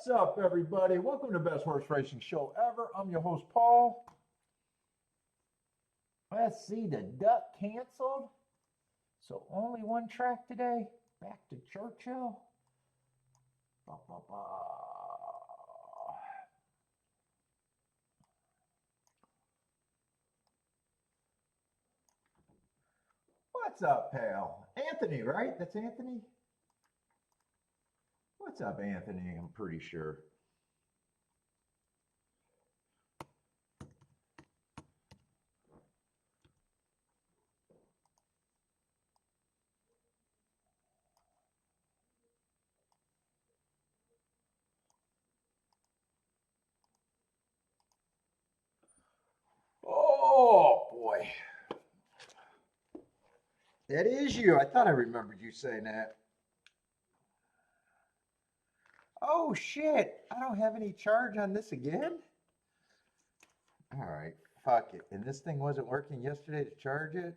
What's up, everybody? Welcome to Best Horse Racing Show Ever. I'm your host, Paul. Let's see, the duck canceled. So only one track today. Back to Churchill. Ba, ba, ba. What's up, pal? Anthony, right? That's Anthony? What's up, Anthony? I'm pretty sure. Oh, boy. That is you. I thought I remembered you saying that. Oh, shit. I don't have any charge on this again? All right. Fuck it. And this thing wasn't working yesterday to charge it?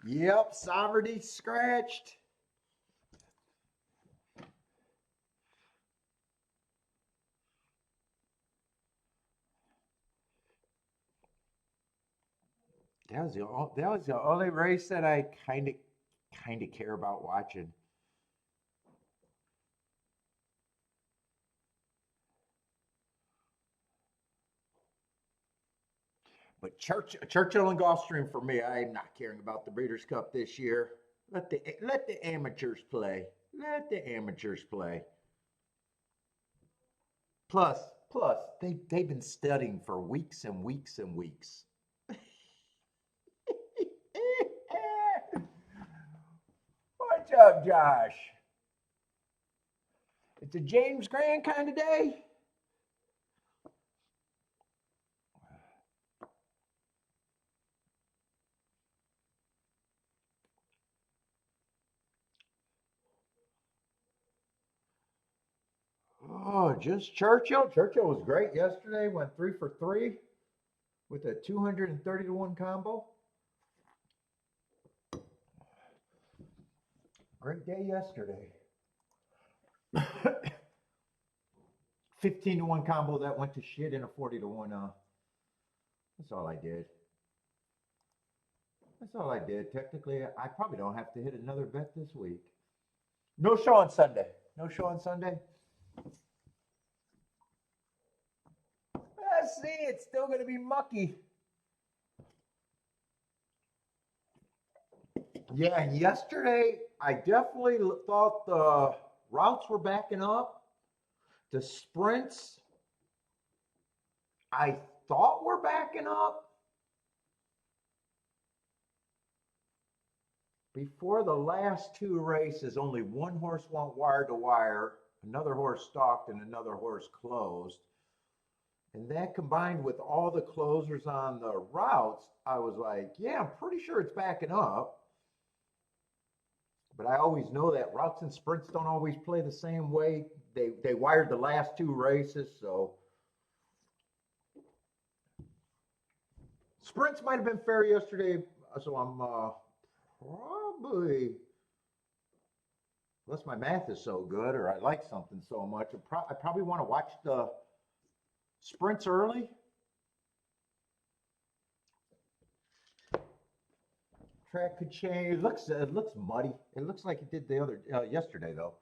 Yep. Sovereignty scratched. That was the only race that I kind of care about watching. But Churchill and Gulfstream for me, I'm not caring about the Breeders' Cup this year. Let the amateurs play. Let the amateurs play. Plus, they've been studying for weeks and weeks and weeks. What's up, Josh? It's a James Grant kind of day. Oh, just Churchill. Churchill was great yesterday. Went 3 for 3 with a 230 to 1 combo. Great day yesterday. 15 to 1 combo that went to shit in a 40 to 1. That's all I did. That's all I did. Technically, I probably don't have to hit another bet this week. No show on Sunday. No show on Sunday. Let's see. It's still going to be mucky. Yeah, yesterday I definitely thought the routes were backing up. The sprints I thought were backing up. Before the last 2 races, only one horse went wire to wire, another horse stalked, and another horse closed. And that combined with all the closers on the routes, I was like, yeah, I'm pretty sure it's backing up. But I always know that routes and sprints don't always play the same way. They wired the last 2 races, so sprints might have been fair yesterday. So I'm probably, unless my math is so good or I like something so much, I probably want to watch the sprints early. Track could change. It looks muddy. It looks like it did the other yesterday though.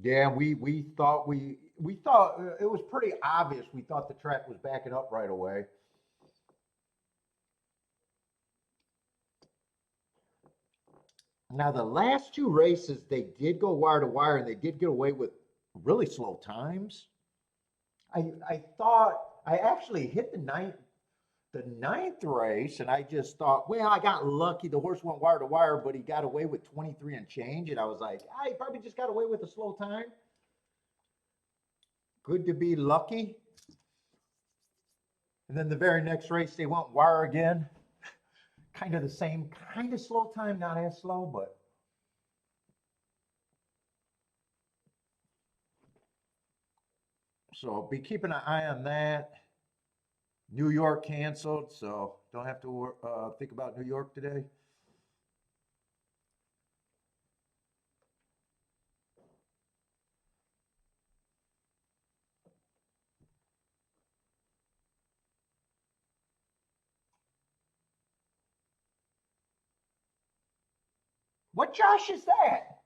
Yeah, we thought it was pretty obvious. We thought the track was backing up right away. Now the last 2 races they did go wire to wire and they did get away with really slow times. I thought I actually hit the ninth race, and I just thought, well, I got lucky. The horse went wire to wire, but he got away with 23 and change, and I was like, he probably just got away with a slow time. Good to be lucky. And then the very next race, they went wire again. Kind of the same, kind of slow time, not as slow, but. So be keeping an eye on that. New York canceled, so don't have to think about New York today. What Josh is that?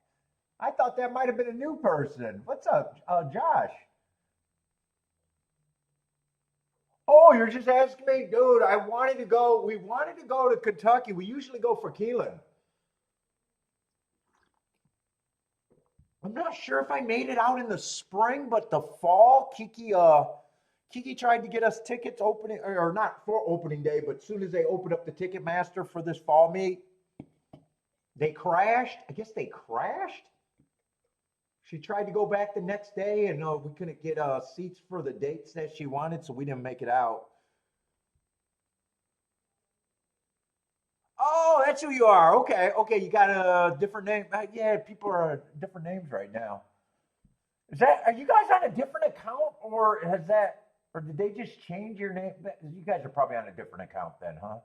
I thought that might have been a new person. What's up, Josh? Oh, you're just asking me, dude. I wanted to go. We wanted to go to Kentucky. We usually go for Keelan. I'm not sure if I made it out in the spring, but the fall, Kiki tried to get us tickets opening, or not for opening day, but as soon as they opened up the Ticketmaster for this fall meet, they crashed. I guess they crashed. She tried to go back the next day, and we couldn't get seats for the dates that she wanted, so we didn't make it out. Oh, that's who you are. Okay, okay, you got a different name. Yeah, people are different names right now. Is that? Are you guys on a different account, or has that, or did they just change your name? You guys are probably on a different account then, huh?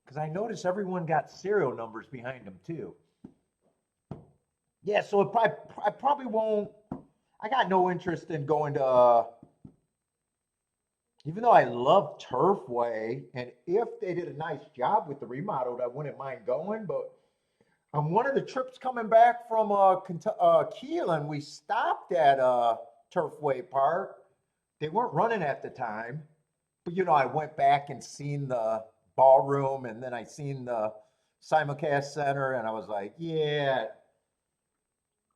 Because I noticed everyone got serial numbers behind them too. Yeah, so I probably won't. I got no interest in going to. Even though I love Turfway, and if they did a nice job with the remodel, I wouldn't mind going. But on one of the trips coming back from Keelan, we stopped at Turfway Park. They weren't running at the time, but I went back and seen the ballroom, and then I seen the simulcast center, and I was like, yeah.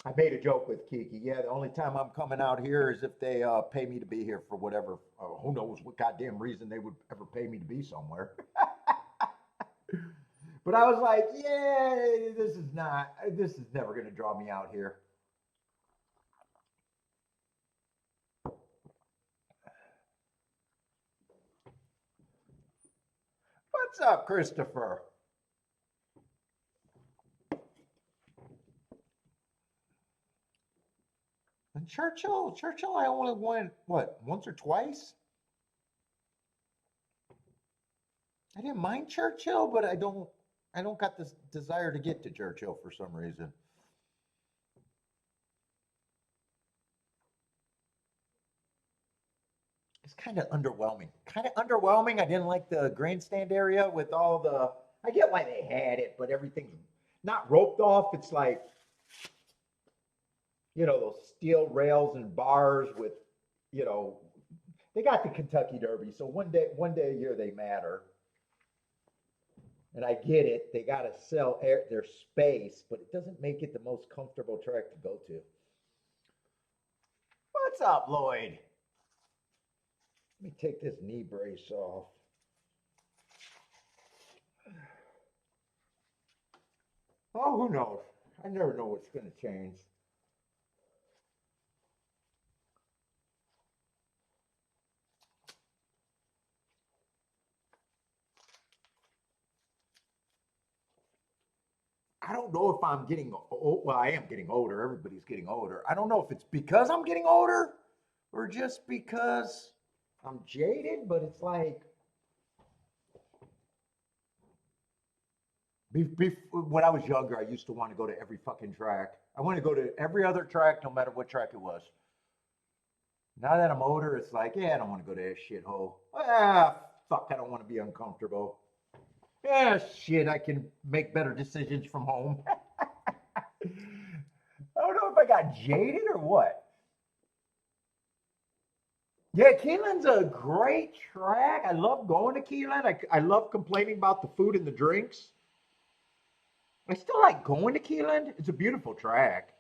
I made a joke with Kiki. Yeah, the only time I'm coming out here is if they pay me to be here for whatever. Who knows what goddamn reason they would ever pay me to be somewhere. But I was like, yeah, this is not. This is never going to draw me out here. What's up, Christopher? And Churchill, I only went what once or twice. I didn't mind Churchill, but I don't got this desire to get to Churchill for some reason. It's kind of underwhelming. Kind of underwhelming. I didn't like the grandstand area with all the. I get why they had it, but everything's not roped off. It's like those steel rails and bars with, you know, they got the Kentucky Derby, so one day a year they matter. And I get it. They got to sell their space, but it doesn't make it the most comfortable track to go to. What's up, Lloyd? Let me take this knee brace off. Oh, who knows? I never know what's going to change. I don't know if I'm getting old. Well, I am getting older. Everybody's getting older. I don't know if it's because I'm getting older or just because I'm jaded, but it's like when I was younger, I used to want to go to every fucking track. I want to go to every other track, no matter what track it was. Now that I'm older, it's like, yeah, I don't want to go to that shithole. Ah, fuck, I don't want to be uncomfortable. Yeah, shit, I can make better decisions from home. I don't know if I got jaded or what. Yeah, Keeneland's a great track. I love going to Keeneland. I love complaining about the food and the drinks. I still like going to Keeneland. It's a beautiful track.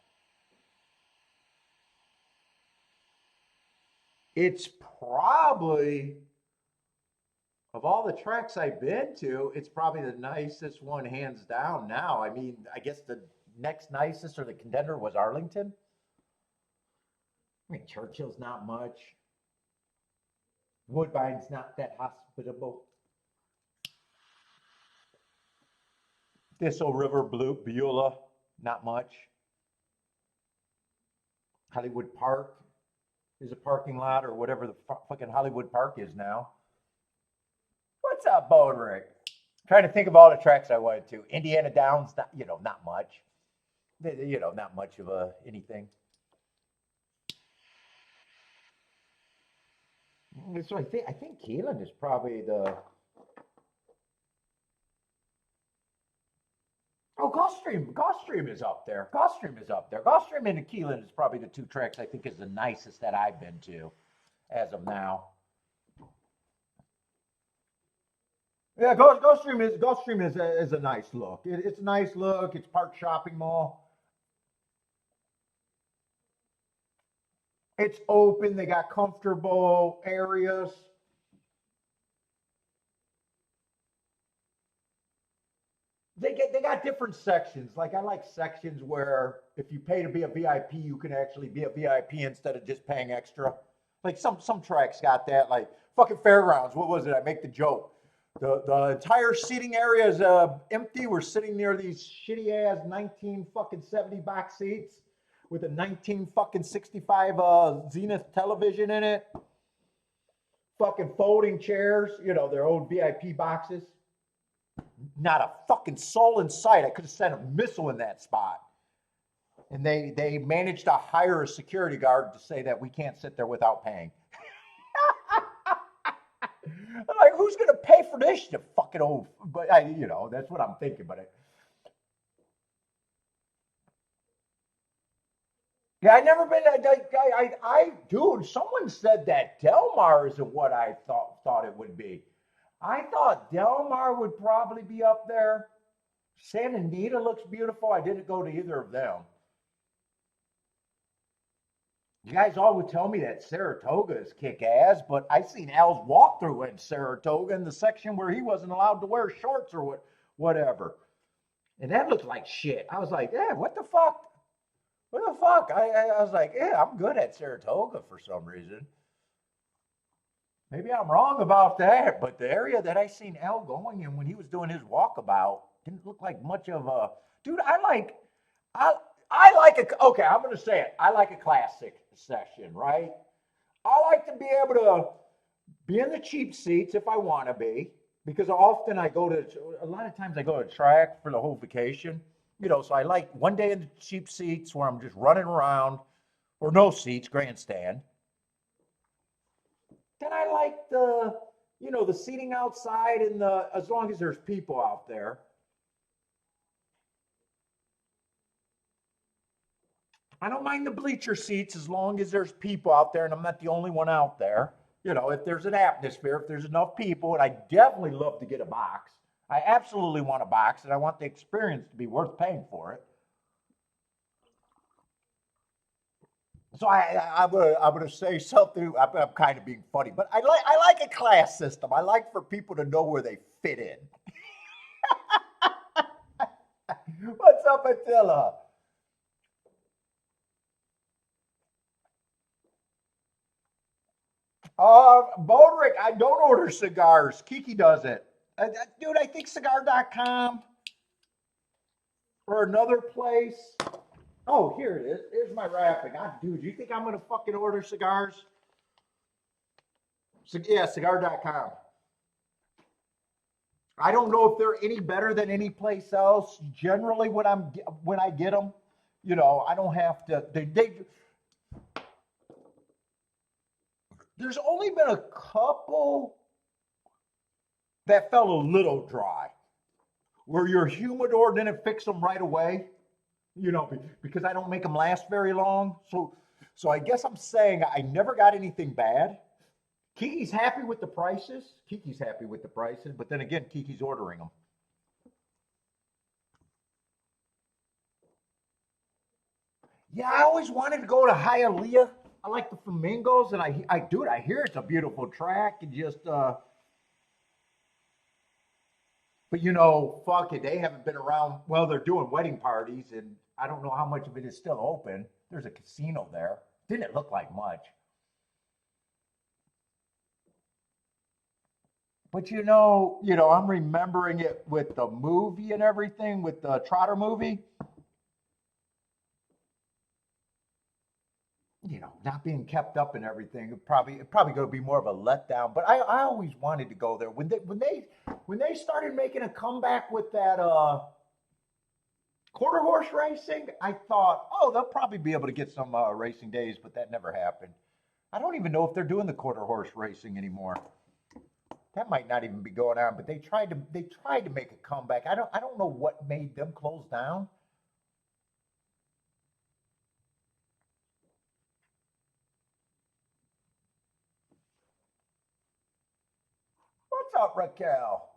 It's probably, of all the tracks I've been to, it's probably the nicest one, hands down now. I mean, I guess the next nicest or the contender was Arlington. I mean, Churchill's not much. Woodbine's not that hospitable. Thistle River, Beulah, not much. Hollywood Park. is a parking lot or whatever the fucking Hollywood Park is now. What's up, Bodrick? Trying to think of all the tracks I went to. Indiana Downs, not much. Not much of anything. So I think Keelan is probably the. Oh, Gulfstream is up there. Gulfstream and Keelan is probably the two tracks I think is the nicest that I've been to as of now. Yeah, Gulfstream is a nice look. It's a nice look. It's part shopping mall. It's open. They got comfortable areas. They got different sections. Like I like sections where if you pay to be a VIP, you can actually be a VIP instead of just paying extra. Like some tracks got that. Like fucking fairgrounds. What was it? I make the joke. The entire seating area is empty. We're sitting near these shitty ass 19 fucking 70 box seats with a 19 fucking 65 Zenith television in it. Fucking folding chairs. Their old VIP boxes. Not a fucking soul in sight. I could have sent a missile in that spot. And they managed to hire a security guard to say that we can't sit there without paying. I'm like, who's going to pay for this? You fucking old. But, that's what I'm thinking. But yeah, I never been. Dude, someone said that Del Mar isn't what I thought it would be. I thought Del Mar would probably be up there. Santa Anita looks beautiful. I didn't go to either of them. You guys all would tell me that Saratoga is kick-ass, but I seen Al's walkthrough in Saratoga in the section where he wasn't allowed to wear shorts or whatever. And that looked like shit. I was like, yeah, what the fuck? What the fuck? I was like, yeah, I'm good at Saratoga for some reason. Maybe I'm wrong about that, but the area that I seen Al going in when he was doing his walkabout didn't look like much of a dude. I like okay, I'm gonna say it. I like a classic session, right? I like to be able to be in the cheap seats if I want to be, because often a lot of times I go to track for the whole vacation, so I like one day in the cheap seats where I'm just running around, or no seats, grandstand. Then I like the seating outside and as long as there's people out there. I don't mind the bleacher seats as long as there's people out there and I'm not the only one out there. If there's an atmosphere, if there's enough people, and I definitely love to get a box. I absolutely want a box, and I want the experience to be worth paying for it. So I'm gonna say something. I'm kind of being funny, but I like a class system. I like for people to know where they fit in. What's up, Attila? Bodrick, I don't order cigars. Kiki does it. Dude, I think cigar.com or another place. Oh, here it is. Here's my wrapping. Dude, you think I'm going to fucking order cigars? Yeah, cigar.com. I don't know if they're any better than any place else. Generally, when I get them, I don't have to. There's only been a couple that felt a little dry, where your humidor didn't fix them right away. Because I don't make them last very long. So I guess I'm saying I never got anything bad. Kiki's happy with the prices. But then again, Kiki's ordering them. Yeah, I always wanted to go to Hialeah. I like the flamingos, and I hear it's a beautiful track, and just but fuck it, they haven't been around. Well, they're doing wedding parties, and I don't know how much of it is still open. There's a casino there. Didn't look like much. But I'm remembering it with the movie and everything, with the Trotter movie. not being kept up and everything, it probably going to be more of a letdown. But I always wanted to go there when they started making a comeback with that quarter horse racing. I thought, oh, they'll probably be able to get some racing days, but that never happened. I don't even know if they're doing the quarter horse racing anymore. That might not even be going on, but they tried to make a comeback. I don't know what made them close down. What's up, Raquel?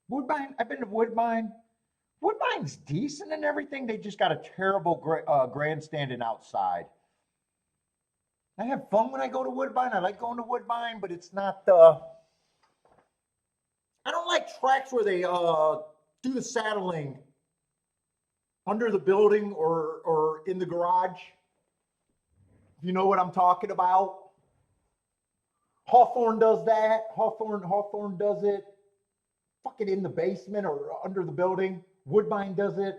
Woodbine. I've been to Woodbine. Woodbine's decent and everything. They just got a terrible grandstanding outside. I have fun when I go to Woodbine. I like going to Woodbine, but it's not the. I don't like tracks where they do the saddling under the building or in the garage. You know what I'm talking about? Hawthorne does that. Hawthorne does it fucking in the basement or under the building. Woodbine does it.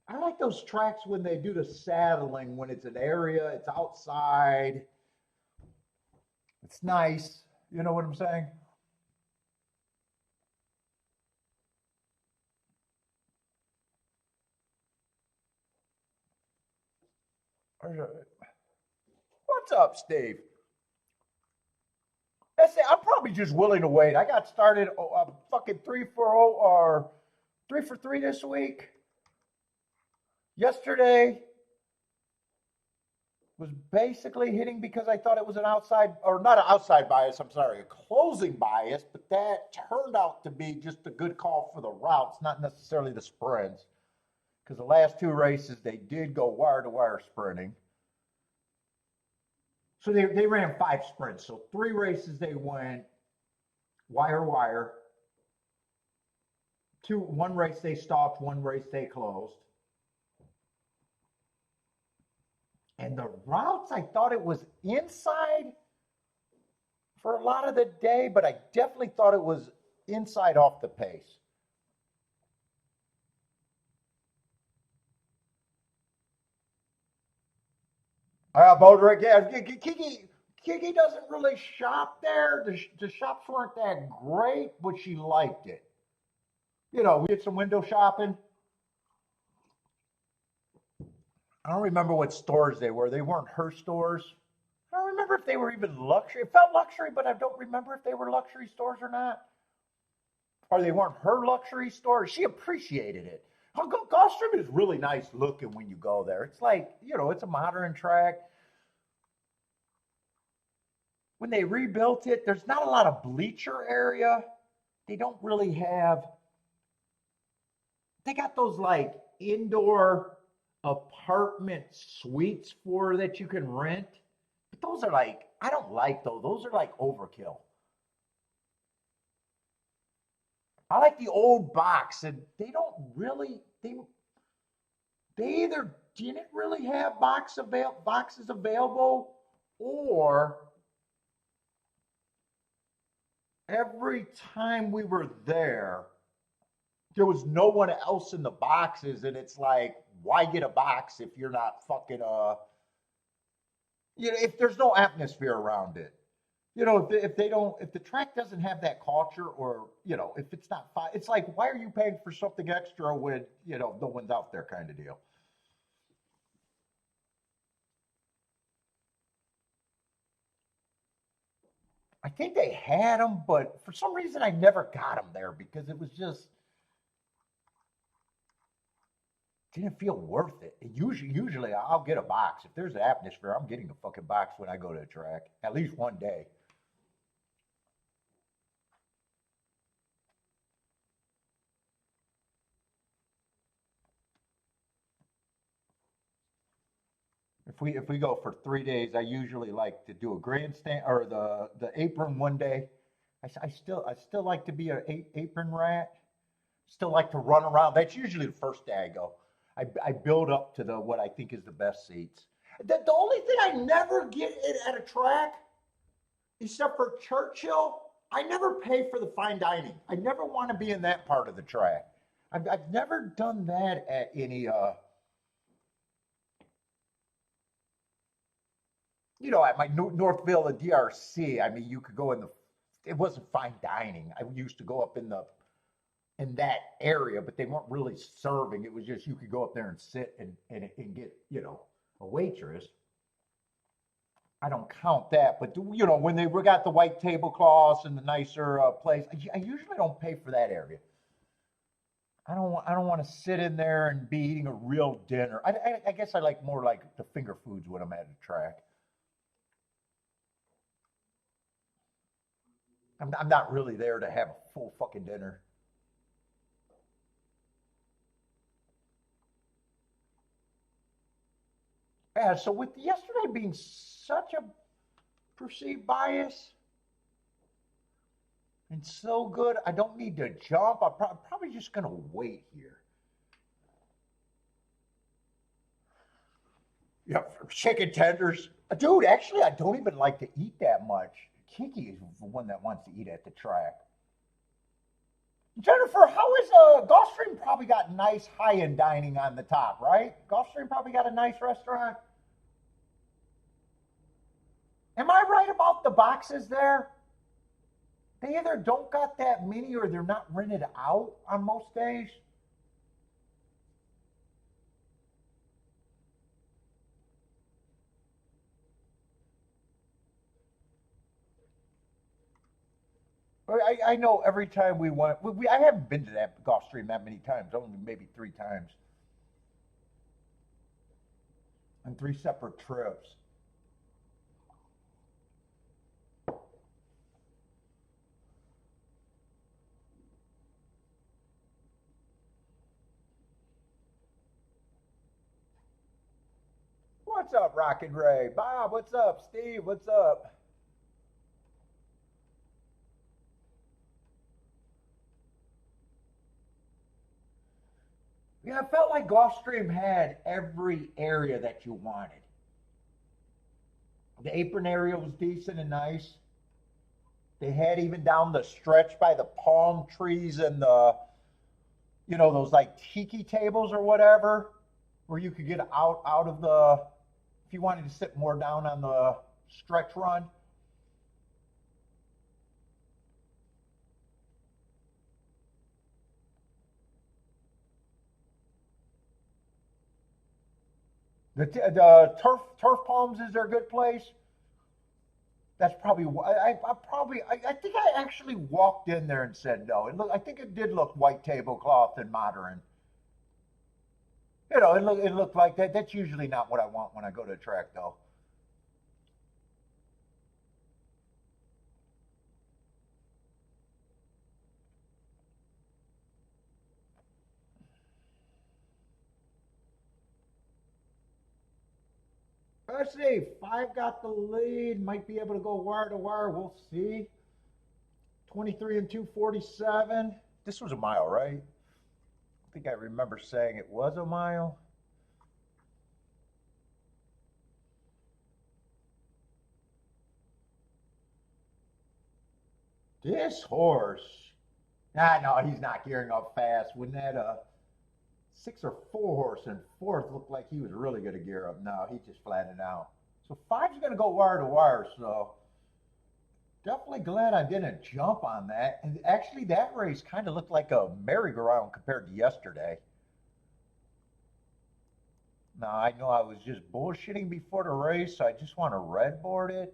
I like those tracks when they do the saddling, when it's an area, it's outside, it's nice. You know what I'm saying? What's up, Steve? That's it. I'm probably just willing to wait. I got started fucking 3-4-0 or 3 for 3 this week. Yesterday was basically hitting because I thought it was an outside, or not an outside bias, I'm sorry, a closing bias, but that turned out to be just a good call for the routes, not necessarily the sprints. Because the last 2 races, they did go wire to wire sprinting. So they ran 5 sprints. So 3 races they went wire wire. 1 race they stopped, 1 race they closed. And the routes, I thought it was inside for a lot of the day, but I definitely thought it was inside off the pace. Bodrick, yeah, Kiki doesn't really shop there. The shops weren't that great, but she liked it. We did some window shopping. I don't remember what stores they were. They weren't her stores. I don't remember if they were even luxury. It felt luxury, but I don't remember if they were luxury stores or not. Or they weren't her luxury stores. She appreciated it. Gulfstream is really nice looking when you go there. It's like, it's a modern track. When they rebuilt it, there's not a lot of bleacher area. They don't really have, they got those like indoor apartment suites for that you can rent. But those are like, I don't like those. Those are like overkill. I like the old box, and they don't really they either didn't really have boxes available, or every time we were there was no one else in the boxes, and it's like, why get a box if you're not fucking if there's no atmosphere around it. If the track doesn't have that culture, or if it's not fine, it's like, why are you paying for something extra when no one's out there, kind of deal. I think they had them, but for some reason I never got them there because it was just didn't feel worth it. Usually I'll get a box if there's an atmosphere. I'm getting a fucking box when I go to a track at least one day. If we go for 3 days, I usually like to do a grandstand or the apron one day. I still like to be a apron rat. Still like to run around. That's usually the first day I go. I build up to the what I think is the best seats. The only thing I never get it at a track, except for Churchill, I never pay for the fine dining. I never want to be in that part of the track. I've never done that at any, at my Northville and DRC. I mean, you could go in the, it wasn't fine dining. I used to go up in that area, but they weren't really serving. It was just you could go up there and sit and get, a waitress. I don't count that, but when they got the white tablecloths and the nicer place, I usually don't pay for that area. I don't want to sit in there and be eating a real dinner. I guess I like more like the finger foods when I'm at a track. I'm not really there to have a full fucking dinner. Yeah, so with yesterday being such a perceived bias and so good, I don't need to jump. I'm probably just gonna wait here. Yep, chicken tenders. Dude, actually, I don't even like to eat that much. Kiki is the one that wants to eat at the track. Jennifer, how is Gulfstream probably got nice high-end dining on the top, right? Gulfstream probably got a nice restaurant. Am I right about the boxes there? They either don't got that many or they're not rented out on most days. I know every time we went, I haven't been to that Gulfstream that many times, only maybe 3 times on 3 separate trips. What's up, Rock and Ray? Bob, what's up? Steve, what's up? Yeah, I felt like Gulfstream had every area that you wanted. The apron area was decent and nice. They had even down the stretch by the palm trees and those like tiki tables or whatever, where you could get out of the, if you wanted to sit more down on the stretch run. The turf palms is their good place. That's probably I think I actually walked in there and said no. I think it did look white tablecloth and modern. It looked like that. That's usually not what I want when I go to a track, though. Let's see. Five got the lead. Might be able to go wire to wire. We'll see. 23 and 247. This was a mile, right? I think I remember saying it was a mile. This horse. No, he's not gearing up fast. When that 6 or 4 horse in fourth looked like he was really going to gear up. No, he just flattened out. So five's going to go wire to wire. So definitely glad I didn't jump on that. And actually, that race kind of looked like a merry-go-round compared to yesterday. Now, I know I was just bullshitting before the race, so I just want to red board it.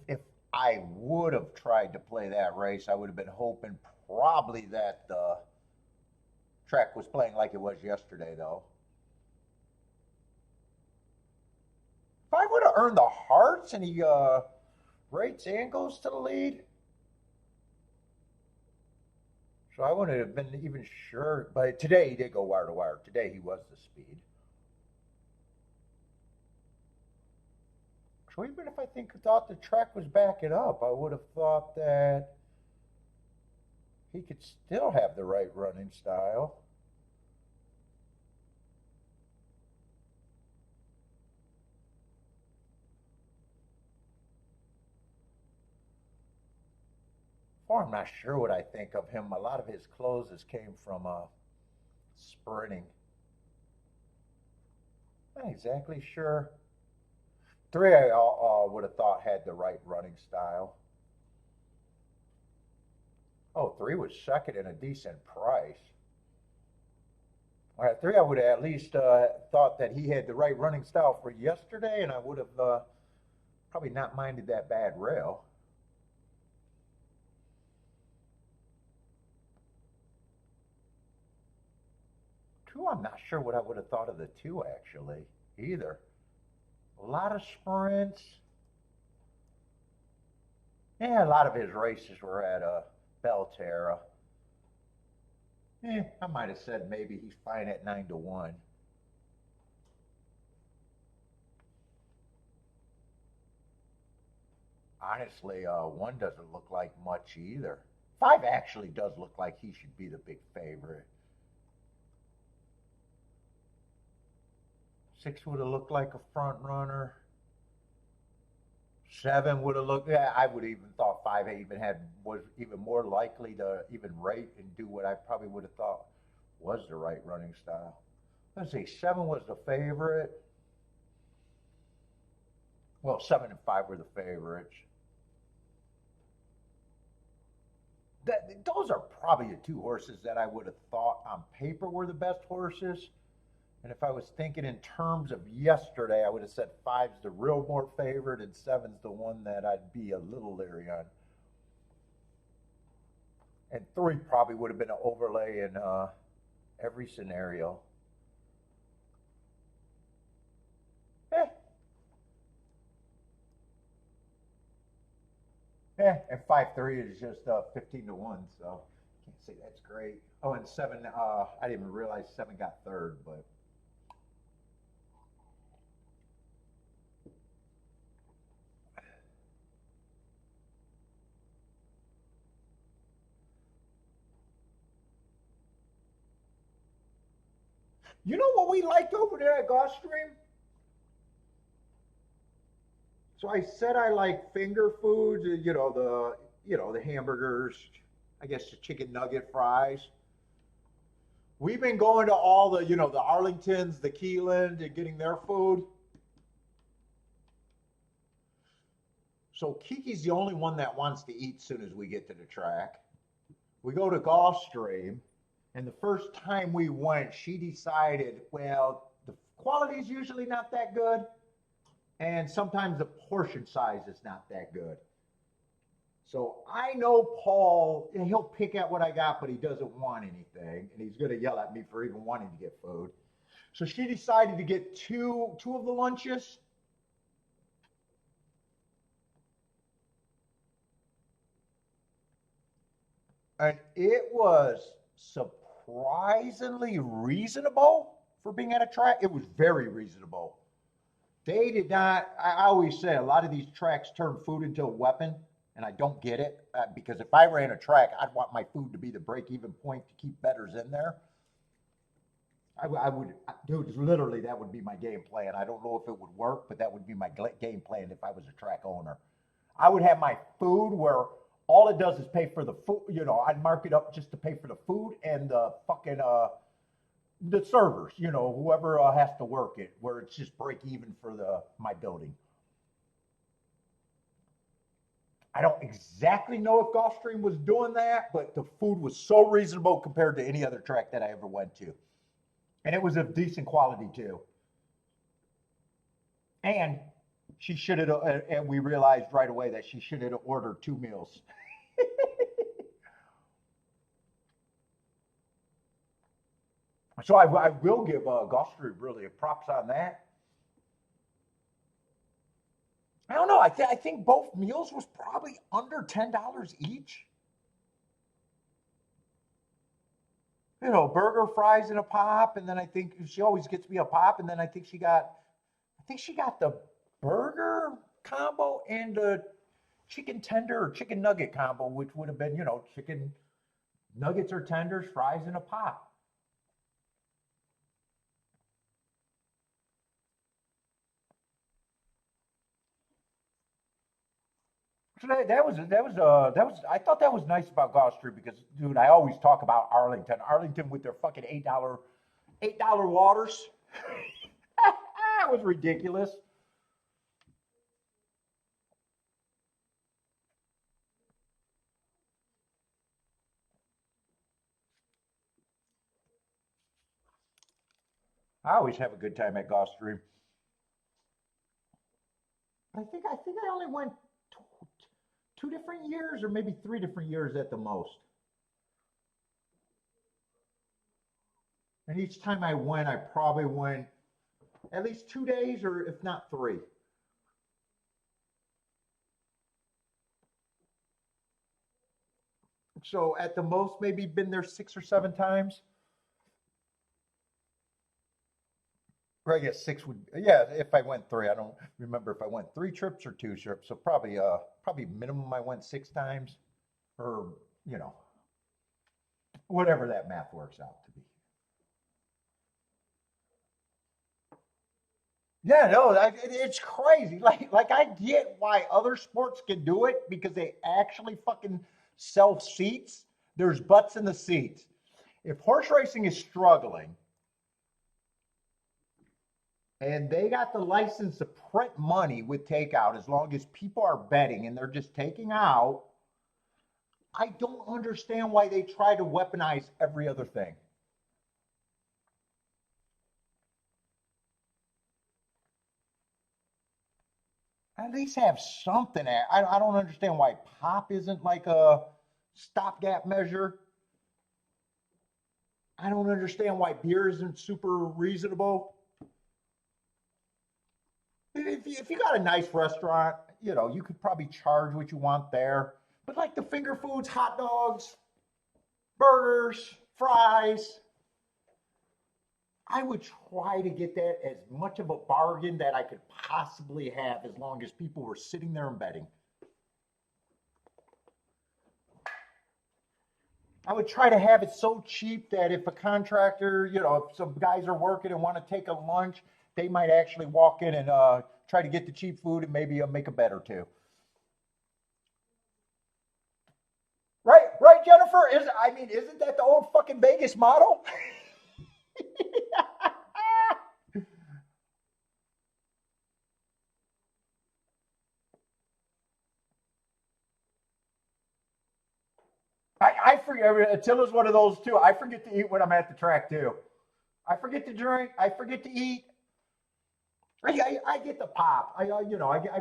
If I would have tried to play that race, I would have been hoping probably that the track was playing like it was yesterday, though. If I would have earned the hearts and he rates and goes to the lead, so I wouldn't have been even sure. But today he did go wire to wire. Today he was the speed. So even if I thought the track was backing up, I would have thought that he could still have the right running style. Or I'm not sure what I think of him. A lot of his closes came from sprinting. Not exactly sure. Three I would have thought had the right running style. Oh, three was second in a decent price. All right, three I would have at least thought that he had the right running style for yesterday, and I would have probably not minded that bad rail. Two, I'm not sure what I would have thought of the two actually either. A lot of sprints. Yeah, a lot of his races were at Belterra. I might have said maybe he's fine at 9-1. Honestly, one doesn't look like much either. Five actually does look like he should be the big favorite. Six would have looked like a front runner. Seven would have looked. Yeah, I would have even thought five even had was even more likely to even rate and do what I probably would have thought was the right running style. Let's see. Seven was the favorite. Well, seven and five were the favorites. Those are probably the two horses that I would have thought on paper were the best horses. And if I was thinking in terms of yesterday, I would have said five's the real more favorite and seven's the one that I'd be a little leery on. And three probably would have been an overlay in every scenario. Eh. And 5-3 is just 15-1, so can't say that's great. Oh, and seven, I didn't even realize seven got third, but you know what we liked over there at Gulfstream? So I said I like finger foods, the hamburgers, I guess the chicken nugget fries. We've been going to all the Arlingtons, the Keyland, and getting their food. So Kiki's the only one that wants to eat soon as we get to the track. We go to Gulfstream, and the first time we went, she decided, well, the quality is usually not that good, and sometimes the portion size is not that good. So I know Paul, he'll pick at what I got, but he doesn't want anything, and he's going to yell at me for even wanting to get food. So she decided to get two of the lunches. And it was surprisingly reasonable for being at a track. It was very reasonable. They did not, I always say a lot of these tracks turn food into a weapon, and I don't get it because if I ran a track, I'd want my food to be the break even point to keep bettors in there. I would, dude, literally, that would be my game plan. I don't know if it would work, but that would be my game plan if I was a track owner. I would have my food where all it does is pay for the food. I'd mark it up just to pay for the food and the fucking the servers. Whoever has to work it, where it's just break even for my building. I don't exactly know if Gulfstream was doing that, but the food was so reasonable compared to any other track that I ever went to. And it was of decent quality too. And she should have, and we realized right away that she should have ordered two meals. So I will give Gulfstream really a props on that. I don't know. I think both meals was probably under $10 each. Burger, fries, and a pop, and then I think she always gets me a pop, and then I think she got the burger combo and a chicken tender or chicken nugget combo, which would have been, chicken nuggets or tenders, fries, and a pop. So I thought that was nice about Gulfstream because, dude, I always talk about Arlington with their fucking $8 waters. That was ridiculous. I always have a good time at Gulfstream. I think I only went two different years or maybe 3 different years at the most. And each time I went, I probably went at least 2 days or if not three. So at the most, maybe been there 6 or 7 times. Or I guess six would, yeah, if I went three. I don't remember if I went 3 trips or 2 trips. So probably minimum I went 6 times or, you know, whatever that math works out to be. Yeah, no, it's crazy. Like I get why other sports can do it because they actually fucking sell seats. There's butts in the seats. If horse racing is struggling and they got the license to print money with takeout as long as people are betting and they're just taking out, I don't understand why they try to weaponize every other thing. At least have something. I don't understand why pop isn't like a stopgap measure. I don't understand why beer isn't super reasonable. If you got a nice restaurant, you know, you could probably charge what you want there. But like the finger foods, hot dogs, burgers, fries, I would try to get that as much of a bargain that I could possibly have as long as people were sitting there and betting. I would try to have it so cheap that if a contractor, you know, if some guys are working and want to take a lunch, they might actually walk in and try to get the cheap food and maybe make a bet or two. Right, Jennifer. Isn't that the old fucking Vegas model? I forget. Attila's one of those too. I forget to eat when I'm at the track too. I forget to drink. I forget to eat. I get the pop. I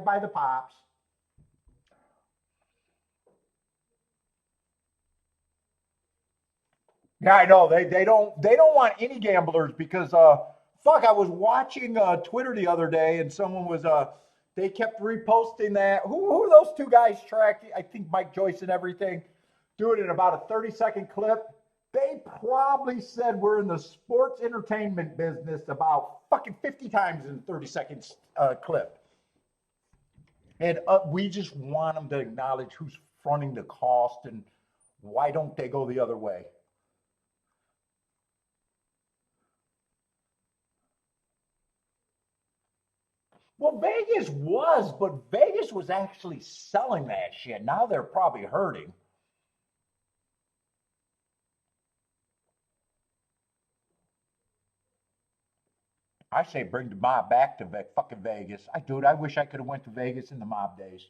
buy the pops. Yeah, I know they don't want any gamblers because fuck, I was watching Twitter the other day and someone was they kept reposting that. Who are those two guys tracked? I think Mike Joyce and everything, doing it in about a 30-second clip. They probably said we're in the sports entertainment business about fucking 50 times in 30 seconds clip. And we just want them to acknowledge who's fronting the cost and why don't they go the other way. Well, but Vegas was actually selling that shit. Now they're probably hurting. I say bring the mob back to fucking Vegas. Dude, I wish I could have went to Vegas in the mob days.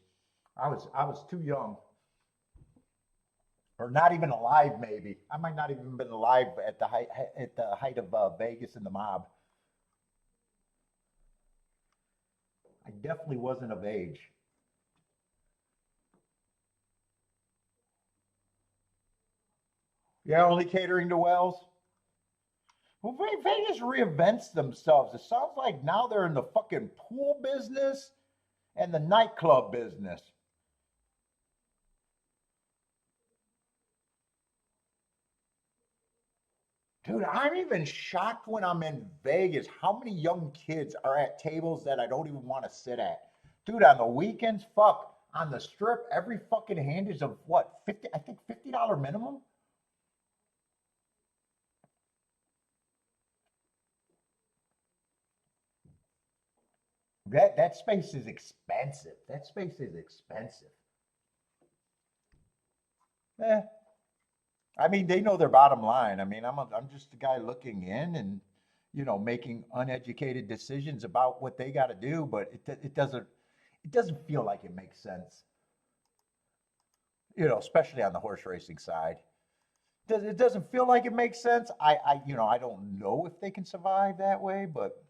I was too young, or not even alive. Maybe I might not even been alive at the height of Vegas in the mob. I definitely wasn't of age. Yeah, only catering to Wells. Well, Vegas reinvents themselves. It sounds like now they're in the fucking pool business and the nightclub business. Dude, I'm even shocked when I'm in Vegas how many young kids are at tables that I don't even want to sit at. Dude, on the weekends, fuck, on the strip, every fucking hand is of what, 50, I think $50 minimum? That space is expensive. That space is expensive. Eh, I mean, they know their bottom line. I mean, I'm just a guy looking in and, making uneducated decisions about what they got to do, but it doesn't feel like it makes sense. Especially on the horse racing side. It doesn't feel like it makes sense. I don't know if they can survive that way, but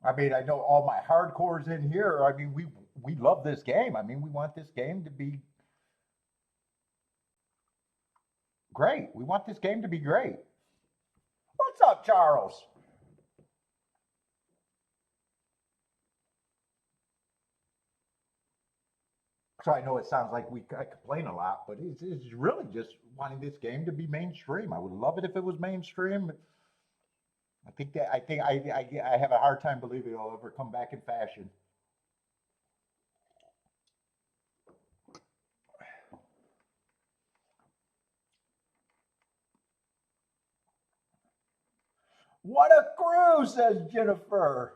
I mean, I know all my hardcores in here. I mean, we love this game. I mean, we want this game to be great. We want this game to be great. What's up, Charles? So I know it sounds like I complain a lot, but it's really just wanting this game to be mainstream. I would love it if it was mainstream. I have a hard time believing it'll ever come back in fashion. What a crew, says Jennifer.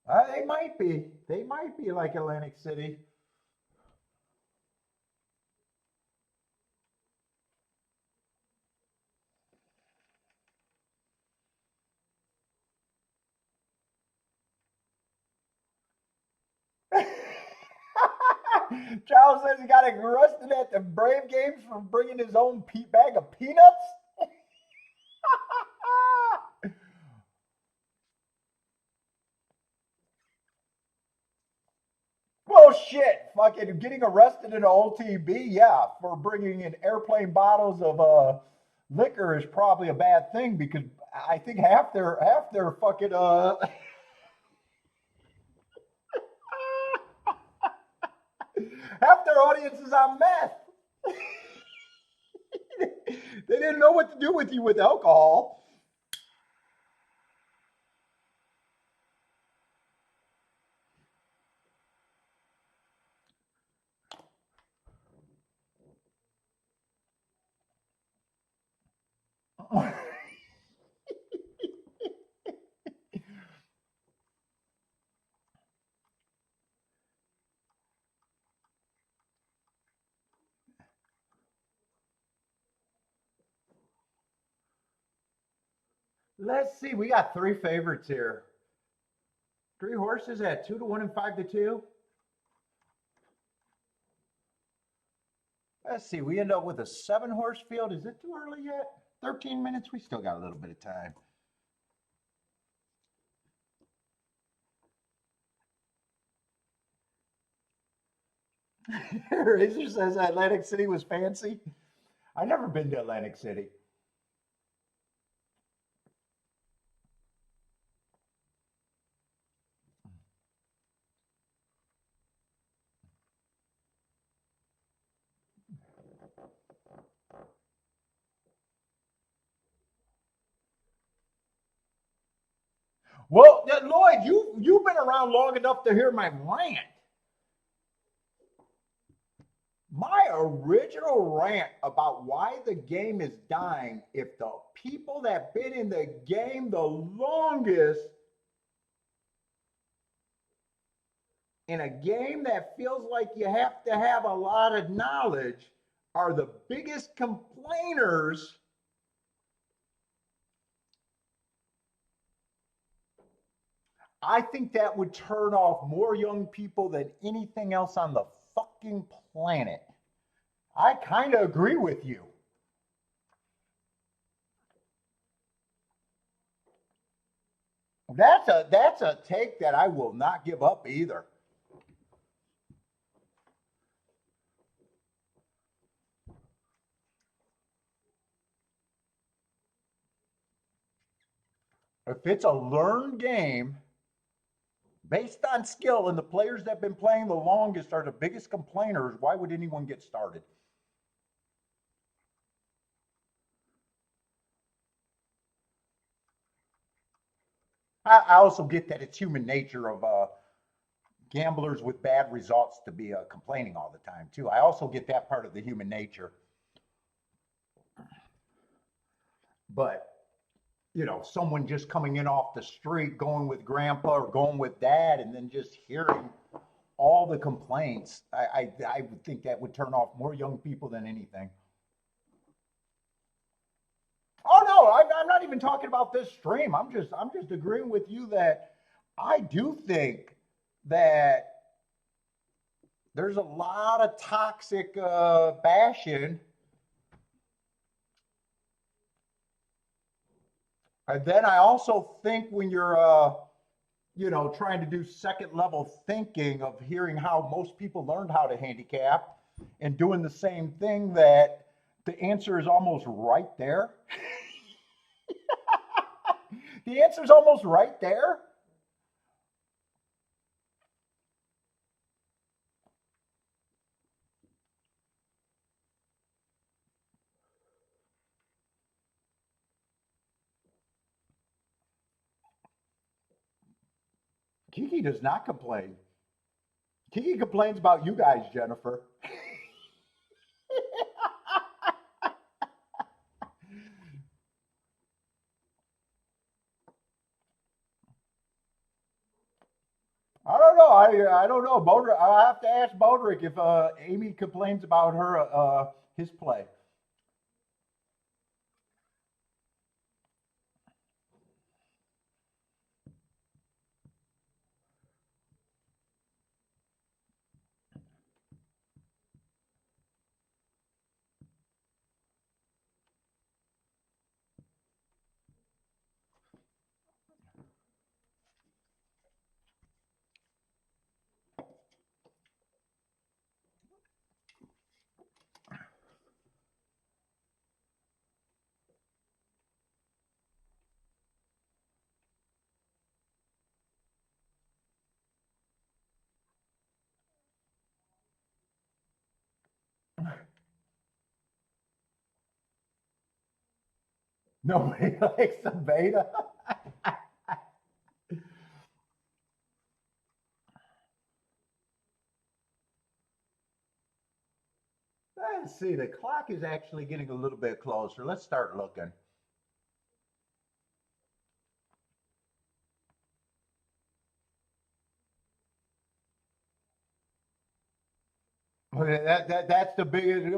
They might be. They might be like Atlantic City. Charles says he got arrested at the Brave games for bringing his own bag of peanuts. Well, shit, fucking getting arrested in OTB, yeah, for bringing in airplane bottles of liquor is probably a bad thing because I think half their fucking half their audience is on meth. They didn't know what to do with you with alcohol. Let's see. We got three favorites here. Three horses at 2-1 and 5-2. Let's see. We end up with a 7-horse field. Is it too early yet? 13 minutes. We still got a little bit of time. Razor says Atlantic City was fancy. I never been to Atlantic City. Well, Lloyd, you've been around long enough to hear my rant. My original rant about why the game is dying, if the people that been in the game the longest in a game that feels like you have to have a lot of knowledge are the biggest complainers, I think that would turn off more young people than anything else on the fucking planet. I kind of agree with you. That's a take that I will not give up either. If it's a learned game based on skill and the players that have been playing the longest are the biggest complainers, why would anyone get started? I also get that it's human nature of gamblers with bad results to be complaining all the time too. I also get that part of the human nature, but someone just coming in off the street, going with grandpa or going with dad, and then just hearing all the complaints, I would think that would turn off more young people than anything. Oh no, I'm not even talking about this stream. I'm just agreeing with you that I do think that there's a lot of toxic bashing. And then I also think when you're trying to do second level thinking of hearing how most people learned how to handicap and doing the same thing, that the answer is almost right there. The answer is almost right there. Kiki does not complain. Kiki complains about you guys, Jennifer. I don't know. I don't know. I have to ask Bodrick if Amy complains about her his play. Nobody likes the beta. Let's see. The clock is actually getting a little bit closer. Let's start looking. Okay, that's the biggest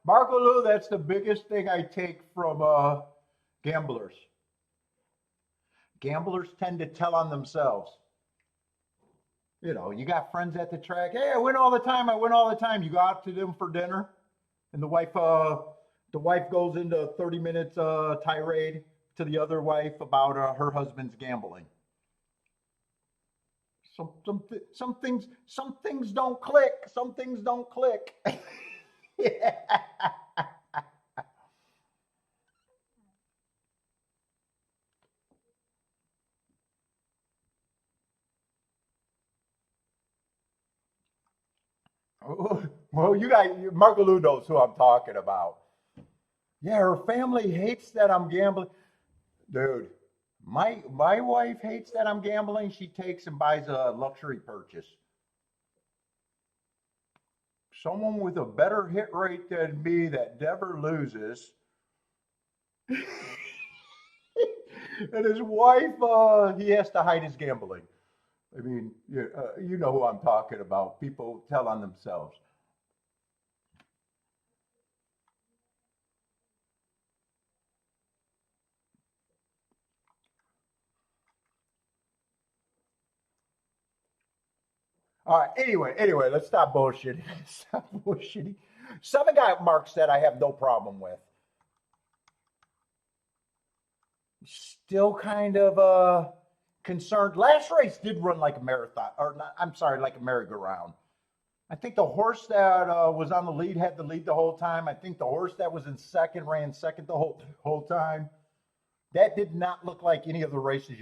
Marco Lou. That's the biggest thing I take from gamblers. Gamblers tend to tell on themselves. You got friends at the track. Hey, I win all the time. I win all the time. You go out to them for dinner, and the wife goes into a 30 minutes tirade to the other wife about her husband's gambling. Some things don't click. Some things don't click. Yeah. Well, you guys, Marco Lou knows who I'm talking about. Yeah, her family hates that I'm gambling. Dude, my wife hates that I'm gambling. She takes and buys a luxury purchase. Someone with a better hit rate than me that never loses. And his wife, he has to hide his gambling. I mean, you know who I'm talking about. People tell on themselves. All right. Anyway, let's stop bullshitting. Stop bullshitting. Seven guy marks that I have no problem with. Still kind of concerned. Last race did run like a marathon, or not, I'm sorry, like a merry-go-round. I think the horse that was on the lead had the lead the whole time. I think the horse that was in second ran second the whole time. That did not look like any of the races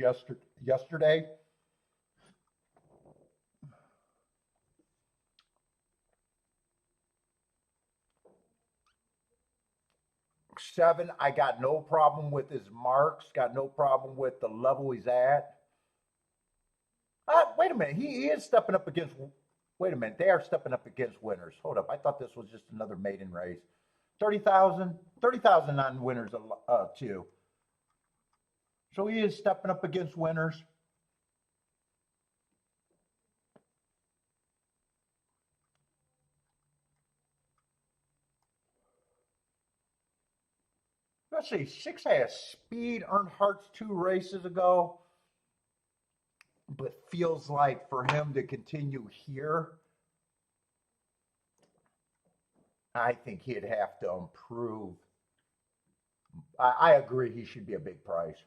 yesterday. Seven, I got no problem with his marks. Got no problem with the level he's at. wait a minute. He is stepping up against. Wait a minute. They are stepping up against winners. Hold up. I thought this was just another maiden race. 30,000. 30,000 on winners too. So he is stepping up against winners. Let's see. 6 has speed, earned hearts 2 races ago. But feels like for him to continue here, I think he'd have to improve. I agree he should be a big price.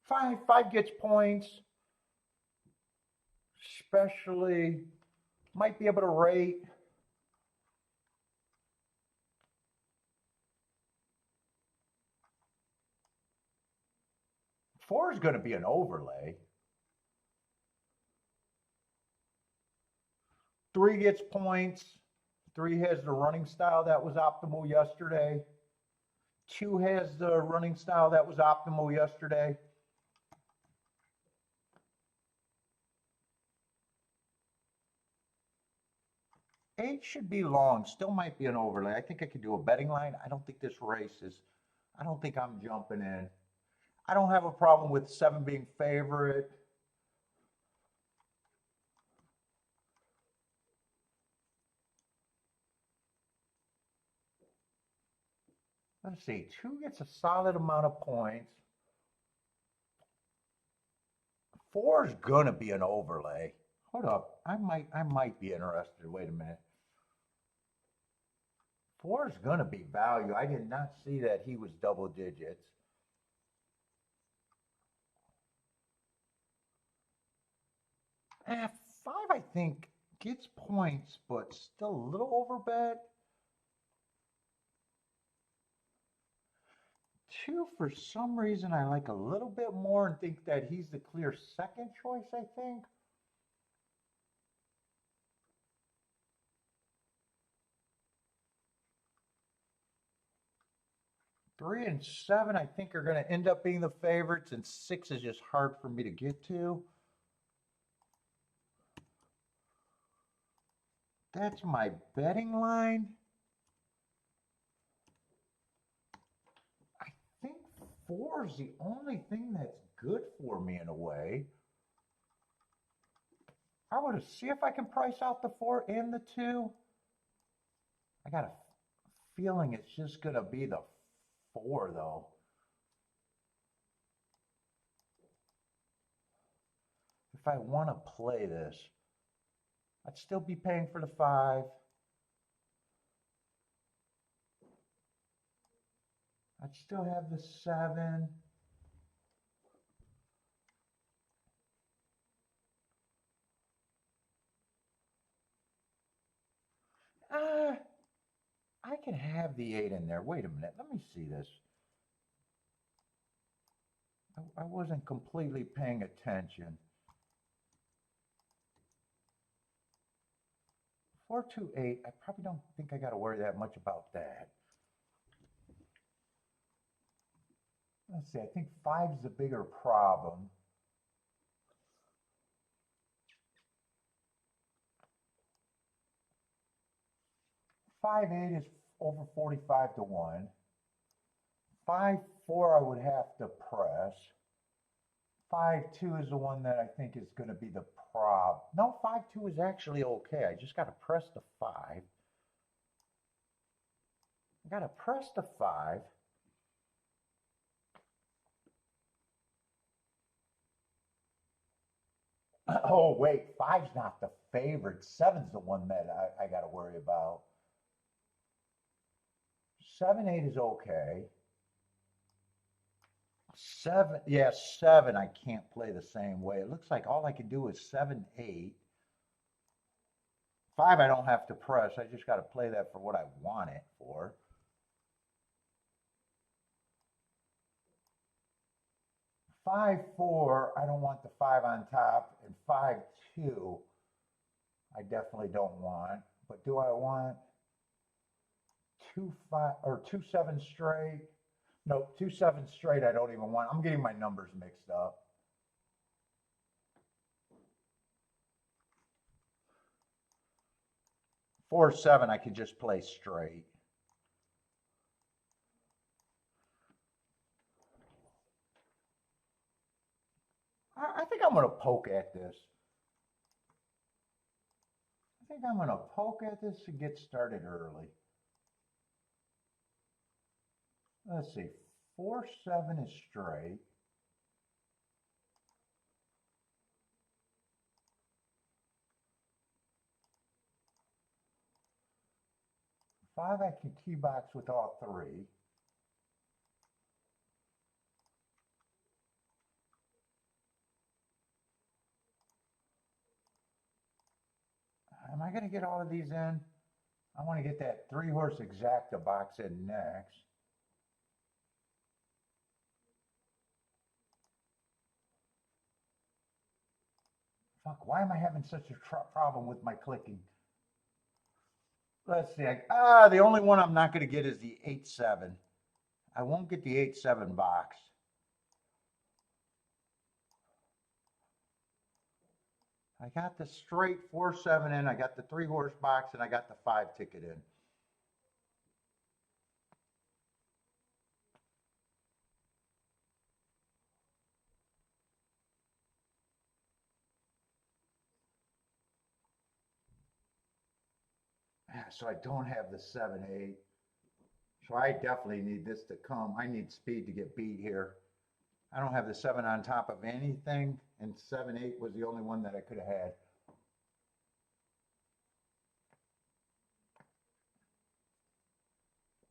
Five gets points, especially might be able to rate. Four is going to be an overlay. 3 gets points. 3 has the running style that was optimal yesterday. 2 has the running style that was optimal yesterday. Eight should be long, still might be an overlay. I think I could do a betting line. I don't think this race is, I don't think I'm jumping in. I don't have a problem with 7 being favorite. Let's see, 2 gets a solid amount of points. 4 is gonna be an overlay. Hold up, I might be interested. Wait a minute. 4 is gonna be value. I did not see that he was double digits. Eh, 5 I think gets points, but still a little overbet. 2 for some reason I like a little bit more and think that he's the clear second choice, I think. Three and 7 I think are going to end up being the favorites, and 6 is just hard for me to get to. That's my betting line. I think 4 is the only thing that's good for me in a way. I want to see if I can price out the 4 and the 2. I got a feeling it's just going to be the 4 though. If I want to play this, I'd still be paying for the 5. I'd still have the 7. I can have the 8 in there. Wait a minute. Let me see this. I wasn't completely paying attention. 4, 2, 8. I probably don't think I got to worry that much about that. Let's see. I think 5 is the bigger problem. Five eight is over 45 to 1. 5 4 I would have to press. 5 2 is the one that I think is going to be the problem. No, 5 2 is actually okay. I just got to press the 5. I got to press the 5. Oh, wait, 5's not the favorite. 7's the one that I got to worry about. 7 8 is okay. 7, yeah, 7 I can't play the same way. It looks like all I can do is 7 8. 5 I don't have to press. I just got to play that for what I want it for. 5 4 I don't want the 5 on top, and 5 2 I definitely don't want. But do I want 2 5 or 2 7 straight? Nope, 2 7 straight. I don't even want. I'm getting my numbers mixed up. 4 7. I could just play straight. I think I'm gonna poke at this. I think I'm gonna poke at this to get started early. Let's see. 4 7 is straight. 5, I can key box with all 3. Am I going to get all of these in? I want to get that 3-horse exacta box in next. Fuck, why am I having such a problem with my clicking? Let's see. The only one I'm not going to get is the 8-7. I won't get the 8-7 box. I got the straight 4-7 in. I got the 3-horse box, and I got the 5 ticket in. So I don't have the 7-8. So I definitely need this to come. I need speed to get beat here. I don't have the 7 on top of anything, and 7-8 was the only one that I could have had.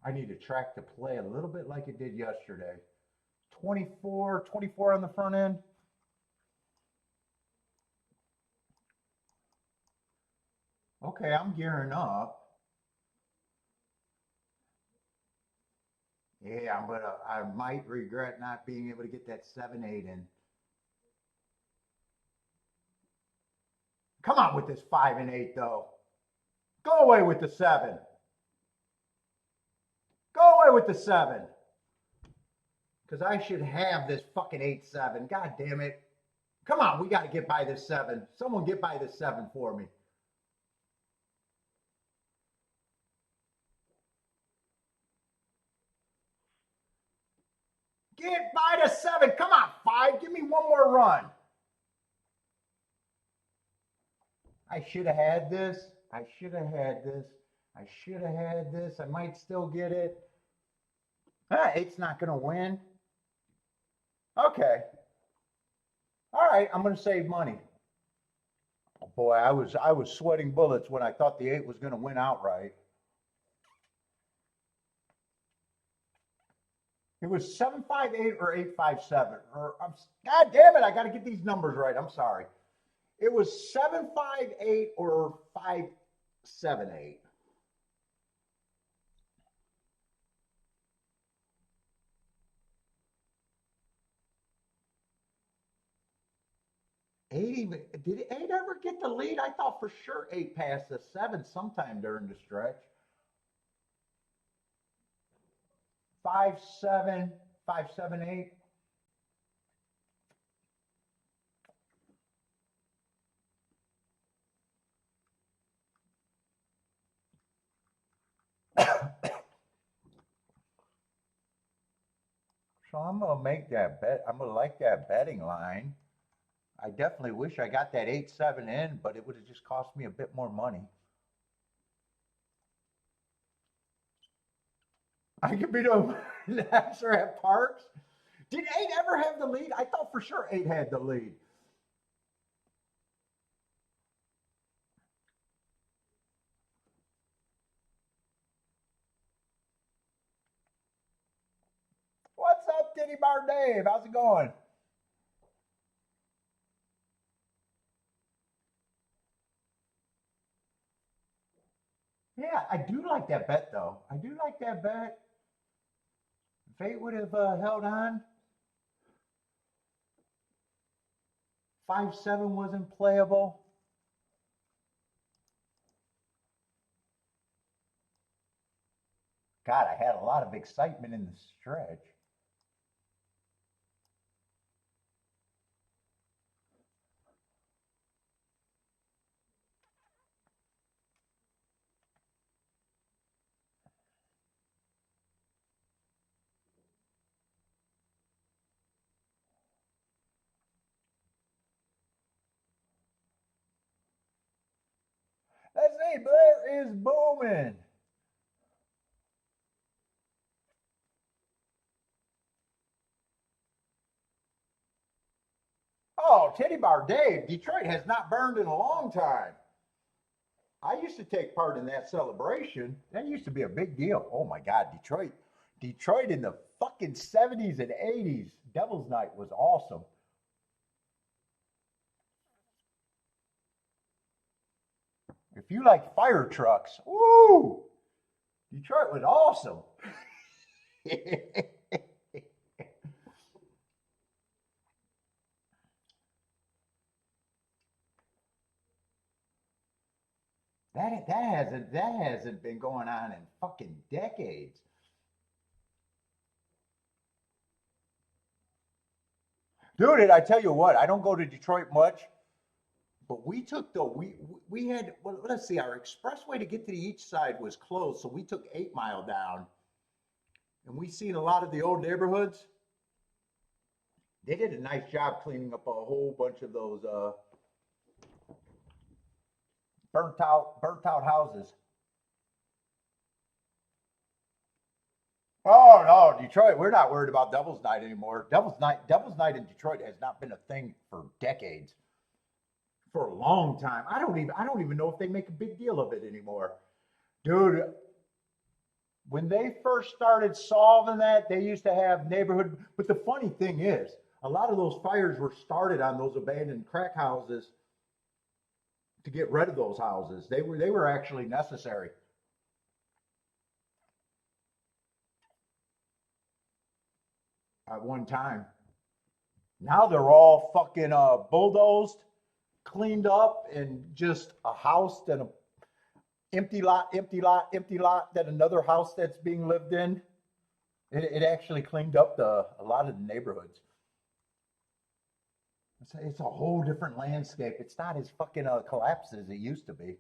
I need a track to play a little bit like it did yesterday. 24 on the front end. Okay, I'm gearing up. Yeah, I might regret not being able to get that 7-8 in. Come on with this 5 and 8 though. Go away with the 7. Go away with the 7. Because I should have this fucking 8-7. God damn it. Come on, we got to get by this 7. Someone get by this 7 for me. Get by the 7. Come on, 5. Give me one more run. I should have had this. I should have had this. I should have had this. I might still get it. 8's not going to win. Okay. All right, I'm going to save money. Oh boy, I was sweating bullets when I thought the 8 was going to win outright. It was 7-5-8 or 8-5-7. God damn it, I got to get these numbers right. I'm sorry. It was 7-5-8 or 5-7-8. Did 8 ever get the lead? I thought for sure 8 passed the 7 sometime during the stretch. 5-7, 5-7-8. So I'm gonna make that bet. I'm gonna like that betting line. I definitely wish I got that 8-7 in, but it would have just cost me a bit more money. I could be the answer at Parks. Did 8 ever have the lead? I thought for sure 8 had the lead. What's up, Titty Bar Dave? How's it going? Yeah, I do like that bet though. I do like that bet. If 8 would have held on, 5-7 wasn't playable. God, I had a lot of excitement in the stretch. Hey, Blair is booming. Oh, Teddy Bar Dave, Detroit has not burned in a long time. I used to take part in that celebration. That used to be a big deal. Oh my God, Detroit. Detroit in the fucking 70s and 80s. Devil's Night was awesome. If you like fire trucks, woo! Detroit was awesome. That hasn't been going on in fucking decades. Dude, and I tell you what, I don't go to Detroit much, but we took the we had well, let's see, our expressway to get to the east side was closed, so we took 8 Mile down, and we seen a lot of the old neighborhoods. They did a nice job cleaning up a whole bunch of those burnt out houses. Oh no, Detroit, we're not worried about Devil's Night anymore. Devil's Night in Detroit has not been a thing for decades. For a long time. I don't even know if they make a big deal of it anymore. Dude, when they first started solving that, they used to have neighborhood, but the funny thing is, a lot of those fires were started on those abandoned crack houses to get rid of those houses. They were actually necessary at one time. Now they're all fucking bulldozed, cleaned up, and just a house, then a empty lot, empty lot, empty lot, then another house that's being lived in. It actually cleaned up a lot of the neighborhoods. It's a whole different landscape. It's not as fucking collapsed as it used to be.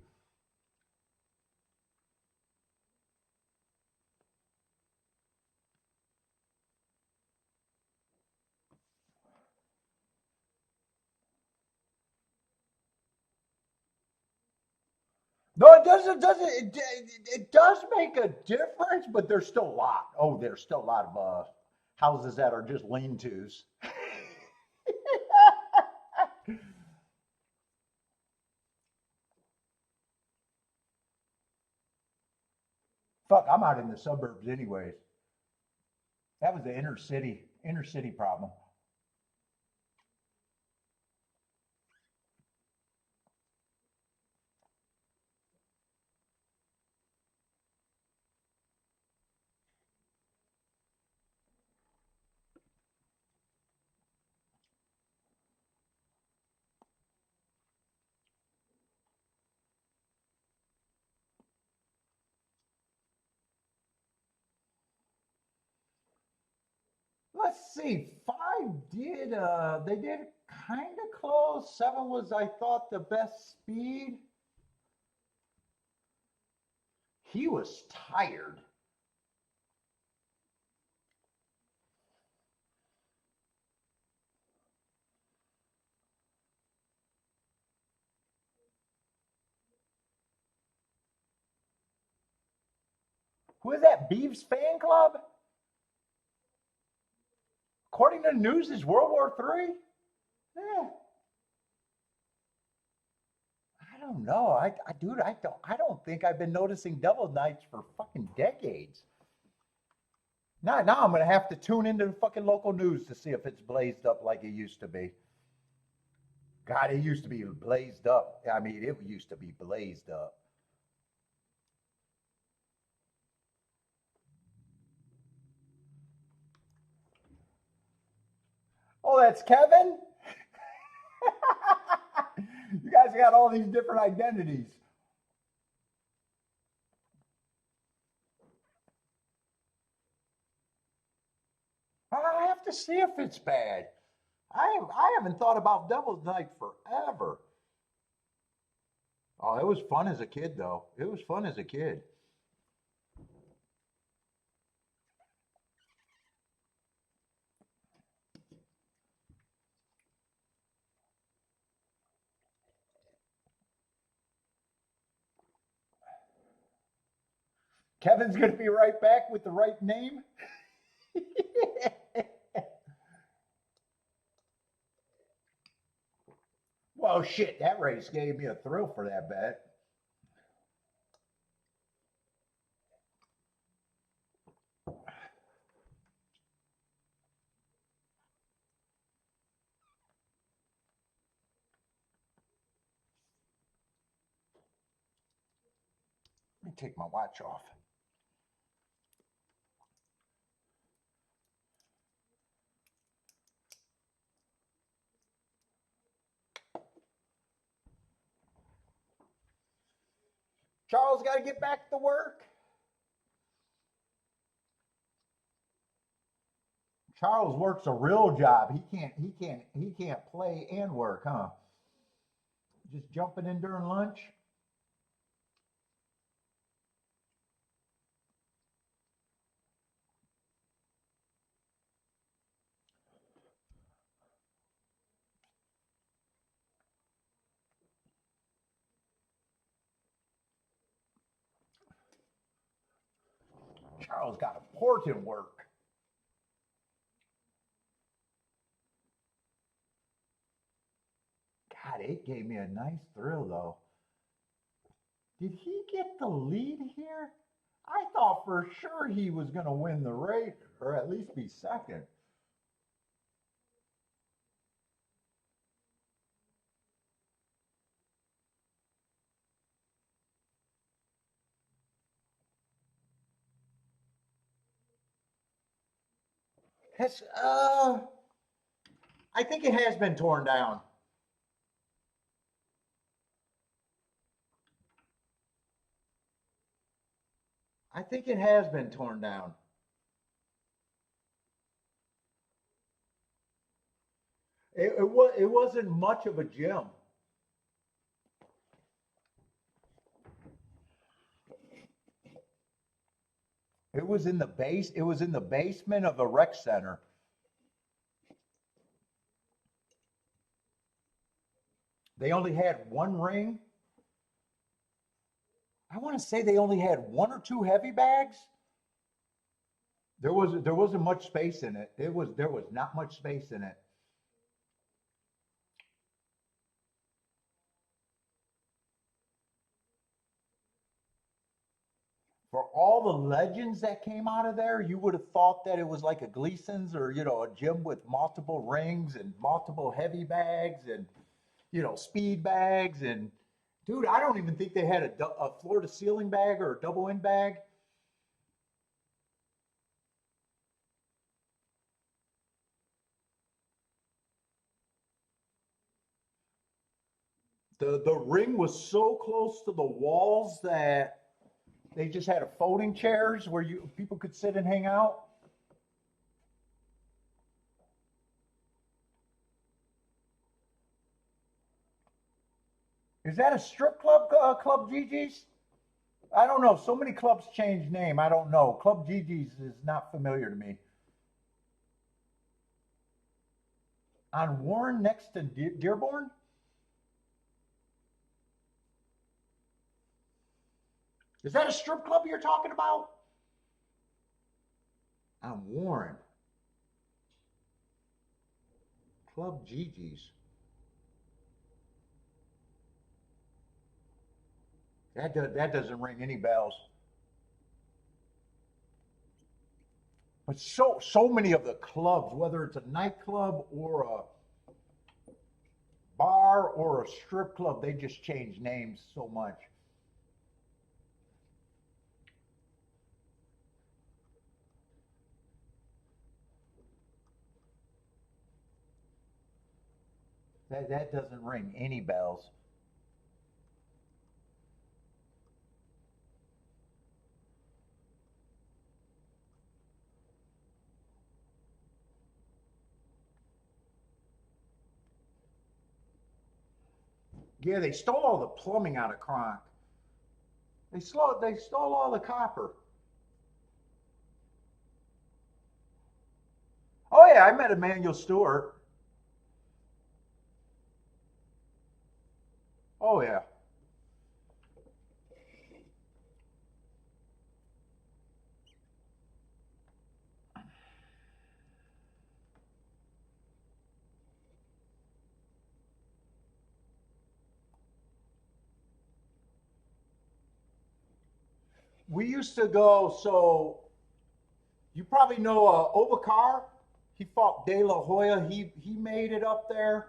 No, it doesn't. Doesn't it does make a difference, but there's still a lot. Oh, there's still a lot of houses that are just lean-tos. Fuck, I'm out in the suburbs anyways. That was the inner city problem. Let's see. Five did they did kind of close. Seven was, I thought, the best speed. He was tired. Who is that? Beeves fan club? According to the news, is World War III? Yeah, I don't know. Dude, I don't think I've been noticing double nights for fucking decades. Now I'm gonna have to tune into the fucking local news to see if it's blazed up like it used to be. God, it used to be blazed up. I mean, it used to be blazed up. Oh, that's Kevin? You guys got all these different identities. I have to see if it's bad. I haven't thought about Devil's Night forever. Oh, it was fun as a kid, though. It was fun as a kid. Kevin's going to be right back with the right name. Well, shit, that race gave me a thrill for that bet. Let me take my watch off. Charles got to get back to work. Charles works a real job. He can't play and work, huh? Just jumping in during lunch. Charles got important work. God, it gave me a nice thrill though. Did he get the lead here? I thought for sure he was going to win the race or at least be second. Has, I think it has been torn down. I think it has been torn down. It wasn't much of a gym. It was in the base. It was in the basement of a rec center. They only had one ring. I want to say they only had one or two heavy bags. There wasn't much space in it. There was not much space in it. For all the legends that came out of there, you would have thought that it was like a Gleason's or, a gym with multiple rings and multiple heavy bags and, speed bags. And dude, I don't even think they had a floor to ceiling bag or a double end bag. The ring was so close to the walls that they just had a folding chairs where people could sit and hang out. Is that a strip club, Club Gigi's? I don't know. So many clubs change name. I don't know. Club Gigi's is not familiar to me. On Warren next to Dearborn? Is that a strip club you're talking about? On Warren. Club Gigi's. That doesn't ring any bells. But so many of the clubs, whether it's a nightclub or a bar or a strip club, they just change names so much. That doesn't ring any bells. Yeah, they stole all the plumbing out of Kronk. They stole all the copper. Oh yeah, I met Emmanuel Stewart. Oh yeah. we used to go. So you probably know Obakar. He fought De La Hoya. He made it up there.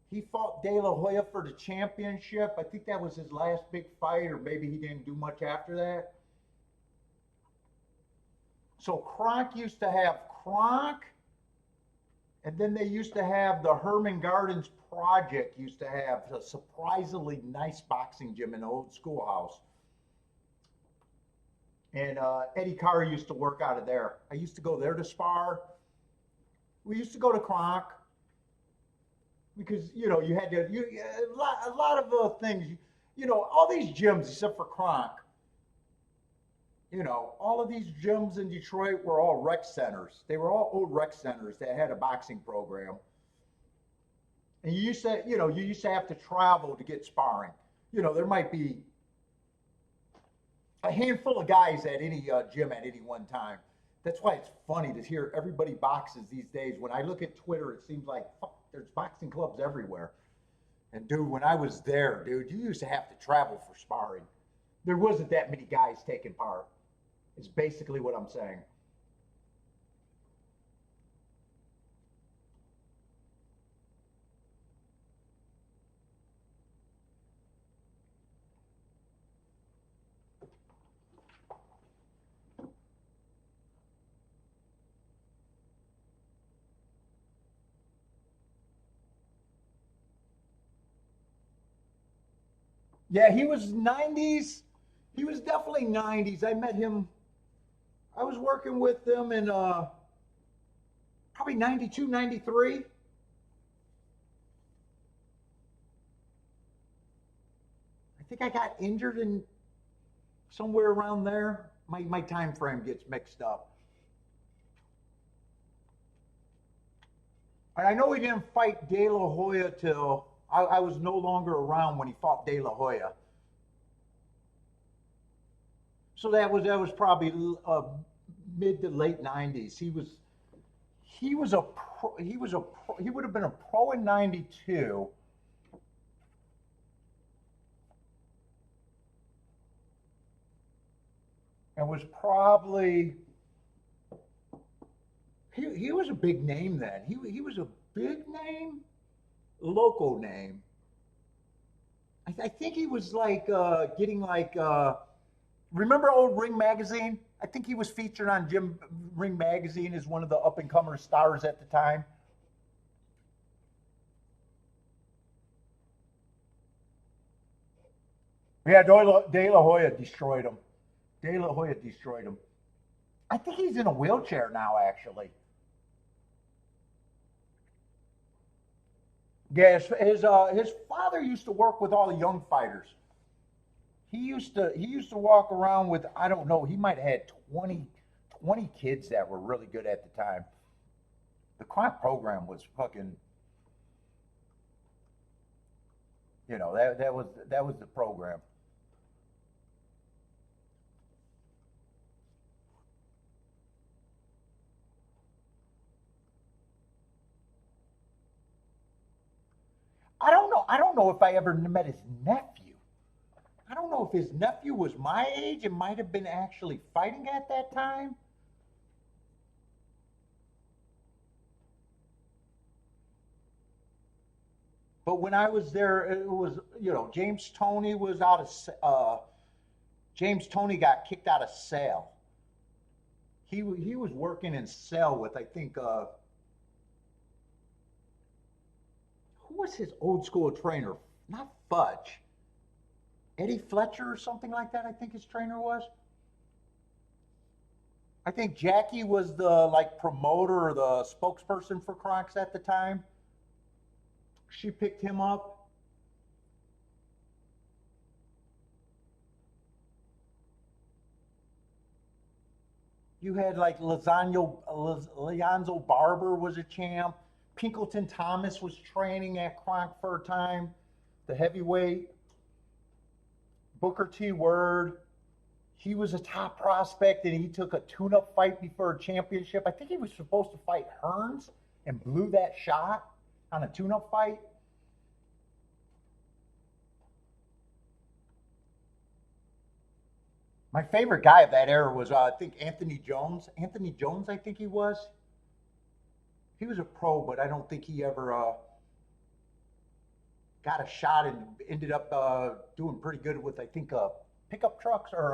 He fought De La Hoya for the championship. I think that was his last big fight, or maybe he didn't do much after that. So Kronk used to have Kronk, and then they used to have the Herman Gardens Project used to have a surprisingly nice boxing gym in the old schoolhouse. And Eddie Carr used to work out of there. I used to go there to spar. We used to go to Kronk because, you know, you had to, a lot of things, you know, all these gyms except for Kronk, you know, all of these gyms in Detroit were all rec centers. They were all old rec centers that had a boxing program. And you used to, you know, you used to have to travel to get sparring. You know, there might be a handful of guys at any gym at any one time. That's why it's funny to hear everybody boxes these days. When I look at Twitter, it seems like there's boxing clubs everywhere. And dude, when I was there, dude, you used to have to travel for sparring. There wasn't that many guys taking part. Is basically what I'm saying. Yeah, he was 90s. He was definitely 90s. I met him. I was working with them in probably 92, 93. I think I got injured in somewhere around there. My time frame gets mixed up. And I know he didn't fight De La Hoya till I was no longer around when he fought De La Hoya. So that was probably mid to late 90s. He was a pro, he would have been a pro in 92. And was probably he was a big name then. He was a big name, local name. I think he was like getting like remember old Ring Magazine? I think he was featured on Jim Ring Magazine as one of the up and comer stars at the time. Yeah, De La Hoya destroyed him. De La Hoya destroyed him. I think he's in a wheelchair now, actually. Yeah, his father used to work with all the young fighters. He used to walk around with, I don't know, he might have had 20 kids that were really good at the time. The Kronk program was fucking, you know, that was the program. I don't know if I ever met his nephew. I don't know if his nephew was my age and might have been actually fighting at that time. But when I was there, it was, you know, James Tony got kicked out of Sale. He was working in Sale with, I think, who was his old school trainer? Not Fudge. Eddie Fletcher or something like that, I think his trainer was. I think Jackie was the like promoter or the spokesperson for Crocs at the time. She picked him up. You had like Leonzo Barber was a champ. Pinkleton Thomas was training at Kronk for a time. The heavyweight. Booker T. Word. He was a top prospect and he took a tune-up fight before a championship. I think he was supposed to fight Hearns and blew that shot on a tune-up fight. My favorite guy of that era was, I think, Anthony Jones. Anthony Jones, I think he was. He was a pro, but I don't think he ever got a shot and ended up doing pretty good with, I think, pickup trucks or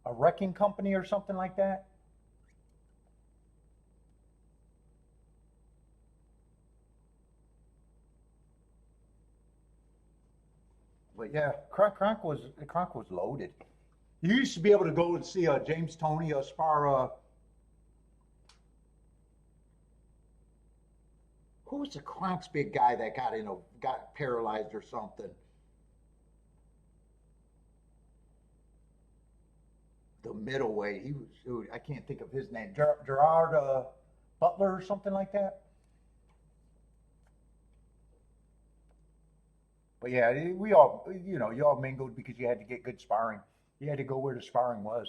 a wrecking company or something like that. But yeah, Kronk was loaded. You used to be able to go and see James Toney spar. Who was the Kronk's big guy that got paralyzed or something? The middleweight. He was. Dude, I can't think of his name. Gerard Butler or something like that. But yeah, we all, you all mingled because you had to get good sparring. You had to go where the sparring was.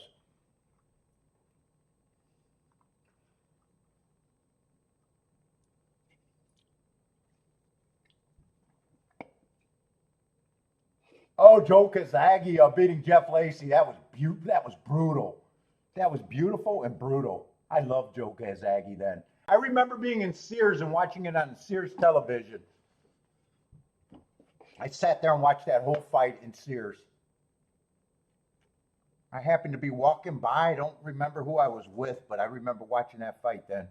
Oh, Joe Kazagi beating Jeff Lacey. That was brutal. That was beautiful and brutal. I loved Joe Kazagi then. I remember being in Sears and watching it on Sears television. I sat there and watched that whole fight in Sears. I happened to be walking by. I don't remember who I was with, but I remember watching that fight then.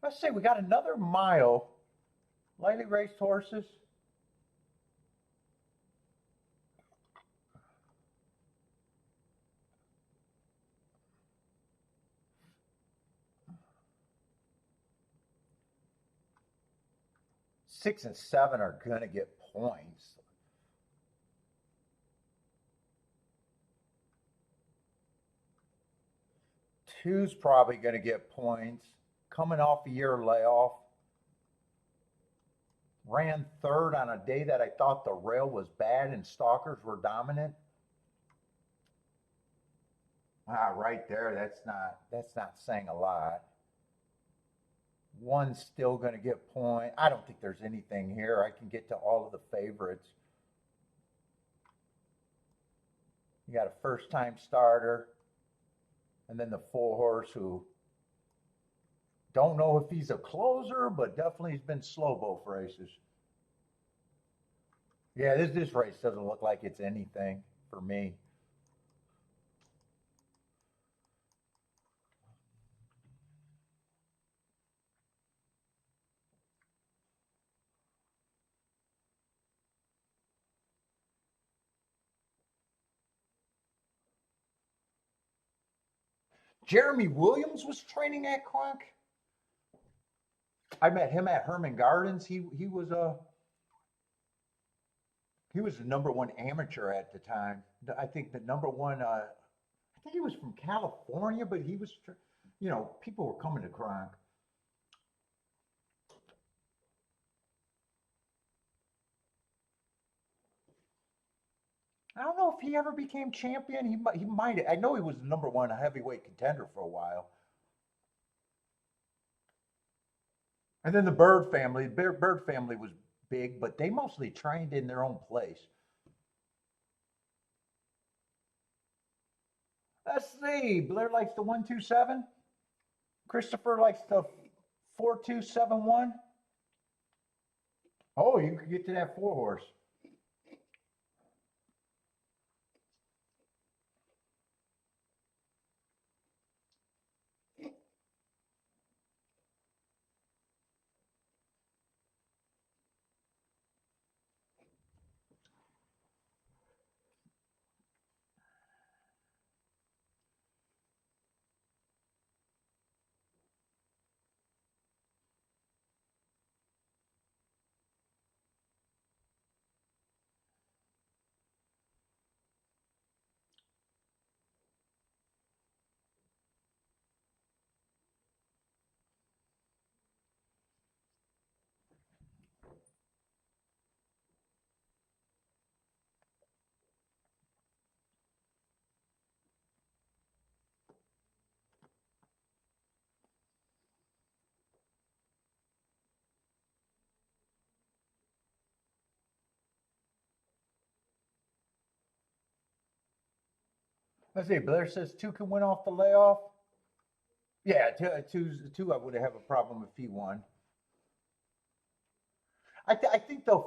Let's see, we got another mile. Lightly raced horses. 6 and 7 are going to get points. Two's probably going to get points. Coming off a year layoff. Ran third on a day that I thought the rail was bad and stalkers were dominant. Right there, that's not saying a lot. One's still going to get point. I don't think there's anything here. I can get to all of the favorites. You got a first time starter, and then the full horse who don't know if he's a closer, but definitely he's been slow both races. Yeah, this race doesn't look like it's anything for me. Jeremy Williams was training at Kronk. I met him at Herman Gardens. He was the number one amateur at the time. I think the number one. I think he was from California, but he was, people were coming to Kronk. I don't know if he ever became champion. He might. I know he was the number one heavyweight contender for a while. And then the Bird family was big, but they mostly trained in their own place. Let's see. Blair likes the 127. Christopher likes the 4271. Oh, you could get to that four horse. Let's see. Blair says 2 can win off the layoff. Yeah, two. I would have a problem if he won. I think the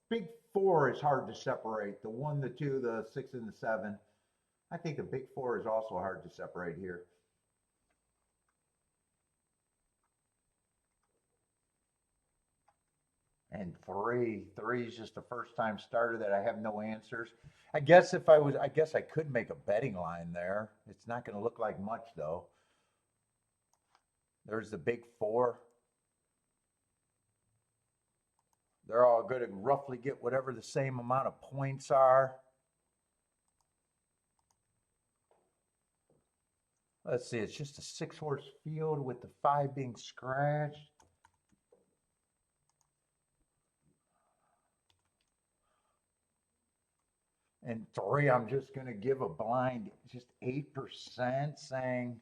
big four is hard to separate. The 1, the 2, the 6, and the 7. I think the big four is also hard to separate here. And three is just a first time starter that I have no answers. I guess I could make a betting line there. It's not going to look like much though. There's the big four. They're all going to roughly get whatever the same amount of points are. Let's see, it's just a 6-horse field with the 5 being scratched. And 3, I'm just going to give a blind just 8%, saying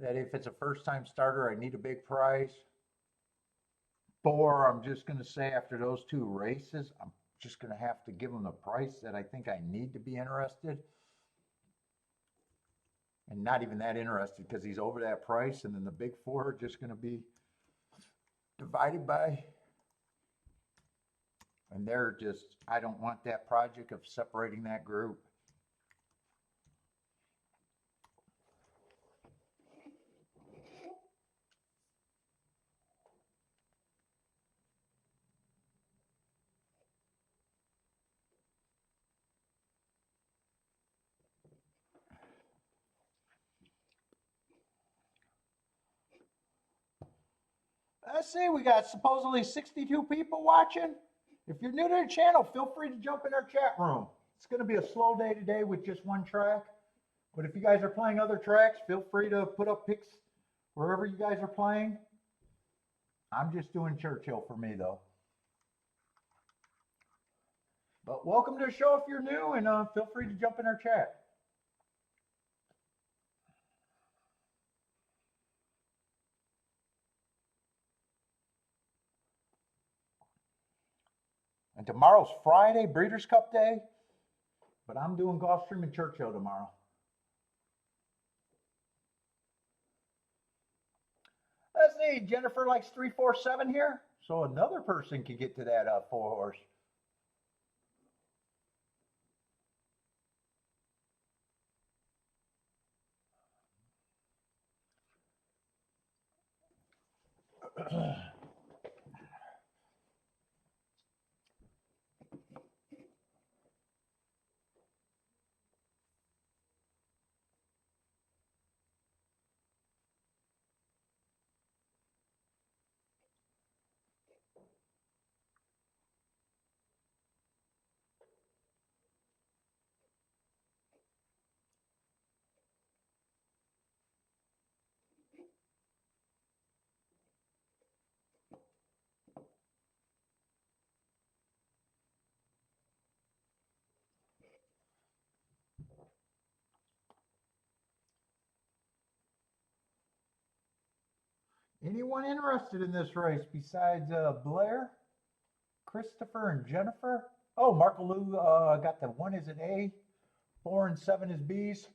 that if it's a first time starter, I need a big price. 4, I'm just going to say after those 2 races, I'm just going to have to give them the price that I think I need to be interested. And not even that interested because he's over that price. And then the big 4 are just going to be divided by. And they're just, I don't want that project of separating that group. Let's see, we got supposedly 62 people watching. If you're new to the channel, feel free to jump in our chat room. It's going to be a slow day today with just one track. But if you guys are playing other tracks, feel free to put up pics wherever you guys are playing. I'm just doing Churchill for me, though. But welcome to the show if you're new, and feel free to jump in our chat. And tomorrow's Friday, Breeders' Cup Day. But I'm doing Gulfstream and Churchill tomorrow. Let's see, Jennifer likes 347 here. So another person can get to that 4-horse. Anyone interested in this race besides Blair, Christopher, and Jennifer? Oh, Marco Lou got the 1 is an A, 4 and 7 is B's.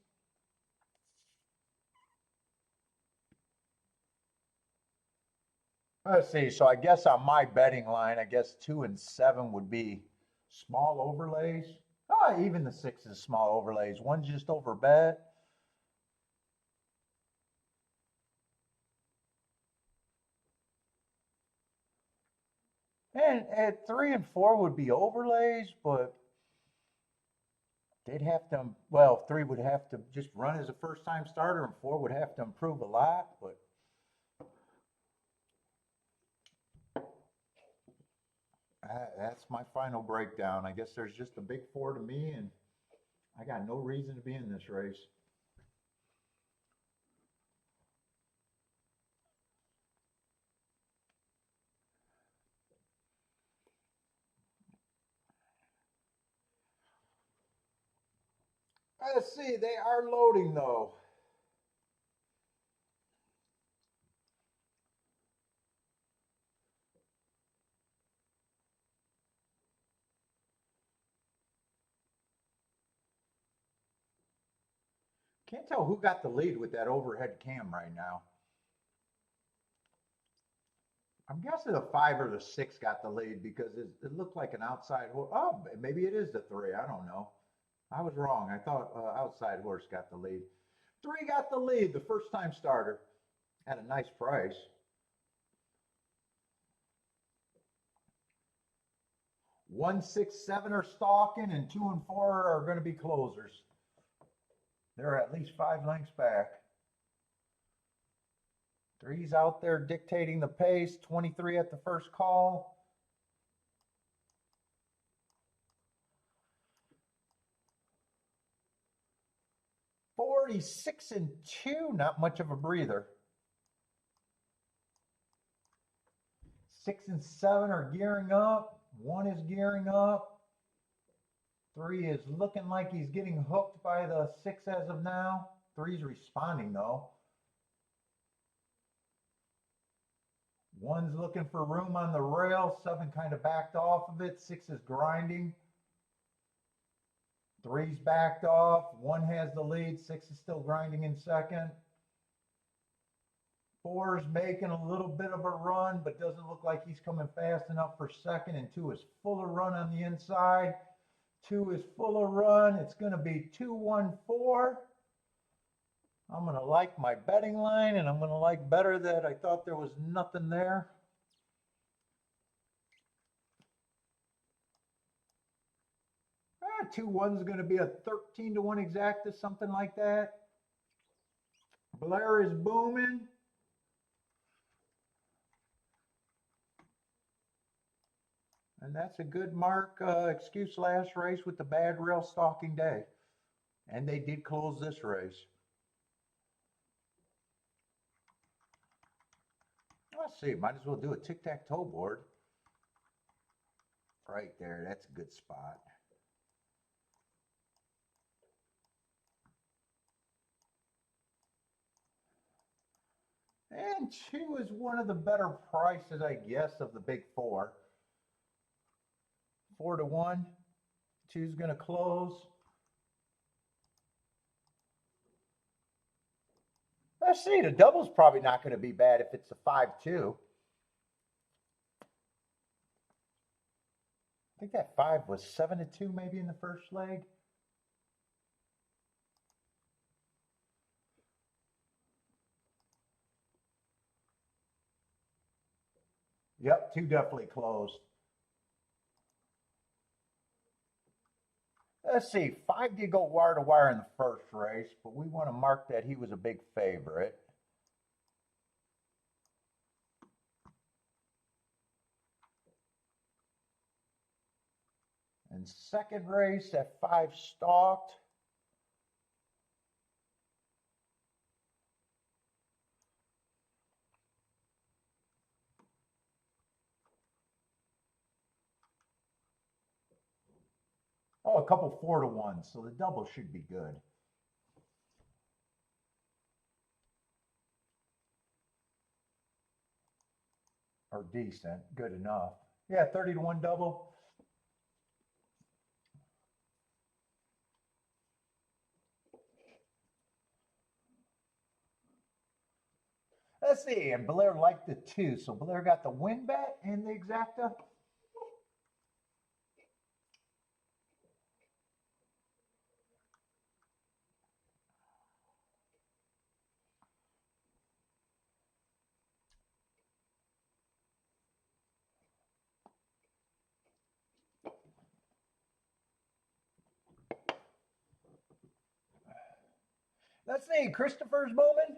Let's see. So I guess on my betting line, I guess 2 and 7 would be small overlays. Even the 6 is small overlays. 1's just over bet. And at 3 and 4 would be overlays, but they'd have to, well, 3 would have to just run as a first time starter, and 4 would have to improve a lot. But that's my final breakdown. I guess there's just a big 4 to me, and I got no reason to be in this race. Let's see, they are loading though. Can't tell who got the lead with that overhead cam right now. I'm guessing the 5 or the 6 got the lead because it looked like an outside horse. Oh, maybe it is the 3. I don't know. I was wrong. I thought outside horse got the lead. 3 got the lead, the first time starter at a nice price. One, 6, 7 are stalking, and 2 and 4 are going to be closers. They're at least 5 lengths back. 3's out there dictating the pace. 23 at the first call. "46 and 2, not much of a breather. 6 and 7 are gearing up. 1 is gearing up. 3 is looking like he's getting hooked by the 6 as of now. 3's responding though. 1's looking for room on the rail. 7 kind of backed off of it. 6 is grinding. 3's backed off. 1 has the lead. 6 is still grinding in second. 4 is making a little bit of a run, but doesn't look like he's coming fast enough for second. And 2 is full of run on the inside. 2 is full of run. It's going to be 2-1-4. I'm going to like my betting line, and I'm going to like better that I thought there was nothing there. Ah, 2-1 is going to be a 13-1 exacta, something like that. Blair is booming. And that's a good mark. Excuse last race with the bad rail stalking day. And they did close this race. Let's see, might as well do a tic-tac-toe board. Right there, that's a good spot. And 2 is one of the better prices, I guess, of the big 4. 4-1. 2's going to close. Let's see, the double's probably not going to be bad if it's a 5-2. I think that 5 was 7-2 maybe in the first leg. Yep, 2 definitely closed. Let's see, 5 did go wire to wire in the first race, but we want to mark that he was a big favorite. And second race, that 5 stalked. Oh, a couple 4-1s, so the double should be good. Or decent, good enough. Yeah, 30-1 double. Let's see, and Blair liked the 2, so Blair got the win bet and the exacta. Let's see, Christopher's Bowman.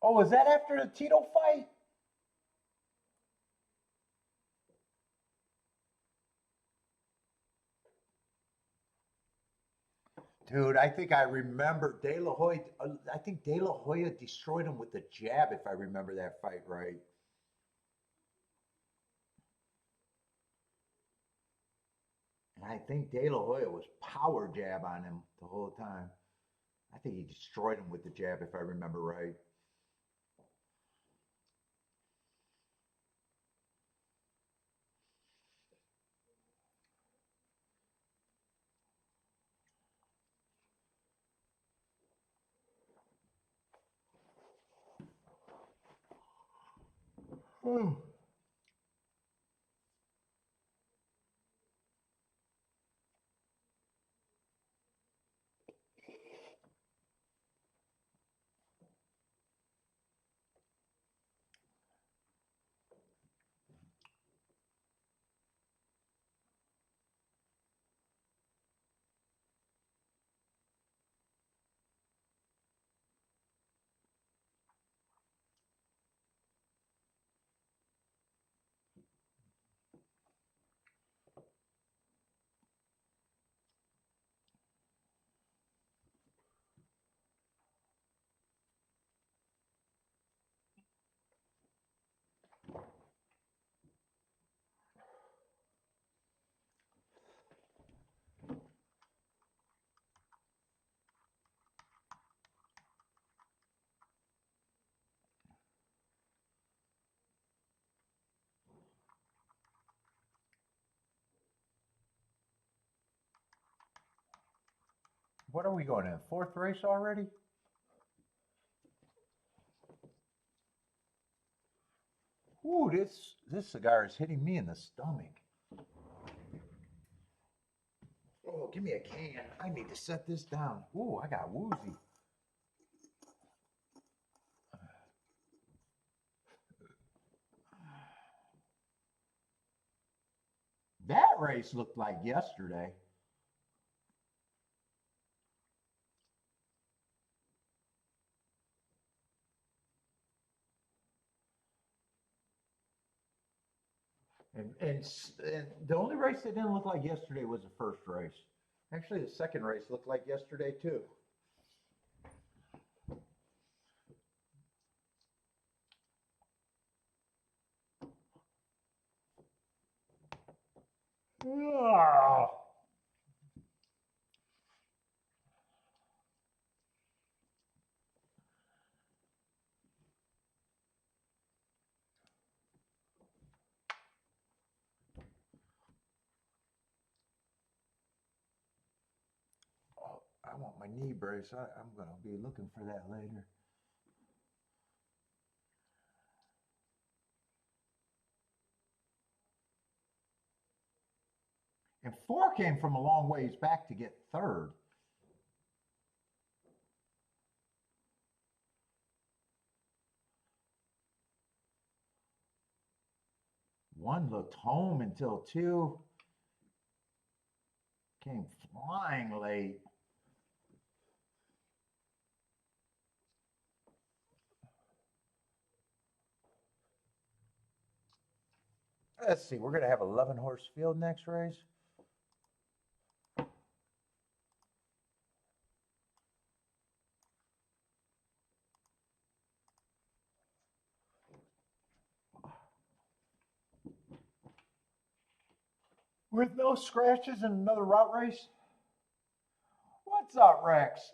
Oh, is that after the Tito fight? Dude, I think I remember De La Hoya. I think De La Hoya destroyed him with the jab, if I remember that fight right. And I think De La Hoya was power jab on him the whole time. I think he destroyed him with the jab, if I remember right. Hmm. What are we going in? Fourth race already? Ooh, this cigar is hitting me in the stomach. Oh, give me a can. I need to set this down. Ooh, I got woozy. That race looked like yesterday. And the only race that didn't look like yesterday was the first race. Actually, the second race looked like yesterday too. Ah. Oh, I want my knee brace. I'm going to be looking for that later. And four came from a long ways back to get third. One looked home until two came flying late. Let's see, we're going to have 11 horse field next race. With no scratches and another route race? What's up, Rex?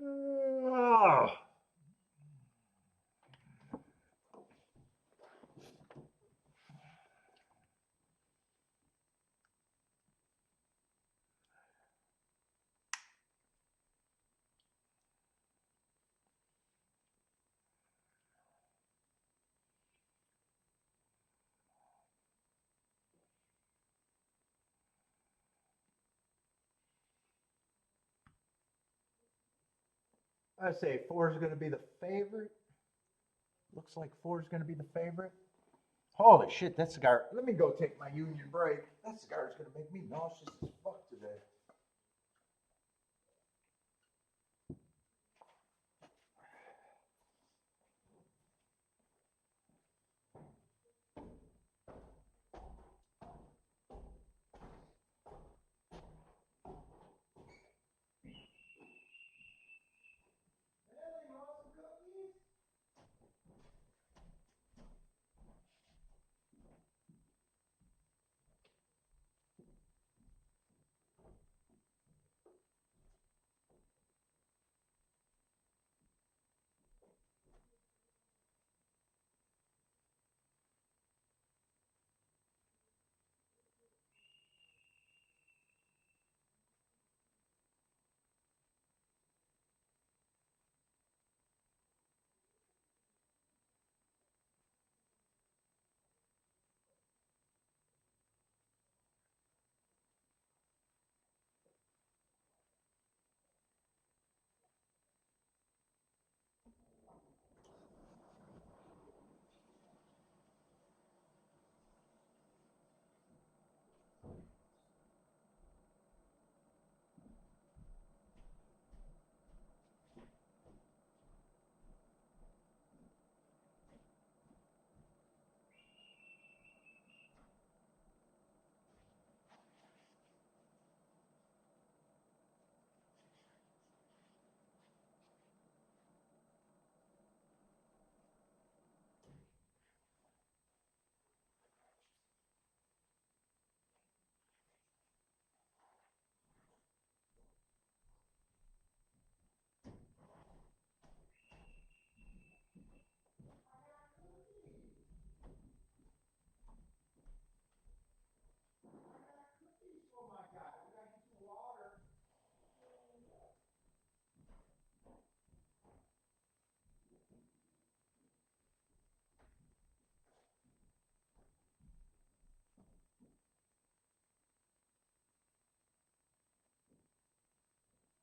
Oh. I say 4 is going to be the favorite. Looks like 4 is going to be the favorite. Holy shit, that cigar. Let me go take my union break. That cigar is going to make me nauseous as fuck today.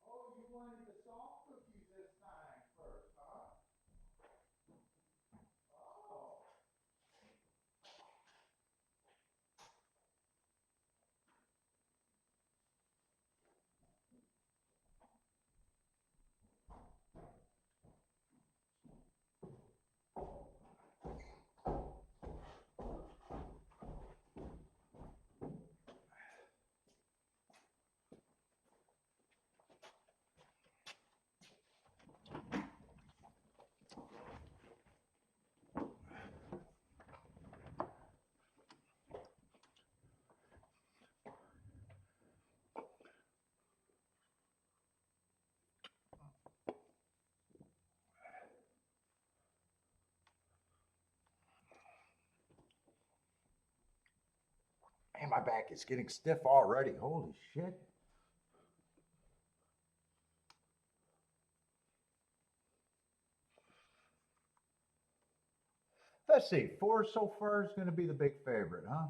Oh, you wanted the soft cookies this time first, huh? Oh. Man, my back is getting stiff already. Holy shit. Let's see. 4 so far is going to be the big favorite, huh?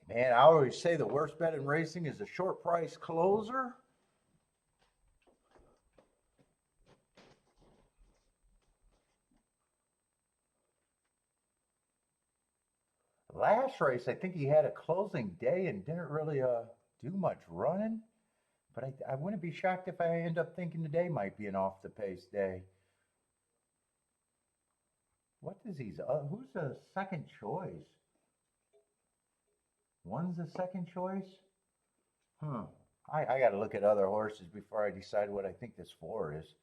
Man, I always say the worst bet in racing is a short price closer. Last race, I think he had a closing day and didn't really do much running. But I wouldn't be shocked if I end up thinking today might be an off the pace day. What is he? Who's the second choice? One's the second choice? Huh. I got to look at other horses before I decide what I think this 4 is.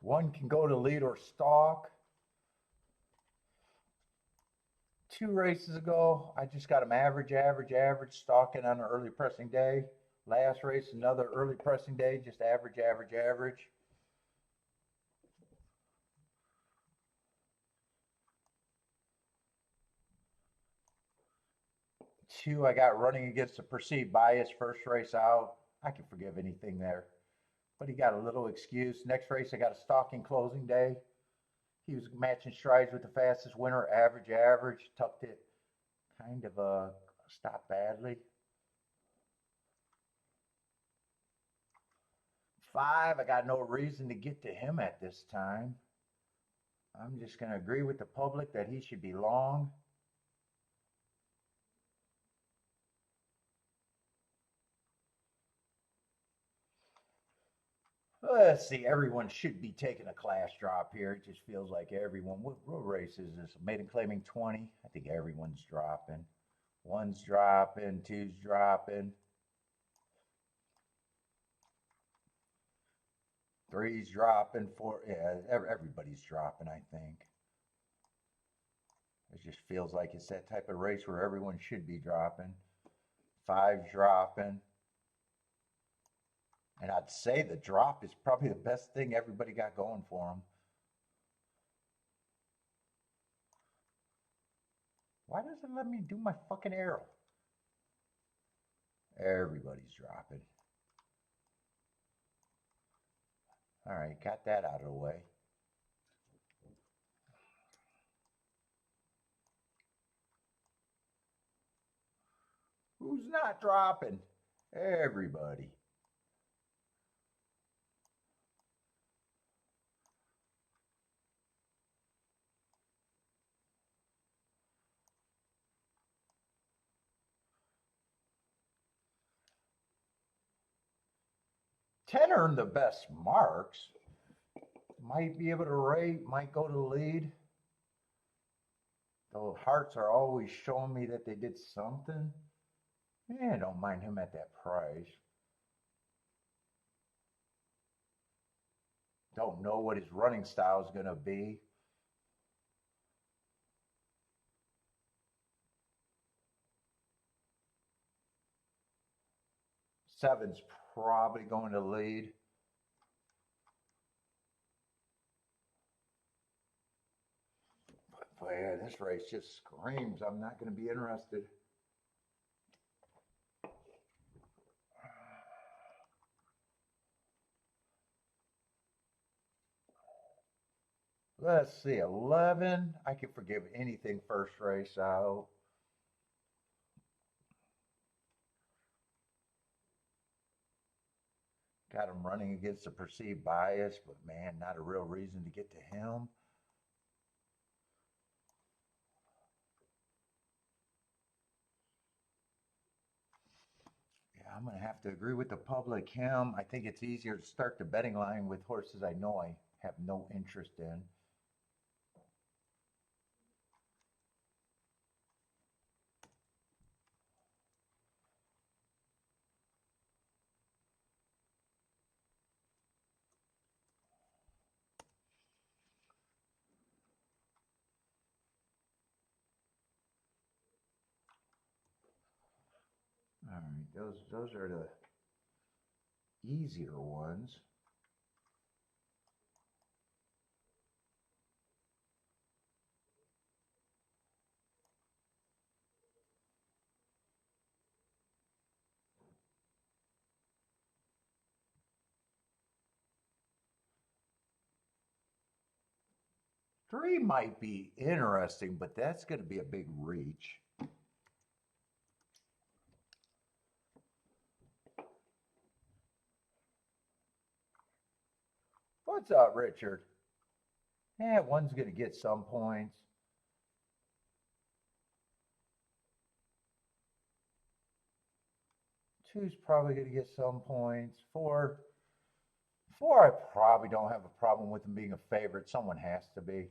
One can go to lead or stalk. 2 races ago, I just got him average, stalking on an early pressing day. Last race, another early pressing day, just average, average. 2, I got running against the perceived bias first race out. I can forgive anything there. but he got a little excuse. Next race, I got a stalking closing day. He was matching strides with the fastest winner, average, tucked it, kind of stopped badly. 5, I got no reason to get to him at this time. I'm just going to agree with the public that he should be long. Let's see, everyone should be taking a class drop here. It just feels like everyone. What race is this? Maiden claiming 20. I think everyone's dropping. 1's dropping, 2's dropping. 3's dropping, 4. Yeah, everybody's dropping, I think. It just feels like it's that type of race where everyone should be dropping. 5's dropping. And I'd say the drop is probably the best thing everybody got going for them. Why doesn't it let me do my fucking arrow? Everybody's dropping. All right, got that out of the way. Who's not dropping? Everybody. Ten earned the best marks. Might be able to rate, might go to the lead. The hearts are always showing me that they did something. Yeah, don't mind him at that price. Don't know what his running style is going to be. Seven's probably going to lead. But yeah, this race just screams I'm not going to be interested. Let's see, 11. I can forgive anything first race out. Got him running against a perceived bias, but man, not a real reason to get to him. Yeah, I'm going to have to agree with the public. Him, I think it's easier to start the betting line with horses I know I have no interest in. All right, those are the easier ones. Three might be interesting, but that's going to be a big reach. What's up, Richard? Yeah, one's going to get some points. Two's probably going to get some points. Four, I probably don't have a problem with him being a favorite. Someone has to be.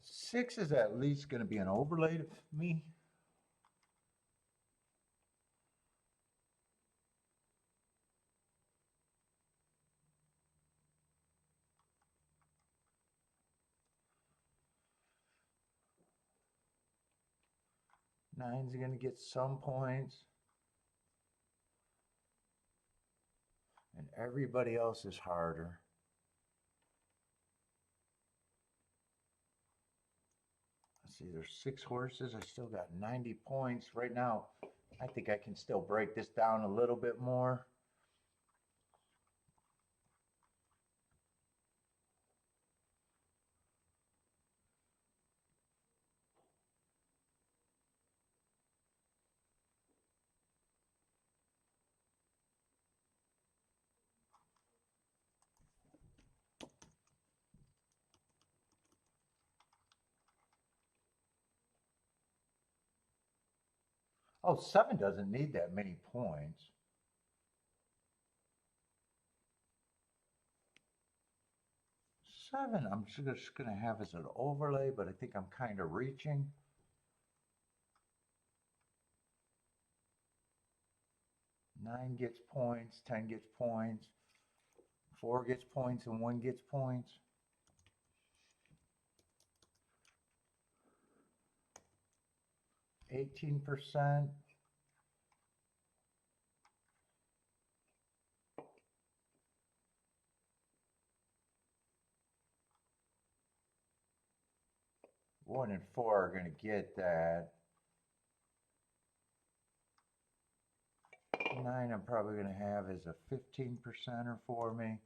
Six is at least going to be an overlay to me. Nine's going to get some points. And everybody else is harder. see, there's 6 horses. I still got 90 points. Right now, I think I can still break this down a little bit more. Oh, 7 doesn't need that many points. 7, I'm just going to have as an overlay, but I think I'm kind of reaching. 9 gets points, 10 gets points, 4 gets points, and 1 gets points. 18%. One and 4 are going to get that. 9 I'm probably going to have as a 15%er for me.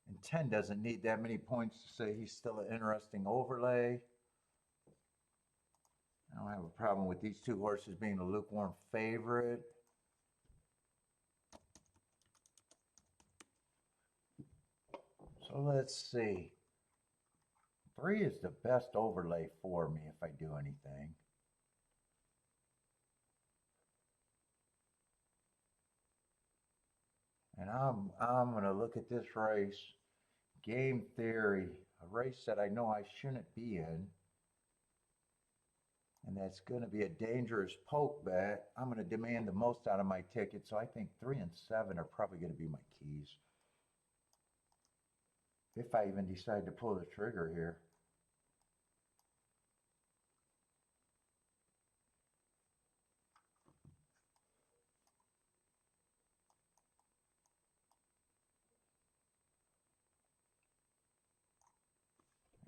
And 10 doesn't need that many points to say he's still an interesting overlay. I don't have a problem with these 2 horses being a lukewarm favorite. So let's see. 3 is the best overlay for me if I do anything. And I'm going to look at this race, game theory, a race that I know I shouldn't be in. And that's going to be a dangerous poke bet. I'm going to demand the most out of my ticket, so I think 3 and 7 are probably going to be my keys. If I even decide to pull the trigger here.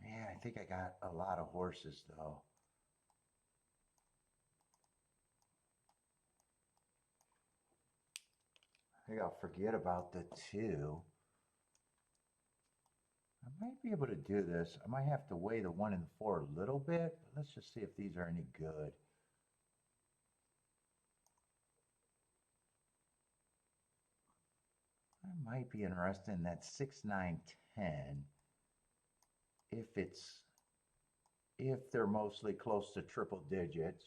Man, I think I got a lot of horses though. I think I'll forget about the 2. I might be able to do this. I might have to weigh the 1 and 4 a little bit. But let's just see if these are any good. I might be interested in that 6, 9, 10. If they're mostly close to triple digits.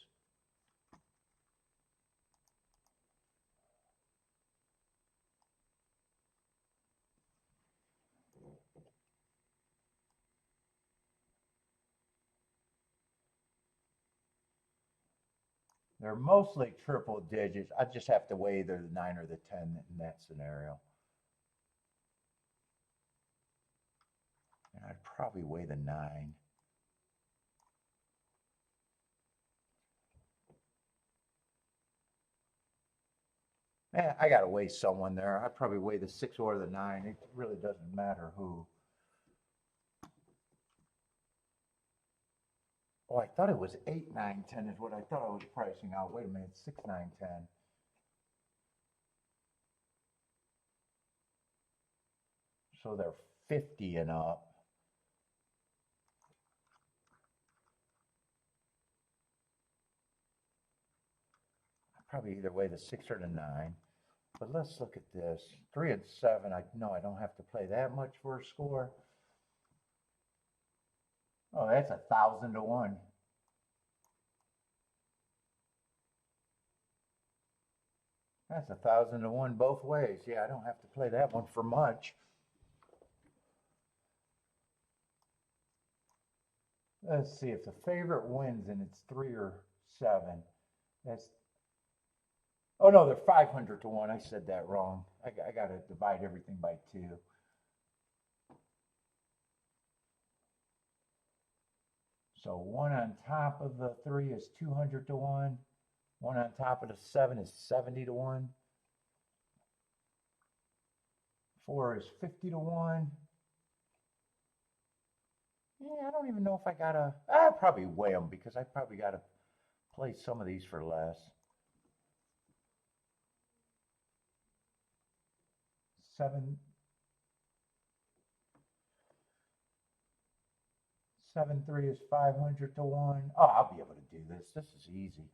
They're mostly triple digits. I just have to weigh either the 9 or the 10 in that scenario. And I'd probably weigh the 9. I got to weigh someone there. I'd probably weigh the 6 or the 9. It really doesn't matter who. Oh, I thought it was 8, 9, 10 is what I thought I was pricing out. Wait a minute, 6, 9, 10. So they're 50 and up. I'd probably either weigh the 6 or the 9. But let's look at this. 3 and 7, I know I don't have to play that much for a score. Oh, that's 1,000 to 1. That's 1,000 to 1 both ways. Yeah, I don't have to play that one for much. Let's see if the favorite wins and it's 3 or 7. That's, oh no, they're 500 to 1. I said that wrong. I got to divide everything by 2. So 1 on top of the 3 is 200 to 1. 1 on top of the 7 is 70 to 1. 4 is 50 to 1. Yeah, I don't even know if I gotta. I probably weigh them because I probably gotta play some of these for less. 7, 7-3 is 500 to 1. Oh, I'll be able to do this. This is easy.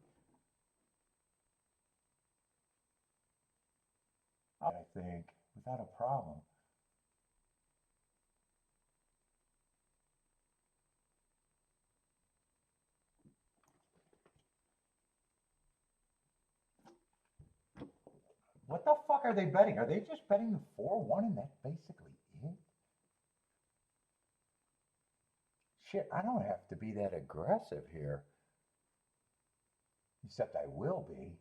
I think without a problem. What the fuck are they betting? Are they just betting the 4-1 and that's basically it? Shit, I don't have to be that aggressive here. Except I will be.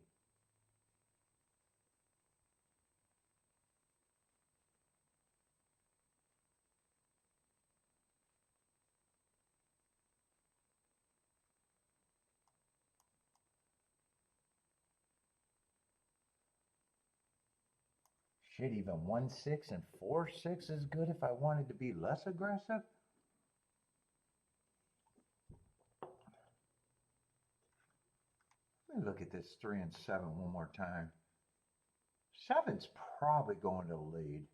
Shit, even 1-6 and 4-6 is good if I wanted to be less aggressive. Let me look at this 3 and 7 one more time. 7's probably going to lead.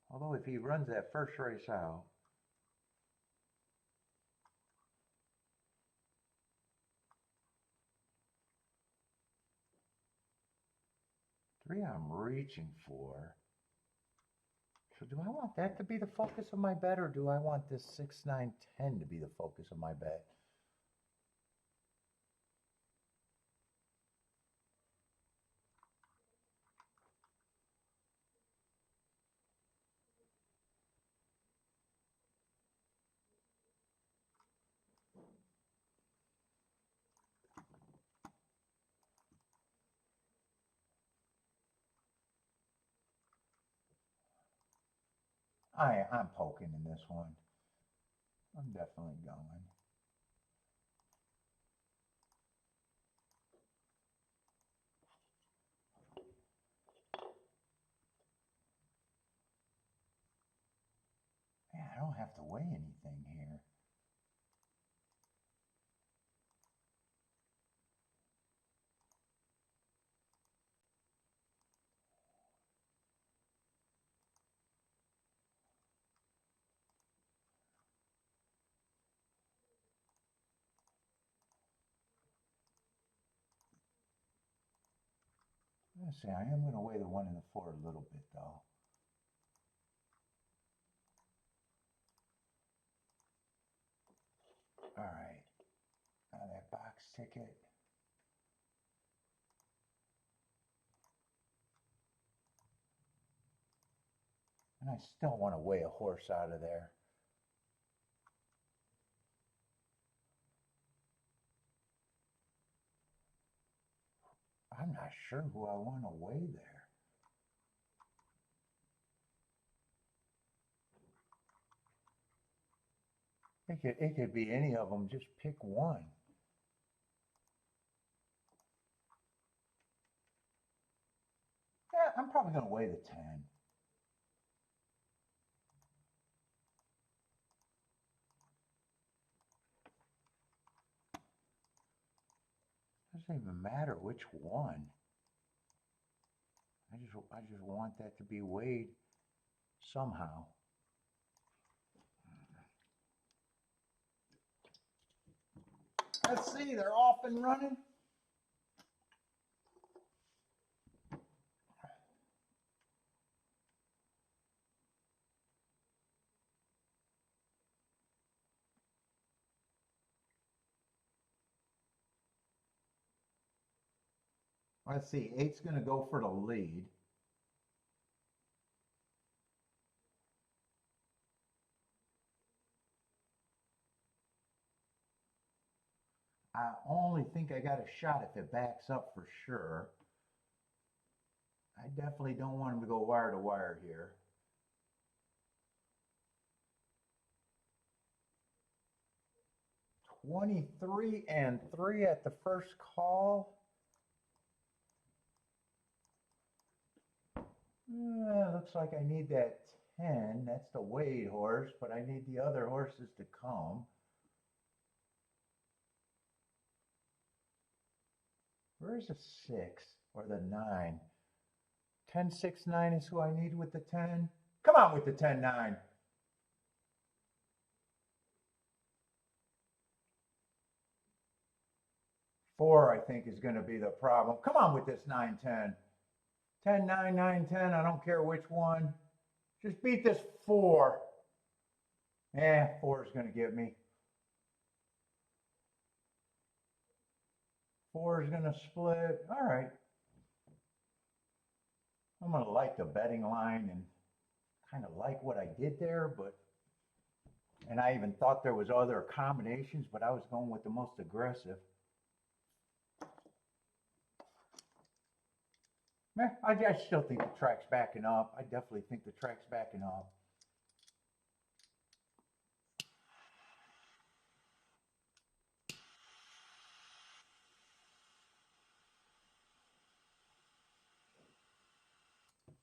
Although if he runs that first race out, three I'm reaching for. So do I want that to be the focus of my bet, or do I want this 6, 9, 10 to be the focus of my bet? I'm poking in this one. I'm definitely going. Man, I don't have to weigh anything here. Let's see, I am going to weigh the 1 and the 4 a little bit, though. All right. Now that box ticket. And I still want to weigh a horse out of there. I'm not sure who I want to weigh there. It could be any of them. Just pick one. Yeah, I'm probably going to weigh the 10. Doesn't even matter which one. I just want that to be weighed somehow. Let's see, they're off and running. Let's see, 8's going to go for the lead. I only think I got a shot if it backs up for sure. I definitely don't want him to go wire to wire here. $23 and 3 at the first call. Looks like I need that 10. That's the Wade horse, but I need the other horses to come. Where's the 6 or the 9? 10, 6, 9 is who I need with the 10. Come on with the 10, 9. 4, I think, is going to be the problem. Come on with this 9, 10. 10, 9, 9, 10. I don't care which one. Just beat this 4. 4 is going to get me. 4 is going to split. All right. I'm going to like the betting line and kind of like what I did there, and I even thought there was other combinations, but I was going with the most aggressive. I still think the track's backing up. I definitely think the track's backing up.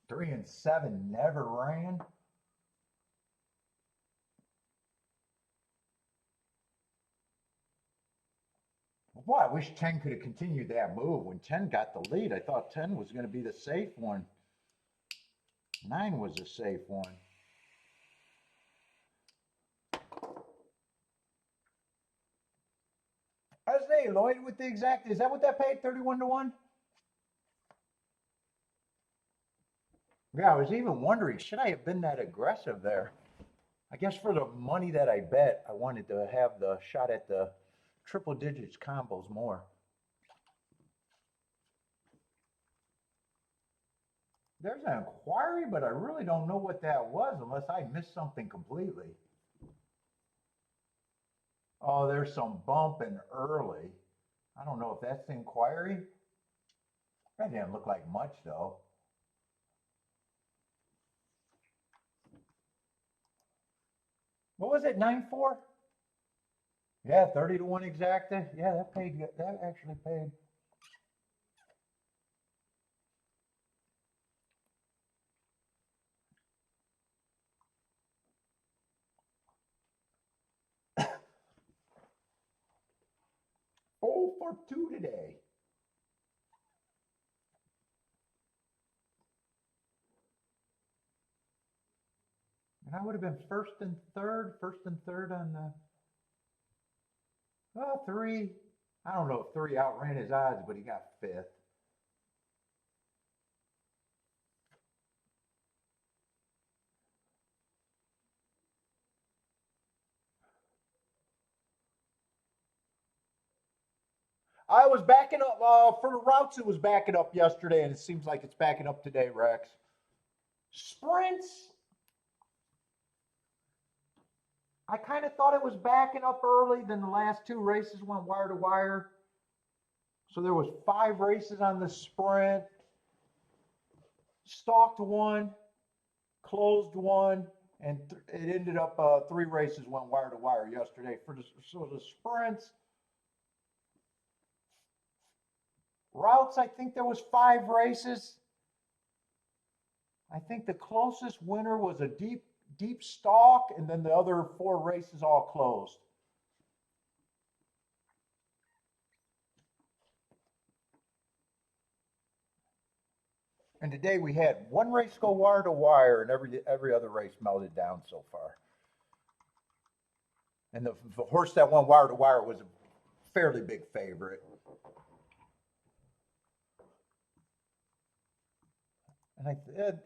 Three and 7 never ran. Boy, I wish 10 could have continued that move. When 10 got the lead, I thought 10 was going to be the safe one. 9 was a safe one. I was saying, Lloyd, with the exact, is that what that paid? 31 to 1? Yeah, I was even wondering, should I have been that aggressive there? I guess for the money that I bet, I wanted to have the shot at the triple digits combos more. There's an inquiry, but I really don't know what that was unless I missed something completely. Oh, there's some bumping early. I don't know if that's the inquiry. That didn't look like much, though. What was it, 9-4? Yeah, 30 to 1 exacta. Yeah, that paid. That actually paid. Oh, for 2 today. And I would have been first and third on the 3. I don't know if 3 outran his odds, but he got 5th. I was backing up for the routes. It was backing up yesterday, and it seems like it's backing up today, Rex. Sprints. I kind of thought it was backing up early. Then the last 2 races went wire to wire. So there was 5 races on the sprint. Stalked 1, closed 1, and it ended up 3 races went wire to wire yesterday. So the sprints. Routes, I think there was 5 races. I think the closest winner was a deep stalk, and then the other 4 races all closed. And today we had 1 race go wire to wire, and every other race melted down so far. And the horse that went wire to wire was a fairly big favorite.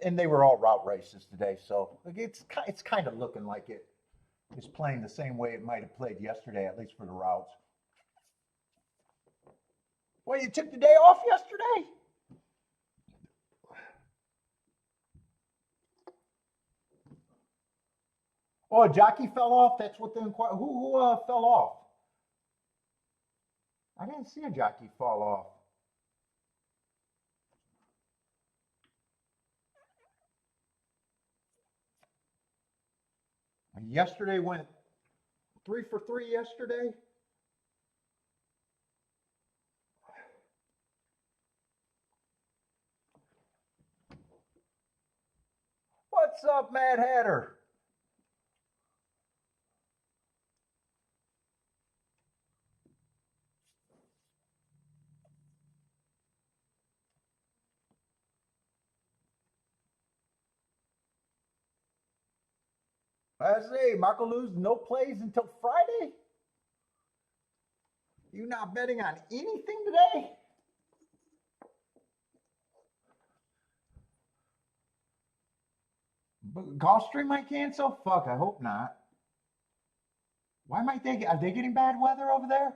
And they were all route races today, so it's kind of looking like it is playing the same way it might have played yesterday, at least for the routes. Well, you took the day off yesterday? Oh, a jockey fell off? That's what the inquiry. Who fell off? I didn't see a jockey fall off. Yesterday went 3 for 3 yesterday. Well, What's up, Mad Hatter? I say, Marco lose no plays until Friday. You not betting on anything today? But Gulfstream might cancel? Fuck, I hope not. Why might they? Are they getting bad weather over there?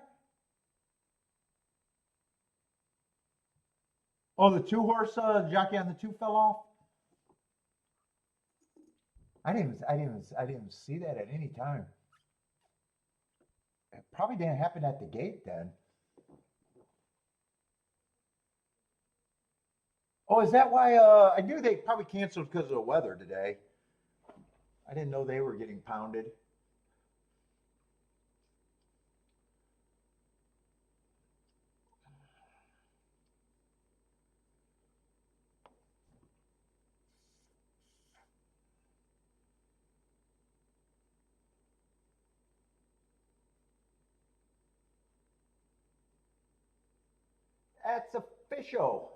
Oh, the two horse jockey on the two fell off. I didn't see that at any time. It probably didn't happen at the gate then. Oh, is that why? I knew they probably canceled because of the weather today. I didn't know they were getting pounded. That's official.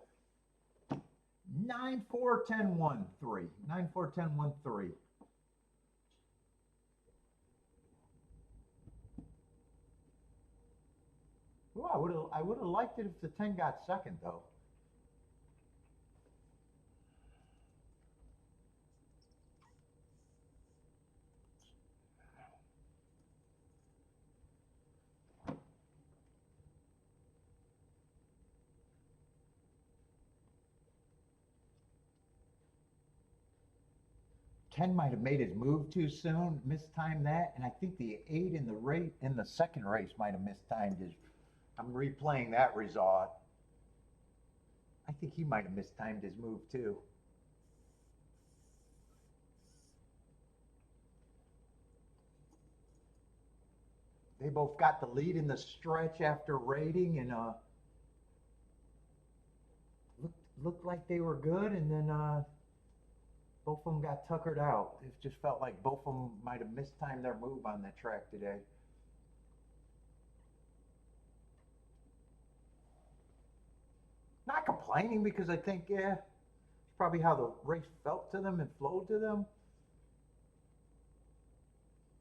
9-4-10-1-3. 9-4-10-1-3. Ooh, I would have liked it if the 10 got second though. Ken might have made his move too soon, mistimed that, and I think the 8 in the second race might have mistimed his. I'm replaying that result. I think he might have mistimed his move too. They both got the lead in the stretch after rating, and looked like they were good, and then both of them got tuckered out. It just felt like both of them might have mistimed their move on the track today. Not complaining because I think, yeah, it's probably how the race felt to them and flowed to them.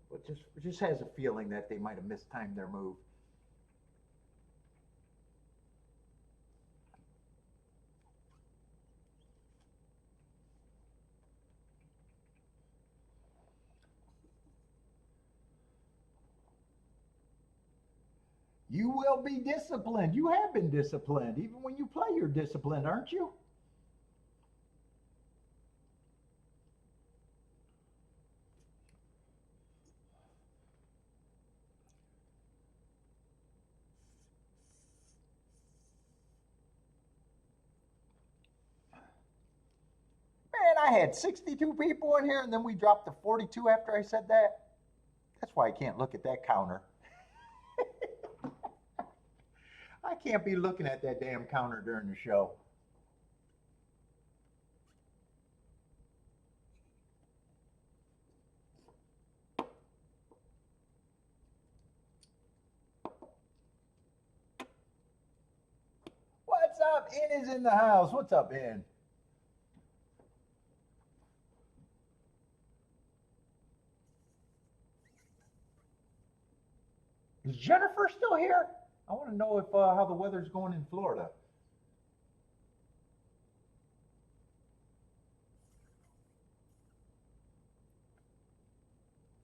But just has a feeling that they might have mistimed their move. You will be disciplined. You have been disciplined. Even when you play, you're disciplined, aren't you? Man, I had 62 people in here, and then we dropped to 42 after I said that. That's why I can't look at that counter. I can't be looking at that damn counter during the show. What's up? In is in the house. What's up, In? Is Jennifer still here? I want to know if how the weather's going in Florida.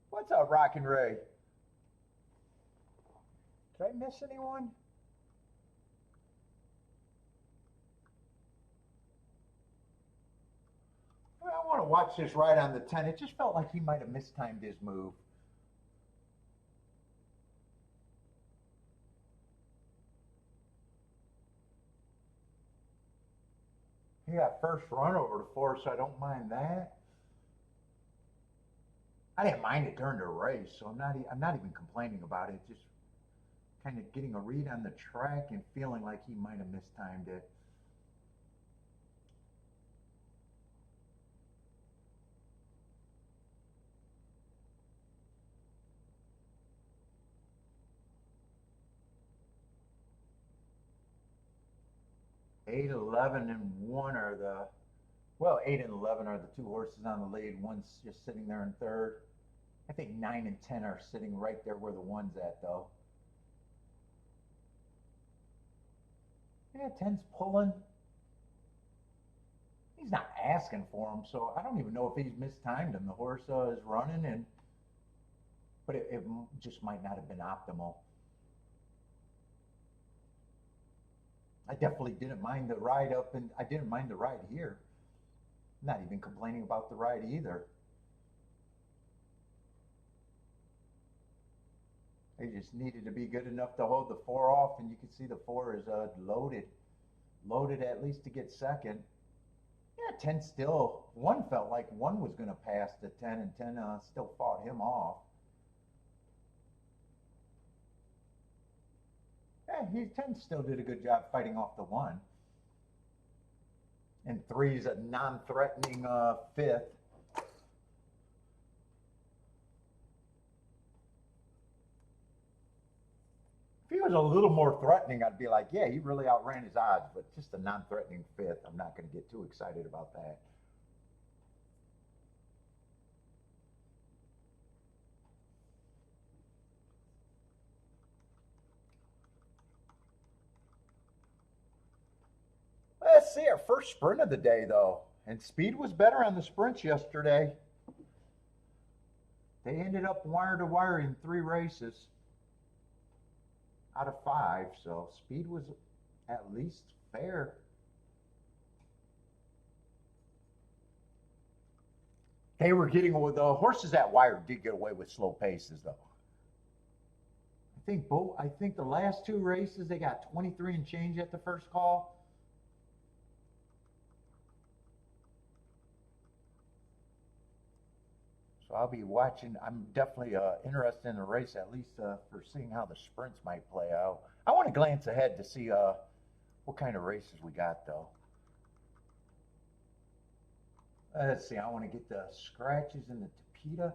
What's up, Rockin' Ray? Did I miss anyone? Well, I want to watch this ride on the 10. It just felt like he might have mistimed his move. He got first run over the 4, so I don't mind that. I didn't mind it during the race, so I'm not even complaining about it. Just kind of getting a read on the track and feeling like he might have mistimed it. 8, 11, and 1 are the, well, 8 and 11 are the two horses on the lead. One's just sitting there in third. I think 9 and 10 are sitting right there where the one's at, though. Yeah, 10's pulling. He's not asking for him, so I don't even know if he's mistimed him. The horse is running, but it just might not have been optimal. I definitely didn't mind the ride up, and I didn't mind the ride here. I'm not even complaining about the ride either. They just needed to be good enough to hold the 4 off, and you can see the 4 is loaded at least to get second. Yeah, 10 still, 1 felt like 1 was going to pass the 10, and 10 still fought him off. Yeah, 10 still did a good job fighting off the 1. And 3's a non-threatening 5th. If he was a little more threatening, I'd be like, yeah, he really outran his odds, but just a non-threatening 5th, I'm not going to get too excited about that. Let's see, our first sprint of the day, though. And speed was better on the sprints yesterday. They ended up wire to wire in 3 races out of 5, so speed was at least fair. They were getting with the horses at wire did get away with slow paces, though. I think the last 2 races they got 23 and change at the first call. So I'll be watching. I'm definitely interested in the race, at least for seeing how the sprints might play out. I want to glance ahead to see what kind of races we got, though. Let's see. I want to get the scratches in the Tapeta.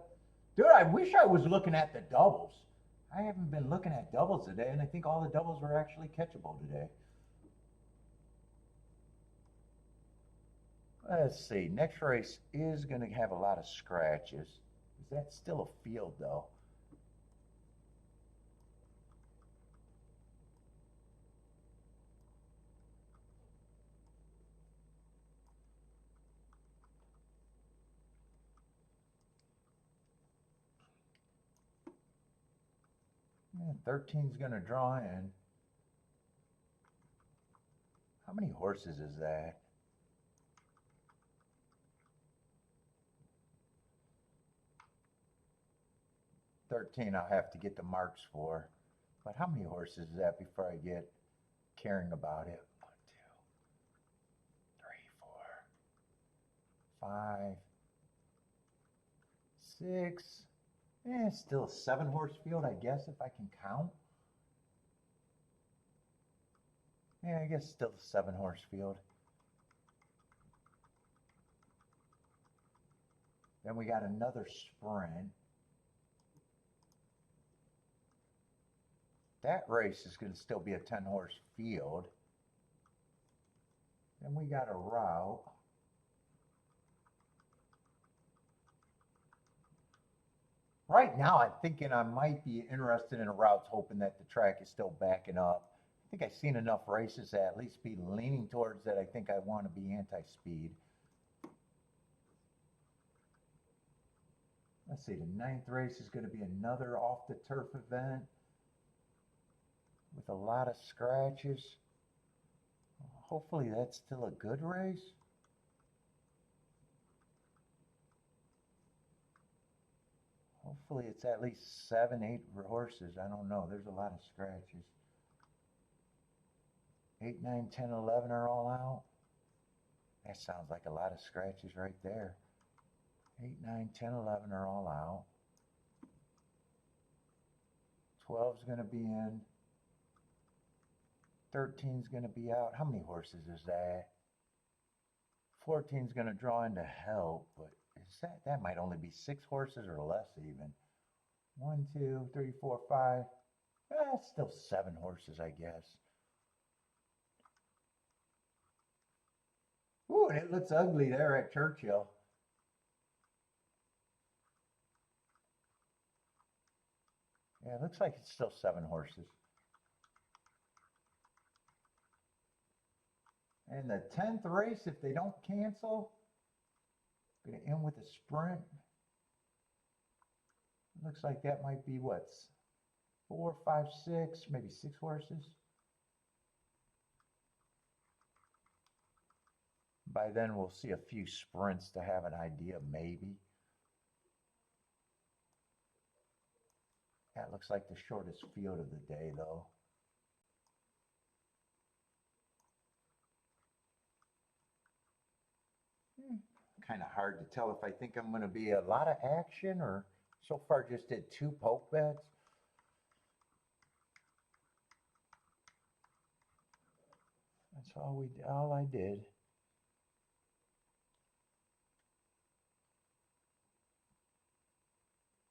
Dude, I wish I was looking at the doubles. I haven't been looking at doubles today, and I think all the doubles were actually catchable today. Let's see. Next race is going to have a lot of scratches. Is that still a field, though? Yeah, 13's going to draw in. How many horses is that? $13 I'll have to get the marks for. But how many horses is that before I get caring about it? 1, 2, 3, 4, 5, 6. Eh, still a 7-horse field, I guess, if I can count. Yeah, I guess still a 7-horse field. Then we got another sprint. That race is going to still be a 10-horse field. Then we got a route. Right now, I'm thinking I might be interested in a route, hoping that the track is still backing up. I think I've seen enough races to at least be leaning towards that. I think I want to be anti-speed. Let's see, the 9th race is going to be another off-the-turf event with a lot of scratches. Hopefully that's still a good race. Hopefully it's at least 7, 8 horses. I don't know. There's a lot of scratches. 8, 9, 10, 11 are all out. That sounds like a lot of scratches right there. 8, 9, 10, 11 are all out. 12's going to be in. 13's going to be out. How many horses is that? 14's going to draw into help, but is that might only be 6 horses or less even. 1, 2, 3, 4, 5. That's still 7 horses, I guess. Ooh, and it looks ugly there at Churchill. Yeah, it looks like it's still 7 horses. And the 10th race, if they don't cancel, going to end with a sprint. Looks like that might be what's 4, 5, 6, maybe 6 horses. By then, we'll see a few sprints to have an idea, maybe. That looks like the shortest field of the day, though. Kind of hard to tell if I think I'm going to be a lot of action or so far just did 2 poke bets. That's all I did.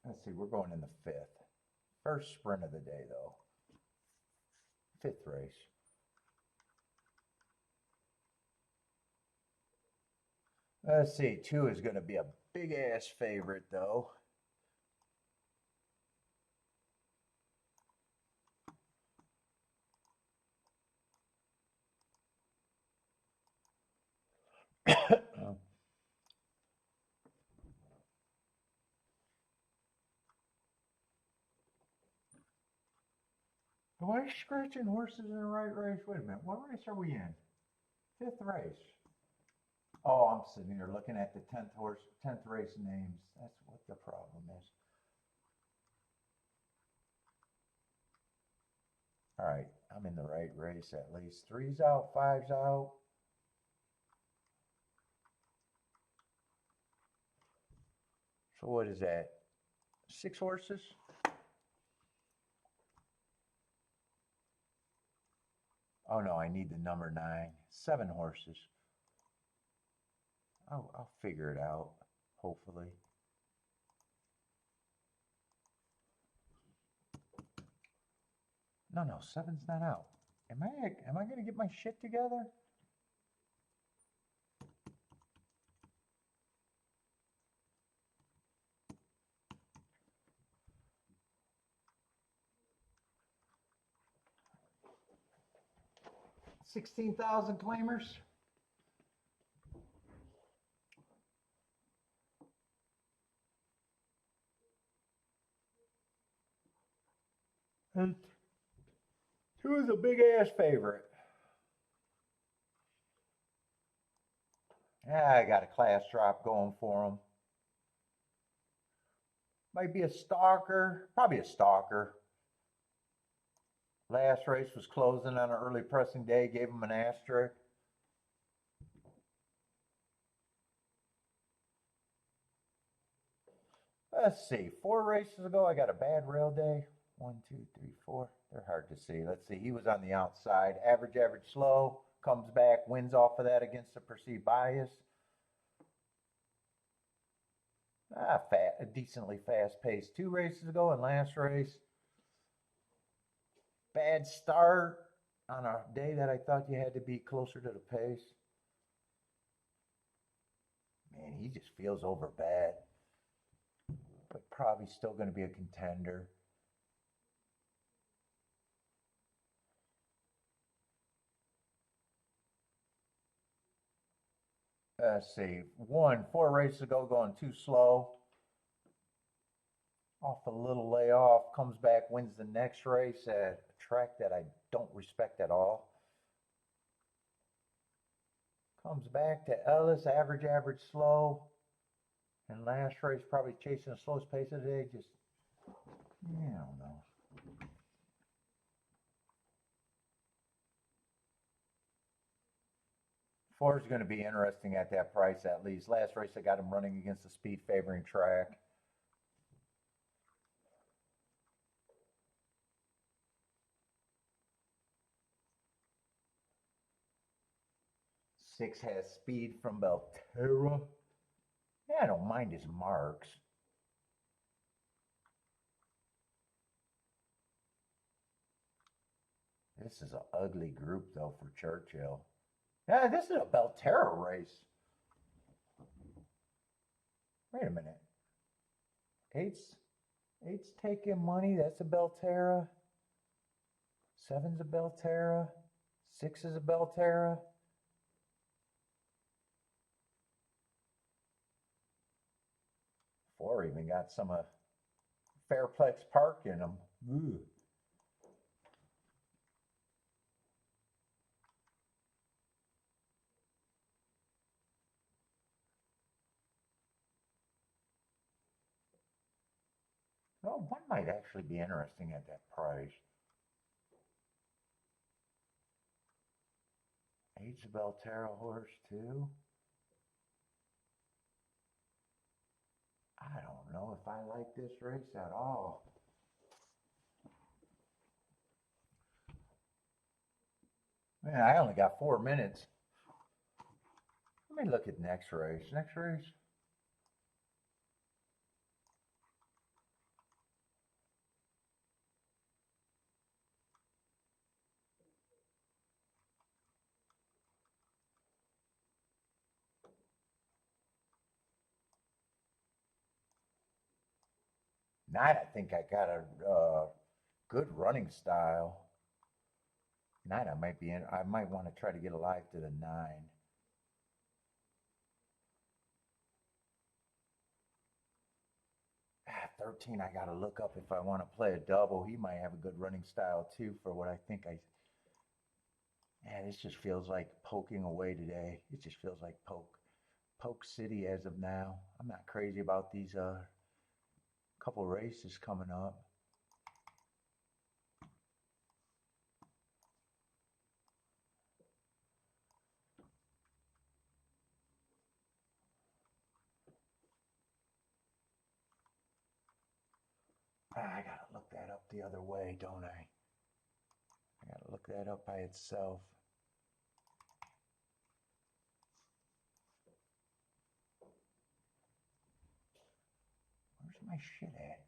Let's see, we're going in the 5th. First sprint of the day, though. 5th race. Let's see, 2 is going to be a big-ass favorite, though. Am I scratching horses in the right race? Wait a minute, what race are we in? 5th race. Oh, I'm sitting here looking at the 10th race names. That's what the problem is. All right, I'm in the right race at least. 3's out, 5's out. So what is that? 6 horses? Oh no, I need the number 9. 7 horses. I'll figure it out, hopefully. No, 7's not out. Am I gonna get my shit together? $16,000 claimers. And 2 is a big ass favorite. Yeah, I got a class drop going for him. Might be a stalker, probably a stalker. Last race was closing on an early pressing day, gave him an asterisk. Let's see, 4 races ago, I got a bad rail day. 1, 2, 3, 4. They're hard to see. Let's see, he was on the outside. Average, slow. Comes back, wins off of that against the perceived bias. A decently fast pace. 2 races ago and last race. Bad start on a day that I thought you had to be closer to the pace. Man, he just feels over bad. But probably still going to be a contender. Let's see, 4 races ago, going too slow. Off a little layoff, comes back, wins the next race at a track that I don't respect at all. Comes back to Ellis, average, slow. And last race, probably chasing the slowest pace of the day. Just, yeah, I don't know. Four is going to be interesting at that price at least. Last race, I got him running against the speed favoring track. Six has speed from Belterra. Yeah, I don't mind his marks. This is an ugly group, though, for Churchill. Yeah, this is a Belterra race. Wait a minute. Eight's taking money. That's a Belterra. Seven's a Belterra. Six is a Belterra. Four even got some Fairplex Park in them. Ooh. Oh, one might actually be interesting at that price. Eight's a Belterra horse too. I don't know if I like this race at all. Man, I only got 4 minutes. Let me look at next race. Next race. Nine, I think I got a good running style. Nine, I might be in. I might want to try to get alive to the nine. 13, I got to look up if I want to play a double. He might have a good running style too for what I think I. Man, this just feels like poking away today. It just feels like poke city as of now. I'm not crazy about these couple races coming up. I gotta look that up the other way, don't I? I gotta look that up by itself. Where's my shit at?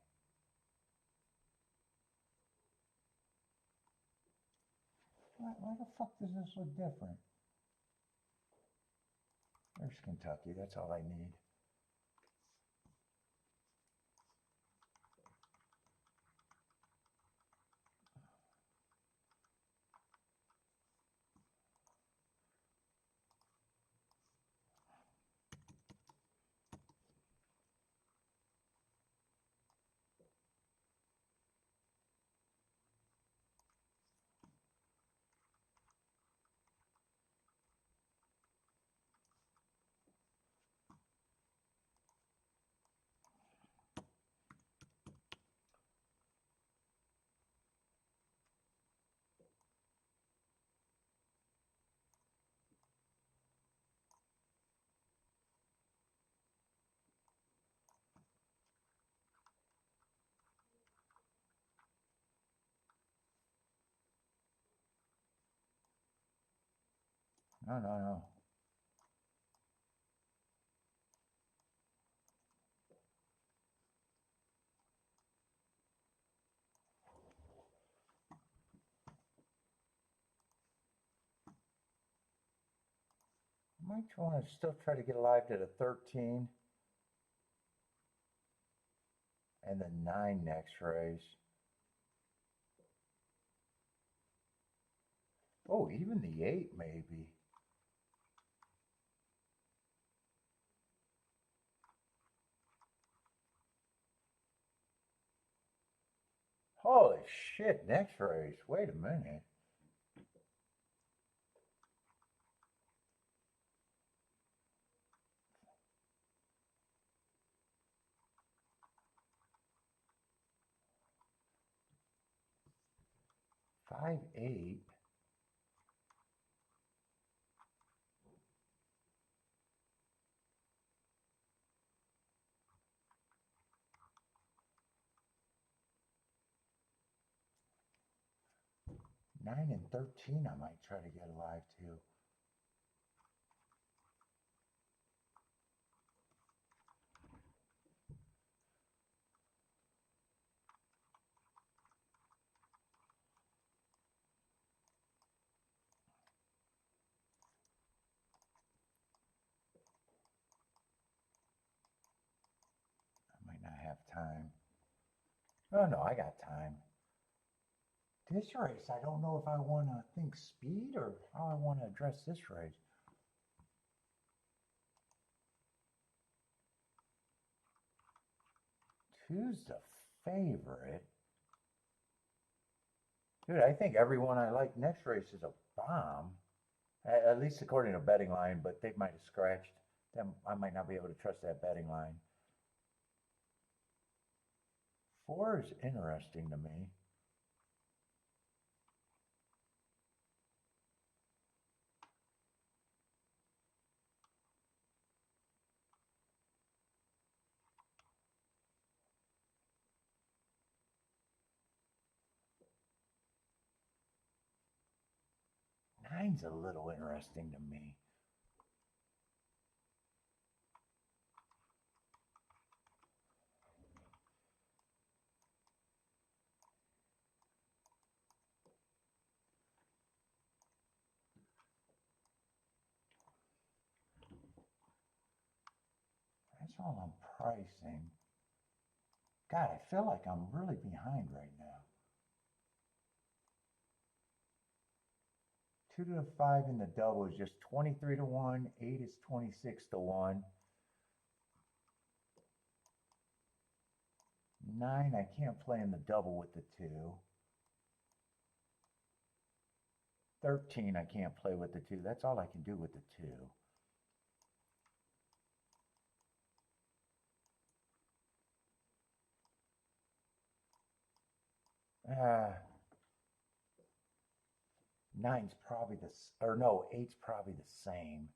Why the fuck does this look different? There's Kentucky. That's all I need. No, no, no. I might want to still try to get alive to the 13 and the 9 next race. Oh, even the 8 maybe. Holy shit, next race. Wait a minute. Five, 8. Nine and 13, I might try to get alive to. Oh no, I got time. This race, I don't know if I want to think speed or how I want to address this race. Who's the favorite? Dude, I think everyone I like next race is a bomb. At least according to betting line, but they might have scratched them. I might not be able to trust that betting line. 4 is interesting to me. Nine's a little interesting to me. That's all I'm pricing. God, I feel like I'm really behind right now. 2 to the 5 in the double is just 23 to 1. 8 is 26 to 1. 9, I can't play in the double with the 2. 13, I can't play with the 2. That's all I can do with the 2. Nine's probably or no, 8's probably the same.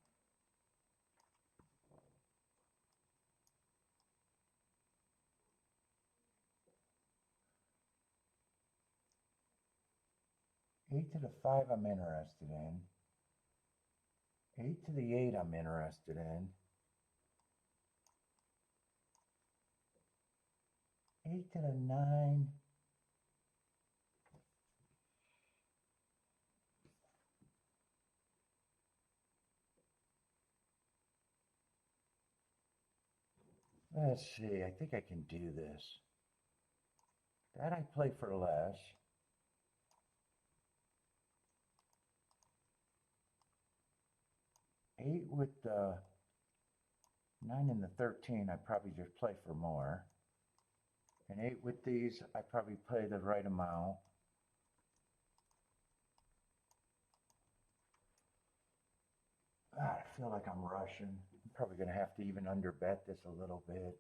Eight to the 5, I'm interested in. 8 to the 8, I'm interested in. 8 to the 9. Let's see, I think I can do this. That I play for less. 8 with the 9 and the 13, I probably just play for more. And 8 with these, I probably play the right amount. God, I feel like I'm rushing. I'm probably going to have to even underbet this a little bit.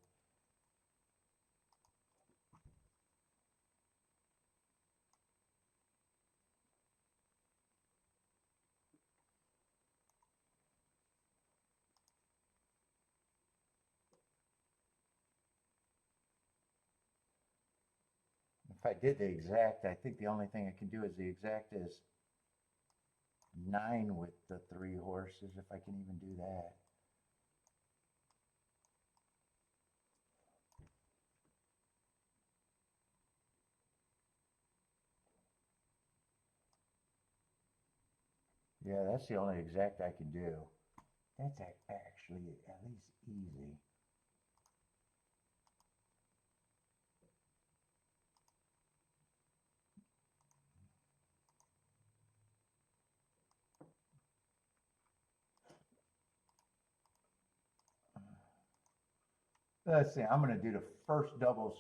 If I did the exact, I think the only thing I can do is the exact is 9 with the 3 horses, if I can even do that. Yeah, that's the only exact I can do. That's actually at least easy. Let's see, I'm going to do the first doubles.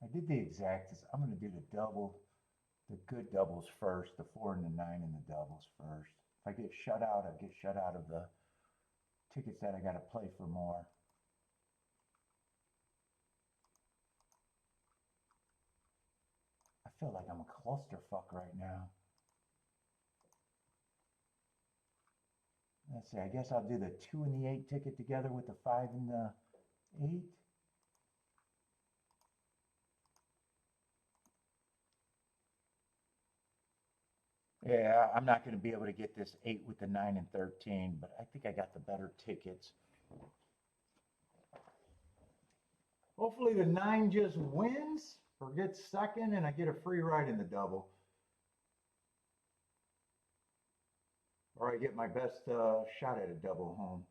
I did the exact. I'm going to do the double, the good doubles first, the 4 and the 9 in the doubles first. If I get shut out, I get shut out of the tickets that I got to play for more. I feel like I'm a clusterfuck right now. Let's see, I guess I'll do the 2 and the 8 ticket together with the 5 and the 8. Yeah, I'm not going to be able to get this 8 with the 9 and 13, but I think I got the better tickets. Hopefully the 9 just wins or gets second and I get a free ride in the double. Or I get my best shot at a double home.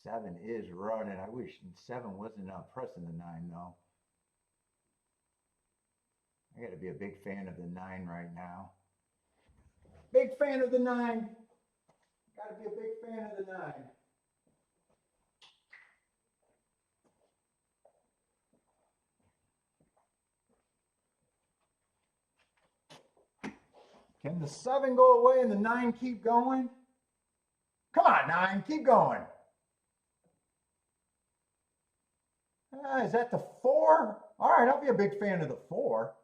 7 is running. I wish 7 wasn't pressing the 9 though. I got to be a big fan of the 9 right now. Big fan of the 9. Got to be a big fan of the 9. Can the 7 go away and the 9 keep going? Come on, 9, keep going. Is that the 4? All right, I'll be a big fan of the 4.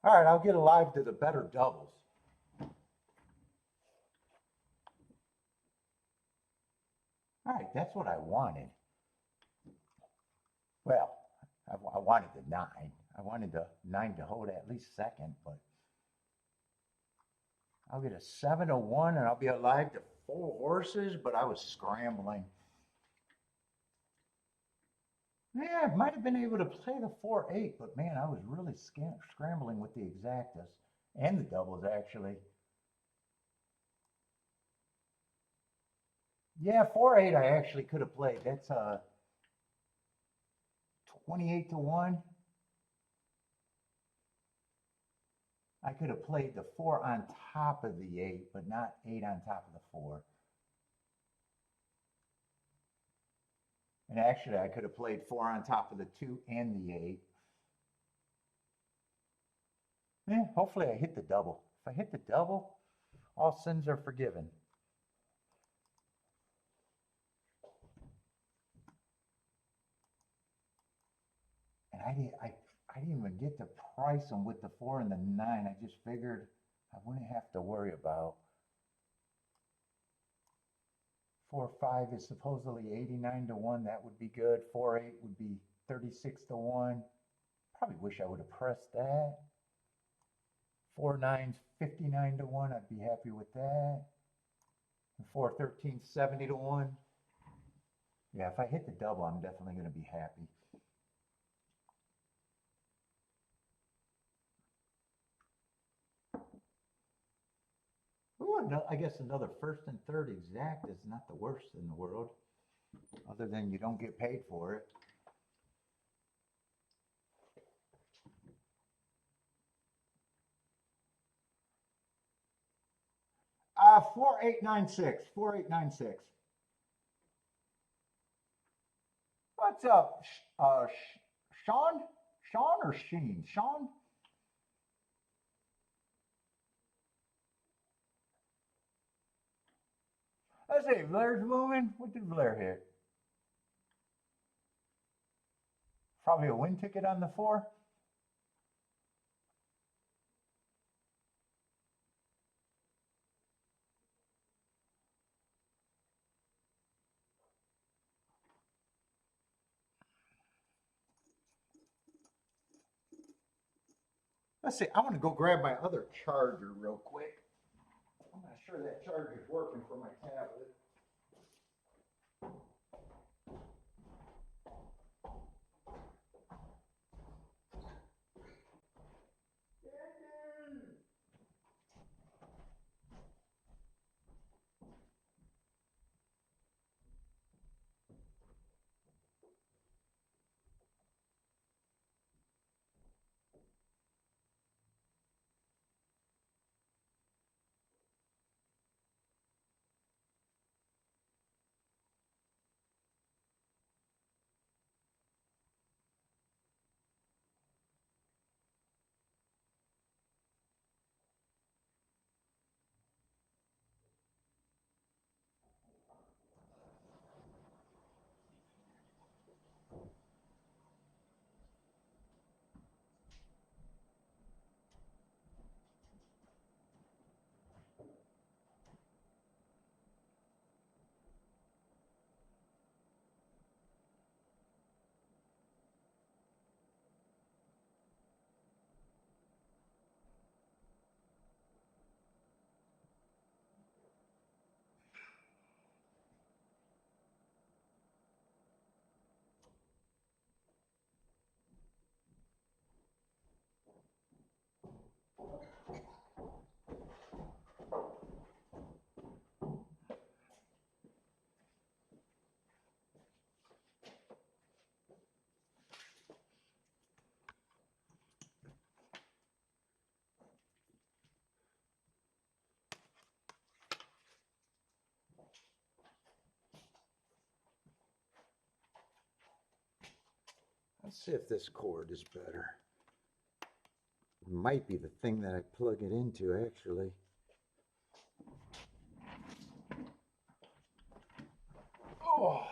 All right, I'll get alive to the better doubles. All right, that's what I wanted. Well, I wanted the 9. I wanted the 9 to hold at least second, but I'll get a 7 to 1 and I'll be alive to 4 horses, but I was scrambling. Yeah, I might have been able to play the 4-8, but man, I was really scrambling with the exactas and the doubles actually. Yeah, 4-8 I actually could have played. That's 28 to 1. I could have played the 4 on top of the 8, but not 8 on top of the 4. And actually, I could have played 4 on top of the 2 and the 8. Yeah, hopefully I hit the double. If I hit the double, all sins are forgiven. And I didn't even get to price them with the 4 and the 9. I just figured I wouldn't have to worry about. 4-5 is supposedly 89 to 1. That would be good. 4-8 would be 36 to 1. Probably wish I would have pressed that. 4-9's 59 to 1. I'd be happy with that. And 4-13's 70 to 1. Yeah, if I hit the double, I'm definitely going to be happy. Ooh, no, I guess another first and third exact is not the worst in the world, other than you don't get paid for it. 4896. 4896. What's up, Sean? Sean or Sheen? Sean? Let's see, Blair's moving. What did Blair hit? Probably a win ticket on the 4. Let's see, I want to go grab my other charger real quick. I'm not sure that charger is working for my tablet. Let's see if this cord is better. It might be the thing that I plug it into, actually. Oh.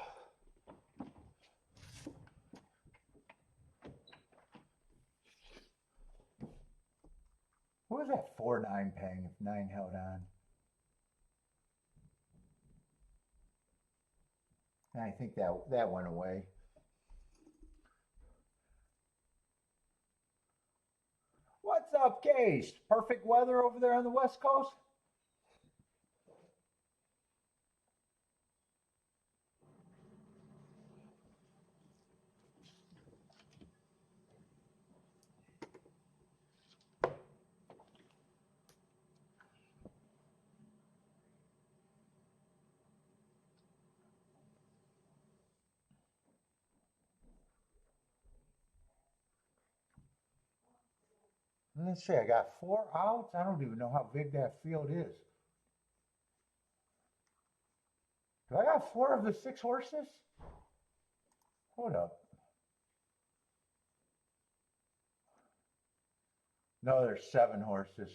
What was that 4-9 pang if 9 held on? I think that went away. What's up, Case? Perfect weather over there on the West Coast? Let's see, I got 4 outs. I don't even know how big that field is. Do I got 4 of the 6 horses? Hold up. No, there's 7 horses.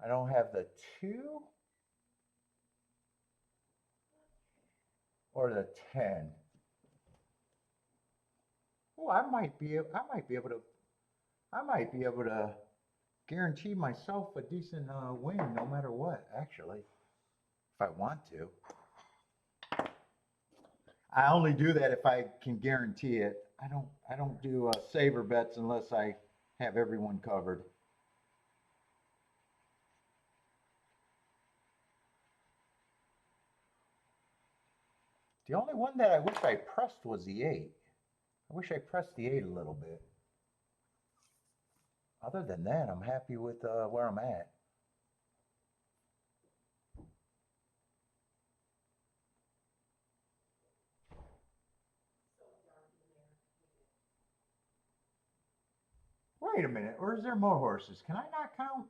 I don't have the 2 or the 10. Oh, I might be able to guarantee myself a decent win no matter what, actually, if I want to. I only do that if I can guarantee it. I don't do saver bets unless I have everyone covered. The only one that I wish I pressed was the 8. I wish I pressed the 8 a little bit. Other than that, I'm happy with where I'm at. Wait a minute, or is there more horses? Can I not count?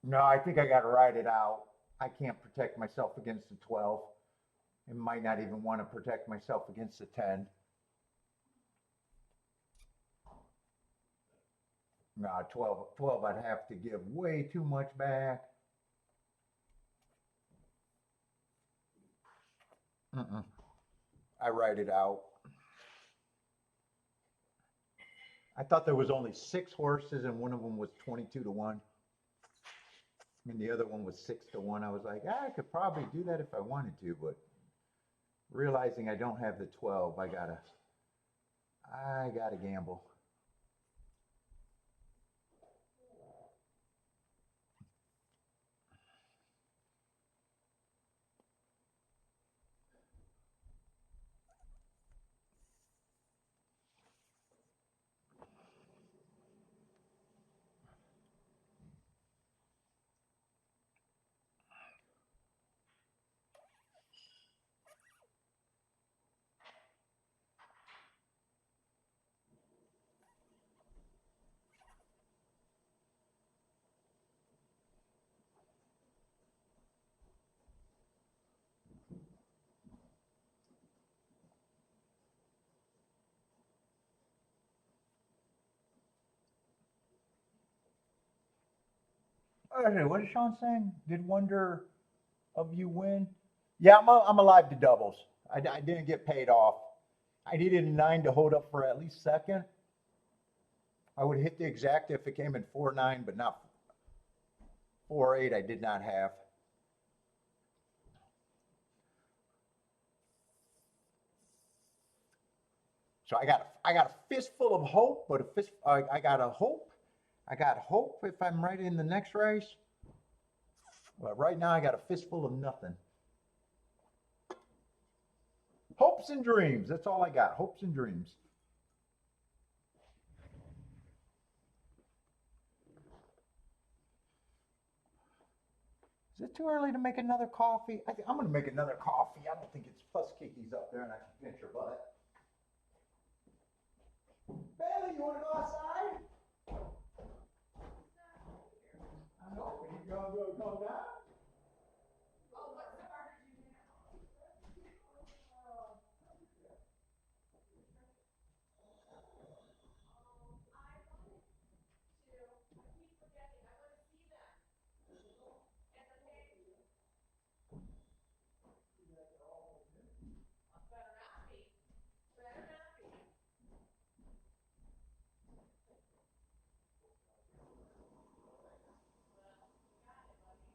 No, I think I got to ride it out. I can't protect myself against the 12. I might not even want to protect myself against the 10. No, 12 I'd have to give way too much back. I write it out. I thought there was only 6 horses and one of them was 22 to 1. And the other one was 6 to 1. I was like, I could probably do that if I wanted to, but realizing I don't have the 12, I gotta gamble. Okay, what is Sean saying? Did Wonder of You win? Yeah, I'm alive to doubles. I didn't get paid off. I needed a 9 to hold up for at least second. I would hit the exact if it came in 4-9, but not 4-8. I did not have. So I got a fistful of hope, but I got a hope. I got hope if I'm right in the next race. But right now I got a fistful of nothing. Hopes and dreams. That's all I got. Hopes and dreams. Is it too early to make another coffee? I'm going to make another coffee. I don't think it's plus Kiki's up there and I can pinch her butt. Bailey, you want to go outside? I know. Are you going to go down? Oh, what car did you have? I wanted to. I keep forgetting. I want to see them. And the page. Better not be. Better not be. Well, you got it, buddy.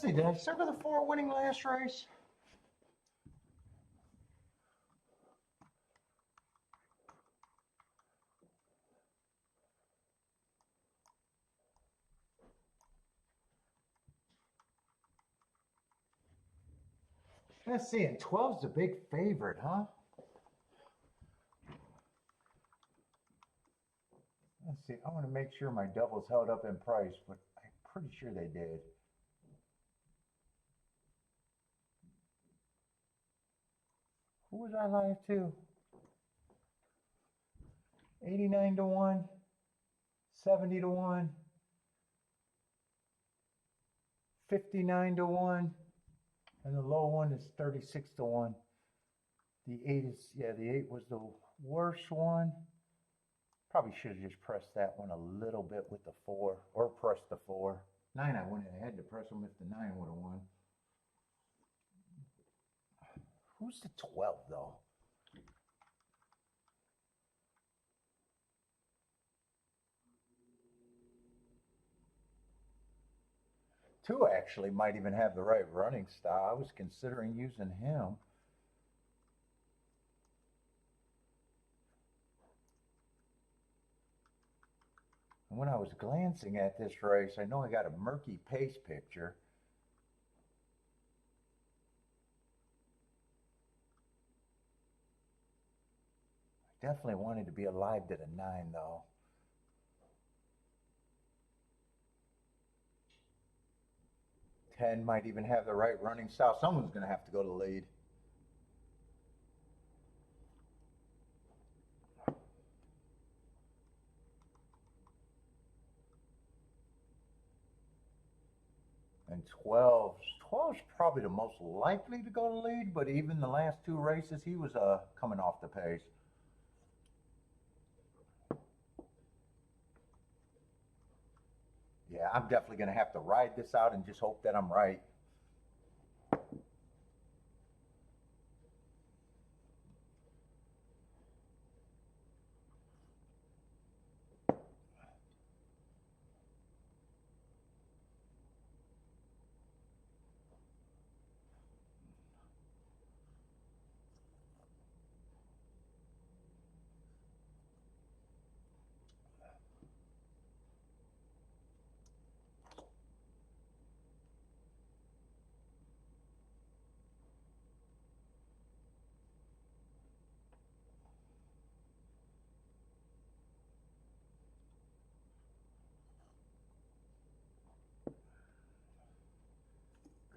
Let's see, did I circle the 4 winning last race? Let's see, and 12's a big favorite, huh? Let's see, I want to make sure my doubles held up in price, but I'm pretty sure they did. Who was I live to? 89 to 1, 70 to 1, 59 to 1, and the low one is 36 to 1. The 8 is, yeah, the 8 was the worst one. Probably should have just pressed that one a little bit with the 4, or pressed the 4. 9, I went ahead to press them if the 9 would have won. Who's the 12 though? Two actually might even have the right running style. I was considering using him. And when I was glancing at this race, I know I got a murky pace picture. I definitely wanted to be alive to the 9 though. Ten might even have the right running style. Someone's going to have to go to lead. And 12's probably the most likely to go to lead, but even the last 2 races, he was coming off the pace. Yeah, I'm definitely going to have to ride this out and just hope that I'm right.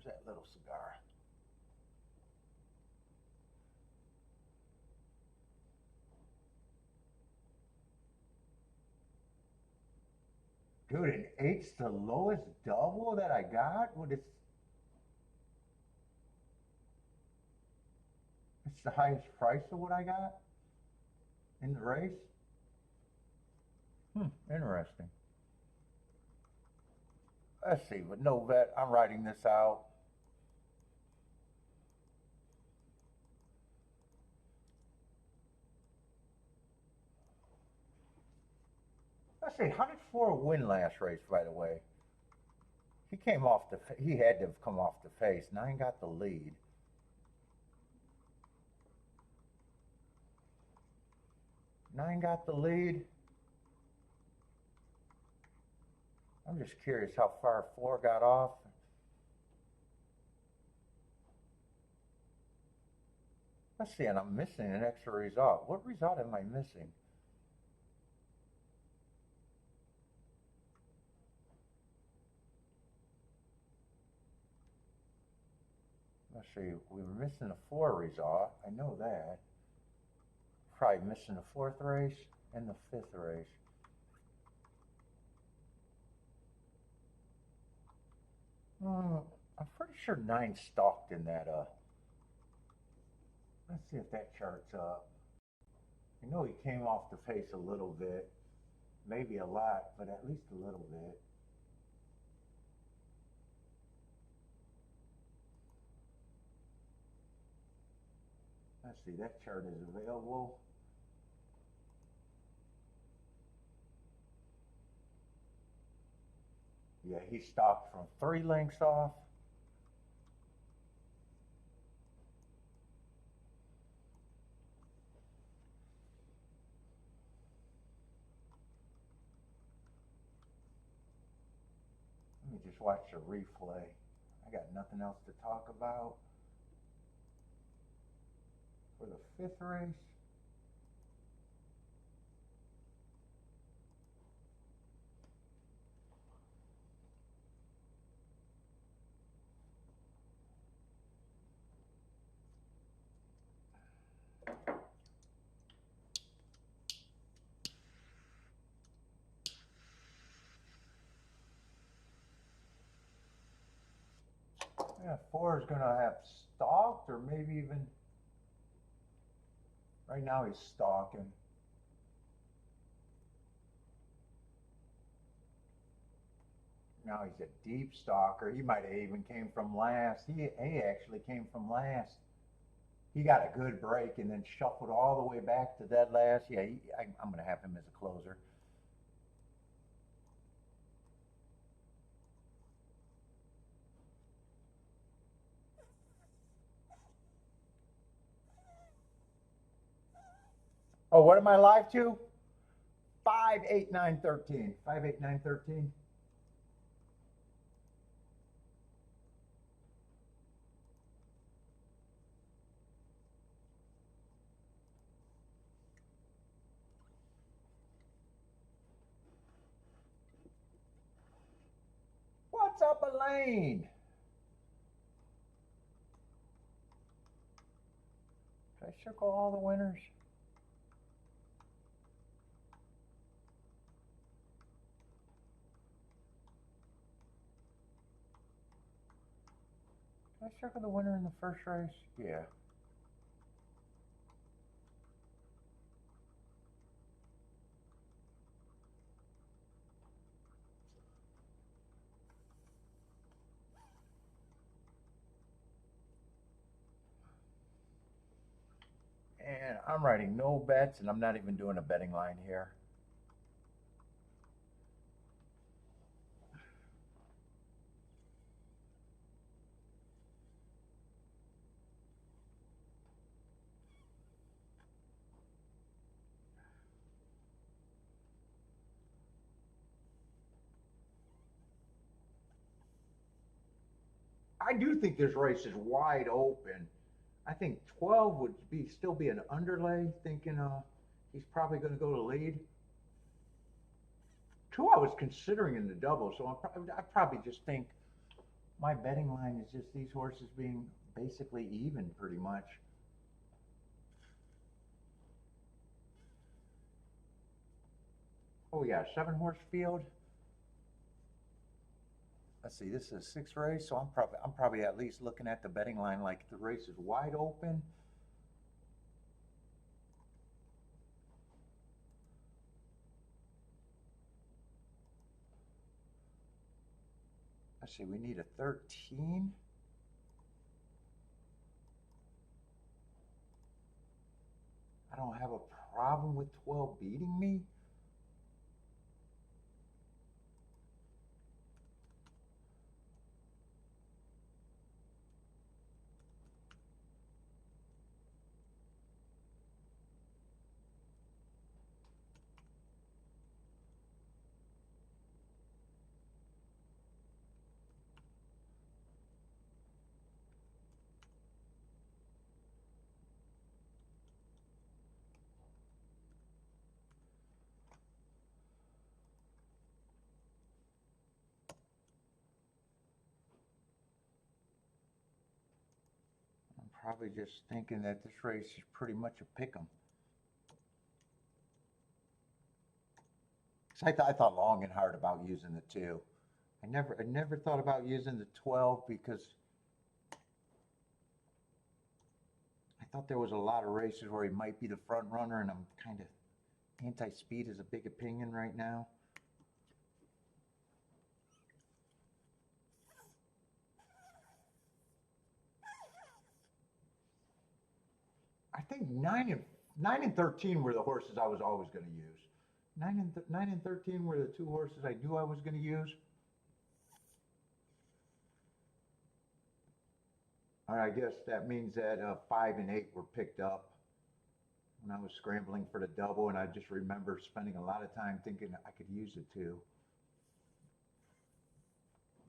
Where's that little cigar? Dude, an 8's the lowest double that I got? What is... It's the highest price of what I got in the race? Interesting. Let's see, with no vet, I'm writing this out. Let's see, how did 4 win last race, by the way? He came off the, he had to have come off the face. 9 got the lead. Nine got the lead. I'm just curious how far 4 got off. Let's see, and I'm missing an extra result. What result am I missing? Let's see, we were missing a 4 result. I know that. Probably missing the 4th race and the 5th race. I'm pretty sure 9 stalked in that. Let's see if that chart's up. I know he came off the pace a little bit. Maybe a lot, but at least a little bit. Let's see, that chart is available. Yeah, he stopped from 3 lengths off watch the replay. I got nothing else to talk about for the fifth race. Yeah, 4 is going to have stalked, or maybe even, right now he's stalking. Now he's a deep stalker. He might have even came from last. He actually came from last. He got a good break and then shuffled all the way back to dead last. Yeah, I'm going to have him as a closer. Oh, what am I live to? 5, 8, 9, 13. 5, 8, 9, 13. What's up, Elaine? Did I circle all the winners? Did I circle the winner in the first race? Yeah. And I'm writing no bets, and I'm not even doing a betting line here. I do think this race is wide open. I think 12 would still be an underlay, thinking he's probably going to go to lead. 2 I was considering in the double, so I probably just think my betting line is just these horses being basically even pretty much. Oh yeah, 7-horse field. Let's see, this is a 6th race, so I'm probably at least looking at the betting line like the race is wide open. Let's see, we need a 13. I don't have a problem with 12 beating me. Probably just thinking that this race is pretty much a pick 'em. So I thought long and hard about using the 2. I never thought about using the 12 because I thought there was a lot of races where he might be the front runner, and I'm kind of anti-speed is a big opinion right now. I think 9 and 13 were the horses I was always going to use. 9 and 13 were the 2 horses I knew I was going to use. All right, I guess that means that 5 and 8 were picked up when I was scrambling for the double, and I just remember spending a lot of time thinking I could use the 2.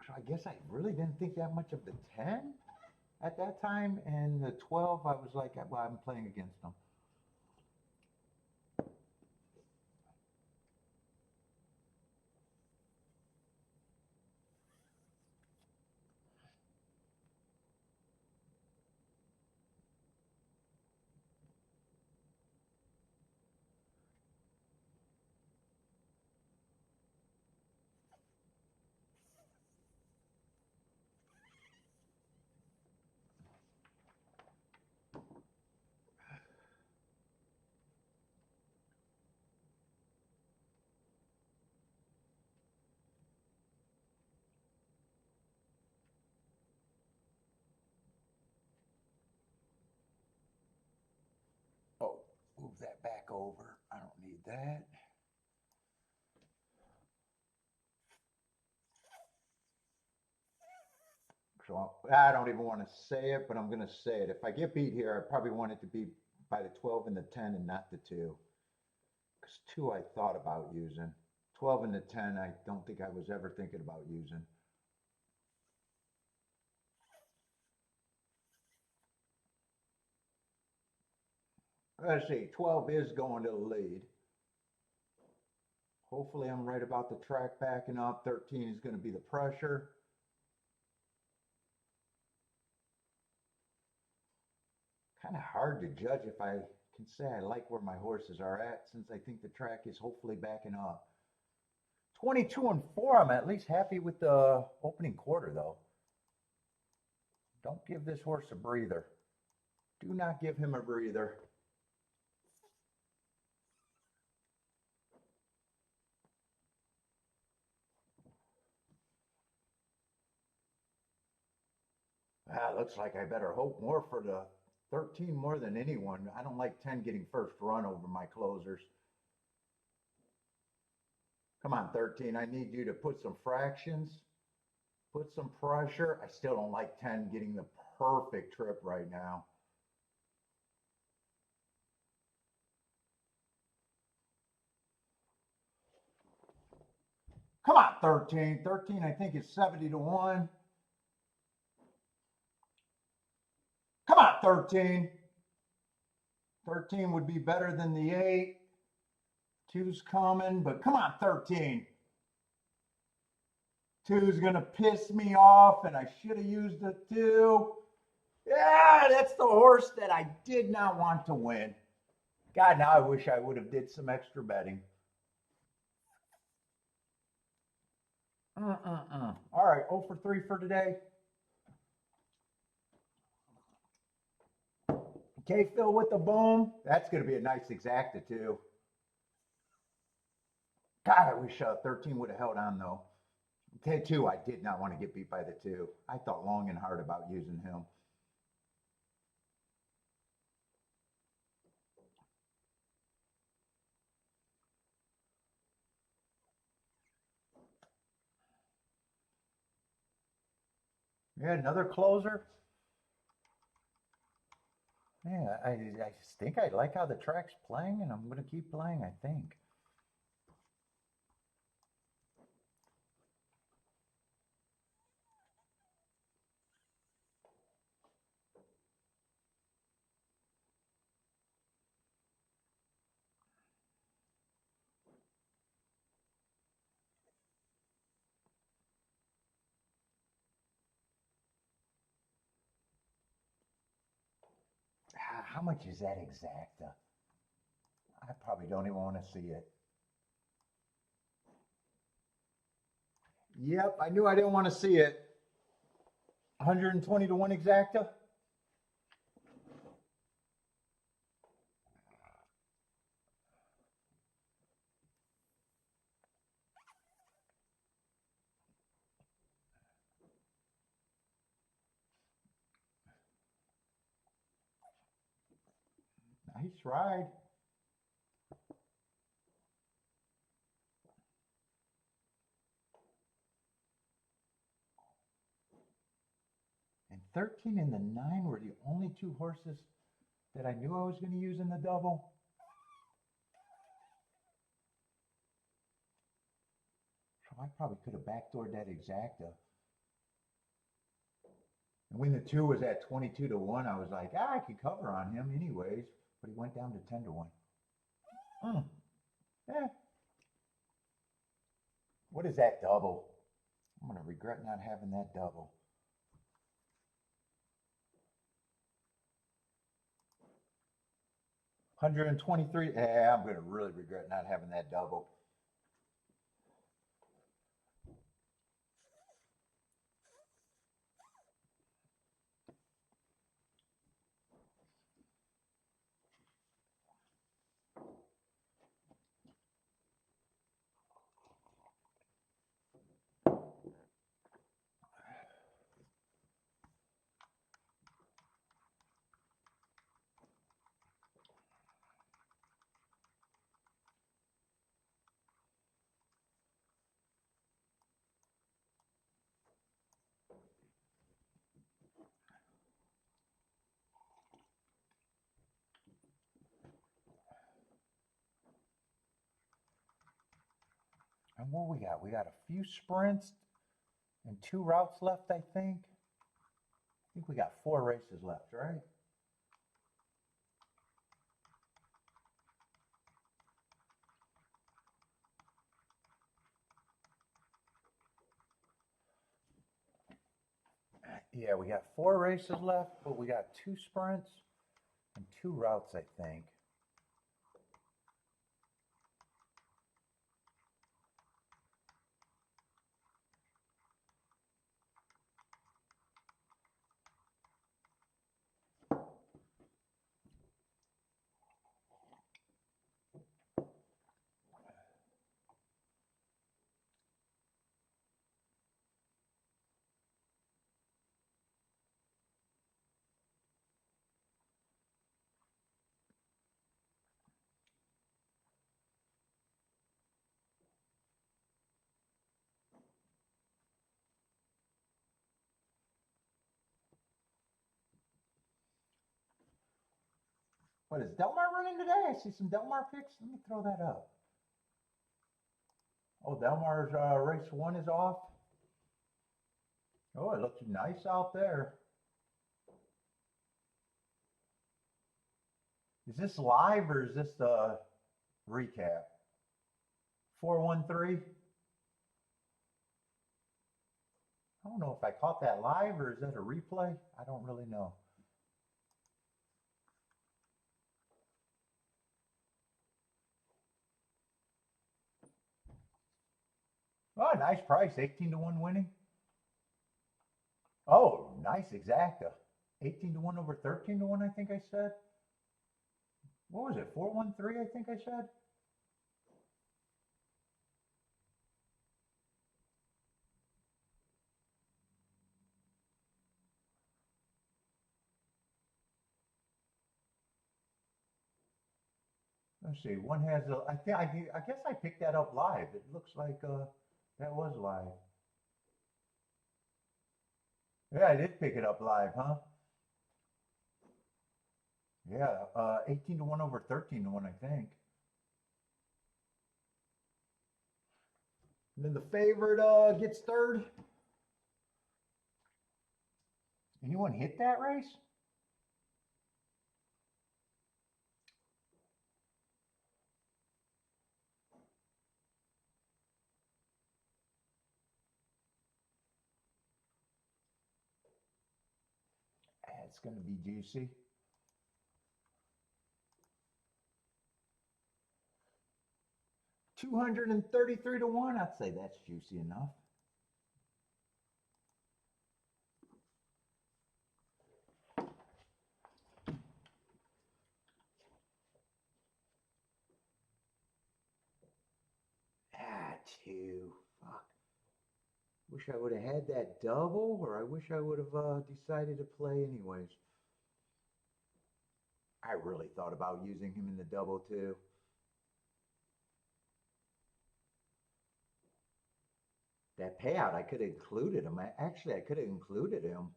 So I guess I really didn't think that much of the 10 at that time, and the 12, I was like, well, I'm playing against them. Oh, move that back over. I don't need that. So I don't even want to say it, but I'm going to say it. If I get beat here, I probably want it to be by the 12 and the 10 and not the 2. Because 2 I thought about using. 12 and the 10, I don't think I was ever thinking about using. Let's see, 12 is going to the lead. Hopefully I'm right about the track backing up. 13 is going to be the pressure. Kind of hard to judge if I can say I like where my horses are at, since I think the track is hopefully backing up. 22 and 4, I'm at least happy with the opening quarter though. Don't give this horse a breather. Do not give him a breather. Looks like I better hope more for the 13 more than anyone. I don't like 10 getting first run over my closers. Come on, 13. I need you to put some fractions, put some pressure. I still don't like 10 getting the perfect trip right now. Come on, 13. 13, I think, is 70 to 1. Come on, 13. 13 would be better than the 8. 2's coming, but come on, 13. 2's going to piss me off, and I should have used the 2. Yeah, that's the horse that I did not want to win. God, now I wish I would have did some extra betting. All right, 0 for 3 for today. Okay, Phil with the boom. That's going to be a nice exacta too. God, I wish 13 would have held on though. Okay, 2, I did not want to get beat by the 2. I thought long and hard about using him. Yeah, another closer. Yeah, I just think I like how the track's playing, and I'm going to keep playing, I think. How much is that exacta? I probably don't even want to see it. Yep, I knew I didn't want to see it. 120 to 1 exacta. Nice ride. And 13 and the 9 were the only 2 horses that I knew I was going to use in the double. So I probably could have backdoored that exacta. And when the 2 was at 22 to 1, I was like, I could cover on him anyways. But he went down to 10 to 1. Yeah. What is that double? I'm going to regret not having that double. $123. Yeah, I'm going to really regret not having that double. And what we got? We got a few sprints and 2 routes left, I think. I think we got 4 races left, right? Yeah, we got 4 races left, but we got 2 sprints and 2 routes, I think. What is Delmar running today? I see some Delmar picks. Let me throw that up. Oh, Delmar's race 1 is off. Oh, it looks nice out there. Is this live or is this the recap? 413. I don't know if I caught that live or is that a replay? I don't really know. Oh, nice price, 18 to 1 winning. Oh, nice exacta. 18 to 1 over 13 to 1, I think I said. What was it? 413, I think I said. Let's see. One has a. I guess I picked that up live. It looks like that was live. Yeah, I did pick it up live, huh? Yeah, 18 to 1 over 13 to 1, I think. And then the favorite gets third. Anyone hit that race? It's going to be juicy. $233 to 1. I'd say that's juicy enough. Ah, 2. Fuck. Wish I would have had that double, or I wish I would have decided to play anyways. I really thought about using him in the double too. That payout, I could have included him. I could have included him.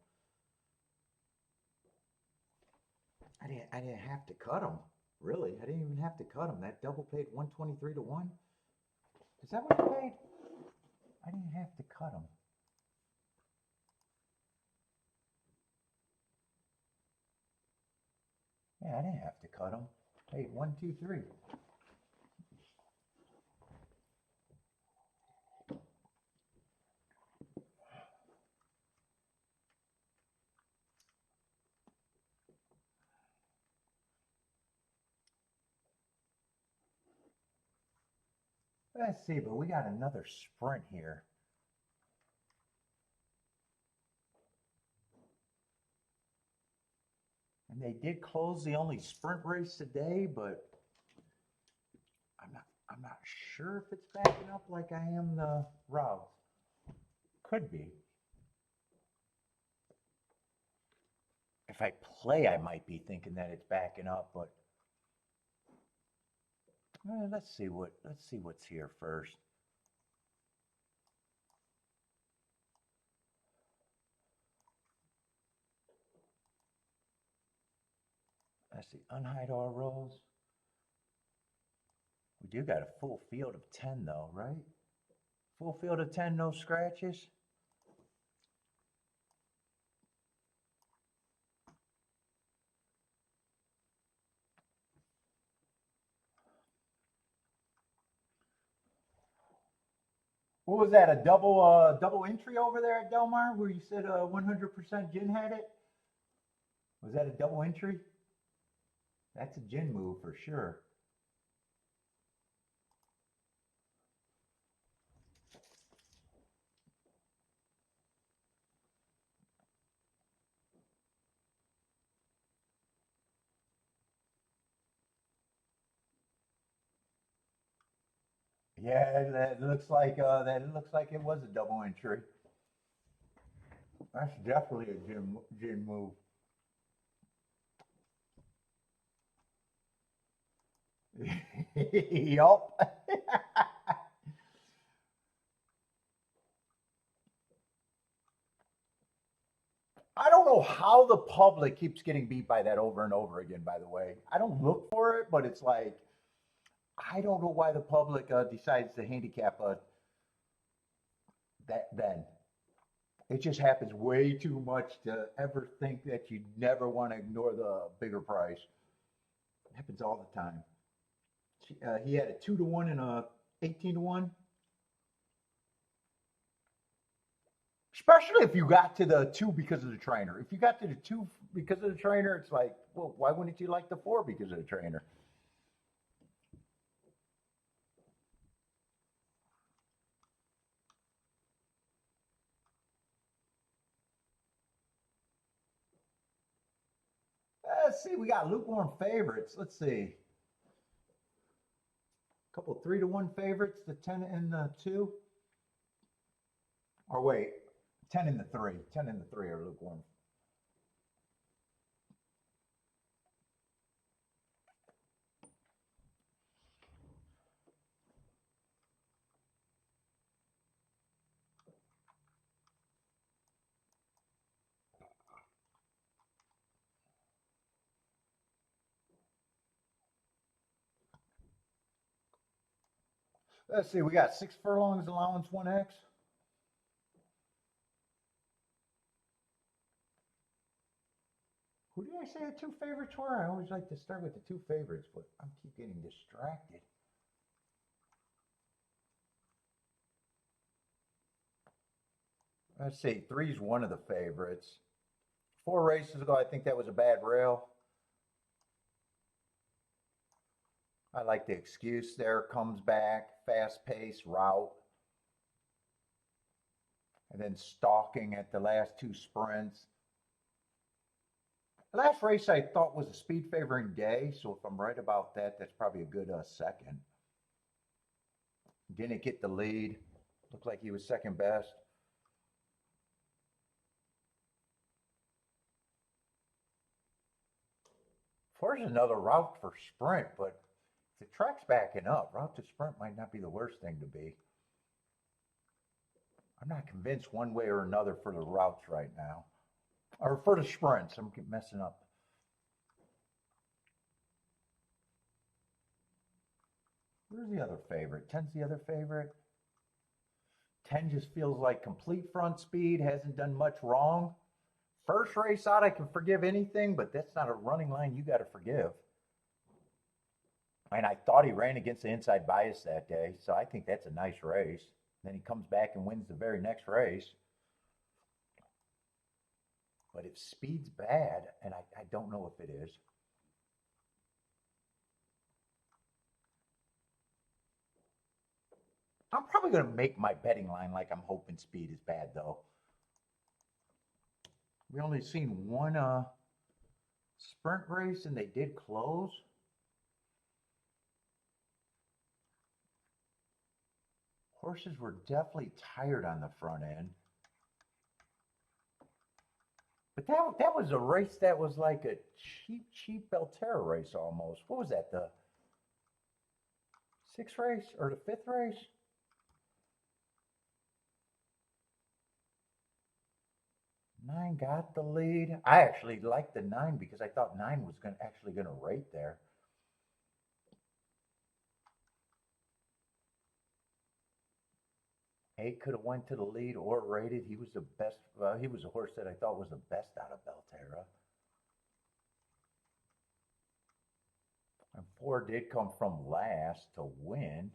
I didn't have to cut him. Really, I didn't even have to cut him. That double paid 123 to 1. Is that what it paid? I didn't have to cut him. Yeah, I didn't have to cut them. Hey, 1, 2, 3. Let's see, but we got another sprint here. And they did close the only sprint race today, but I'm not sure if it's backing up like I am the route. Could be. If I play, I might be thinking that it's backing up, but let's see what's here first. Let's see, unhide all rows. We do got a full field of 10 though, right? Full field of 10, no scratches. What was that? A double entry over there at Del Mar where you said 100% Jin had it? Was that a double entry? That's a Jin move for sure. Yeah, that looks like it was a double entry. That's definitely a Jin move. Yup. I don't know how the public keeps getting beat by that over and over again, by the way. I don't look for it, but it's like, I don't know why the public decides to handicap that then. It just happens way too much to ever think that you never want to ignore the bigger price. It happens all the time. He had a 2-1 and a 18-1. Especially if you got to the 2 because of the trainer. If you got to the 2 because of the trainer, it's like, well, why wouldn't you like the 4 because of the trainer? Let's see, we got lukewarm favorites. Let's see. A couple 3-1 favorites, the 10 and the 2. Or wait, 10 and the 3. 10 and the 3 are lukewarm. Let's see, we got 6 furlongs allowance 1X. Who did I say the 2 favorites were? I always like to start with the 2 favorites, but I keep getting distracted. Let's see, 3's one of the favorites. 4 races ago, I think that was a bad rail. I like the excuse there, comes back, fast-paced route. And then stalking at the last 2 sprints. The last race I thought was a speed favoring day, so if I'm right about that, that's probably a good second. Didn't get the lead. Looked like he was second best. There's another route for sprint, but if the track's backing up, route to sprint might not be the worst thing to be. I'm not convinced one way or another for the routes right now. Or for the sprints. I'm messing up. Where's the other favorite? 10's the other favorite. 10 just feels like complete front speed, hasn't done much wrong. First race out, I can forgive anything, but that's not a running line you got to forgive. And I thought he ran against the inside bias that day, so I think that's a nice race. Then he comes back and wins the very next race. But if speed's bad, and I don't know if it is, I'm probably going to make my betting line like I'm hoping speed is bad, though. We only seen one sprint race, and they did close. Horses were definitely tired on the front end. But that was a race that was like a cheap Belterra race almost. What was that, the sixth race or the fifth race? Nine got the lead. I actually liked the nine because I thought nine was actually gonna rate there. Eight could have went to the lead or rated. He was the best. He was a horse that I thought was the best out of Belterra. And four did come from last to win.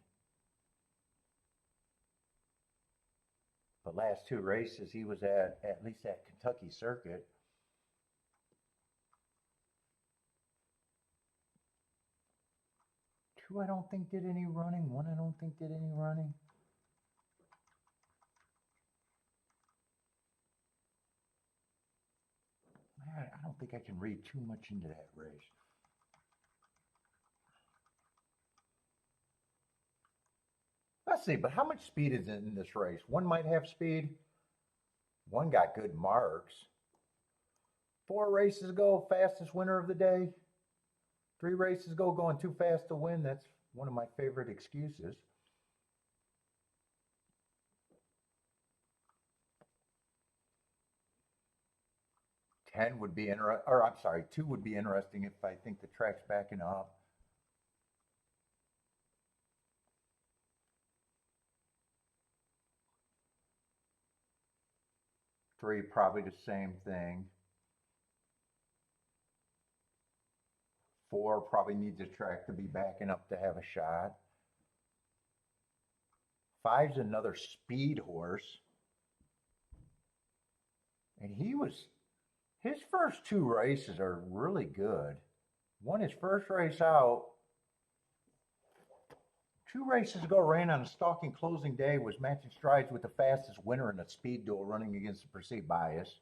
The last two races he was at least at Kentucky Circuit. Two I don't think did any running. One I don't think did any running. I don't think I can read too much into that race. Let's see, but how much speed is in this race? One might have speed. One got good marks. 4 races ago, fastest winner of the day. 3 races ago, going too fast to win. That's one of my favorite excuses. Two would be interesting if I think the track's backing up. Three, probably the same thing. 4 probably needs the track to be backing up to have a shot. 5's another speed horse. And his first 2 races are really good. One, his first race out, 2 races ago, ran on a stalking closing day, was matching strides with the fastest winner in a speed duel running against the perceived bias.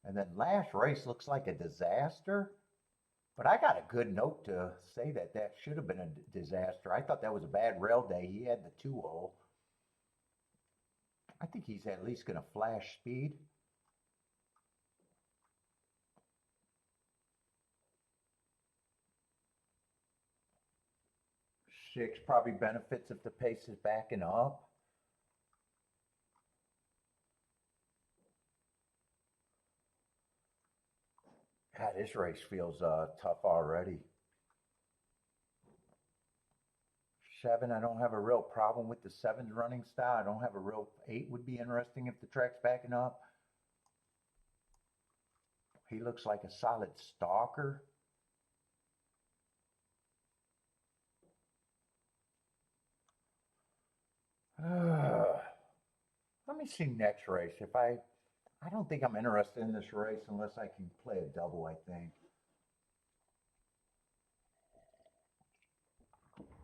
And then last race looks like a disaster. But I got a good note to say that should have been a disaster. I thought that was a bad rail day. He had the 2-hole. I think he's at least going to flash speed. 6 probably benefits if the pace is backing up. God, this race feels tough already. 7, I don't have a real problem with the 7's running style. I don't have a real 8 would be interesting if the track's backing up. He looks like a solid stalker. Let me see next race. I don't think I'm interested in this race unless I can play a double, I think.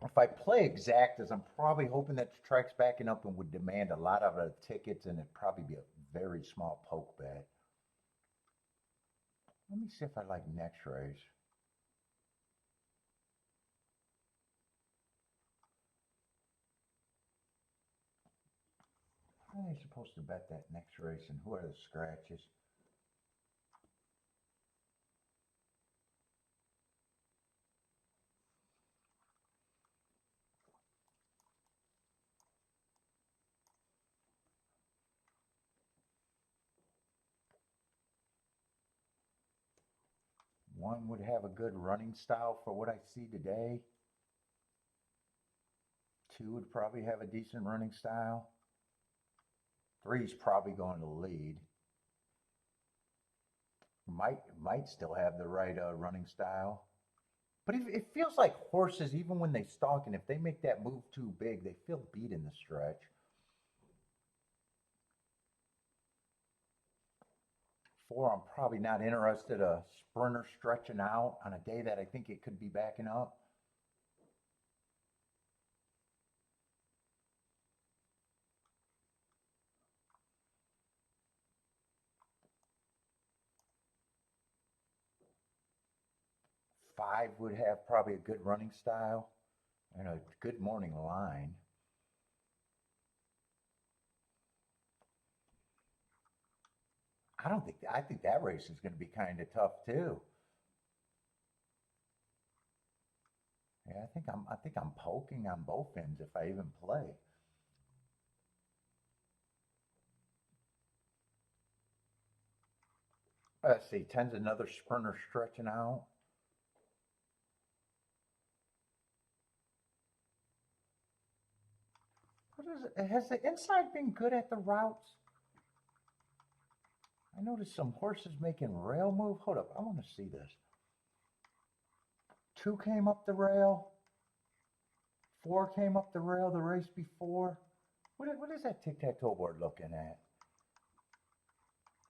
If I play exactas, I'm probably hoping that the track's backing up and would demand a lot of the tickets, and it'd probably be a very small poke bet. Let me see if I like next race. How are they supposed to bet that next race, and who are the scratches? One would have a good running style for what I see today. 2 would probably have a decent running style. 3's probably going to lead. Might still have the right running style. But it feels like horses, even when they stalk, and if they make that move too big, they feel beat in the stretch. 4, I'm probably not interested. A sprinter stretching out on a day that I think it could be backing up. Five would have probably a good running style and a good morning line. I think that race is going to be kind of tough too. Yeah, I think I'm poking on both ends if I even play. Let's see, 10's another sprinter stretching out. What is it? Has the inside been good at the routes? I noticed some horses making rail move. Hold up, I want to see this. 2 came up the rail. 4 came up the rail the race before. What is that tic-tac-toe board looking at?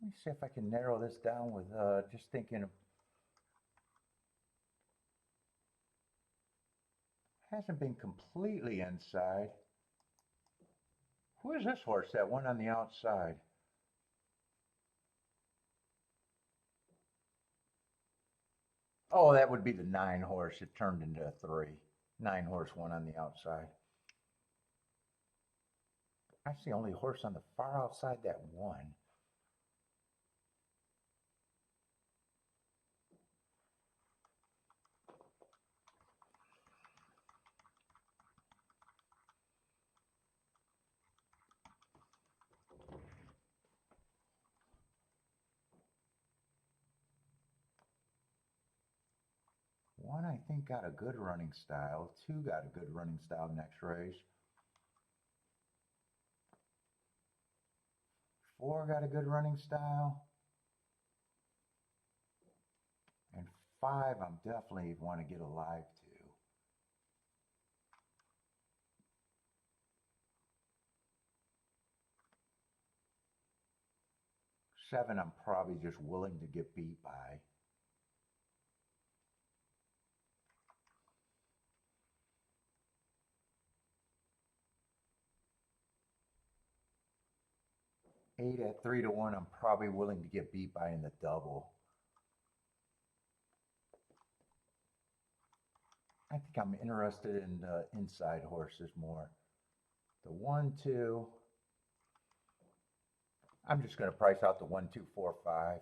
Let me see if I can narrow this down with just thinking of. Hasn't been completely inside. Who is this horse that went on the outside? Oh, that would be the 9 horse. It turned into a 3. 9 horse one on the outside. That's the only horse on the far outside that won. One, I think, got a good running style. 2 got a good running style next race. 4 got a good running style. And 5, I'm definitely want to get alive to. 7, I'm probably just willing to get beat by. 8 at 3 to 1, I'm probably willing to get beat by in the double. I think I'm interested in the inside horses more. The 1, 2. I'm just going to price out the 1, 2, 4, 5.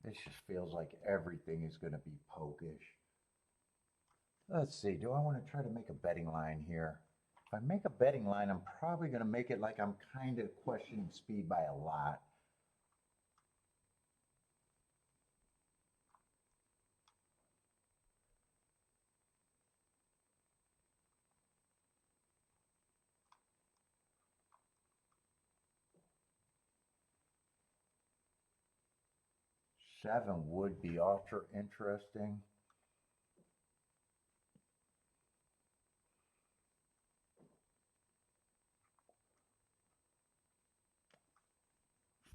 This just feels like everything is going to be pokish. Let's see, do I want to try to make a betting line here? If I make a betting line, I'm probably going to make it like I'm kind of questioning speed by a lot. Seven would be ultra interesting.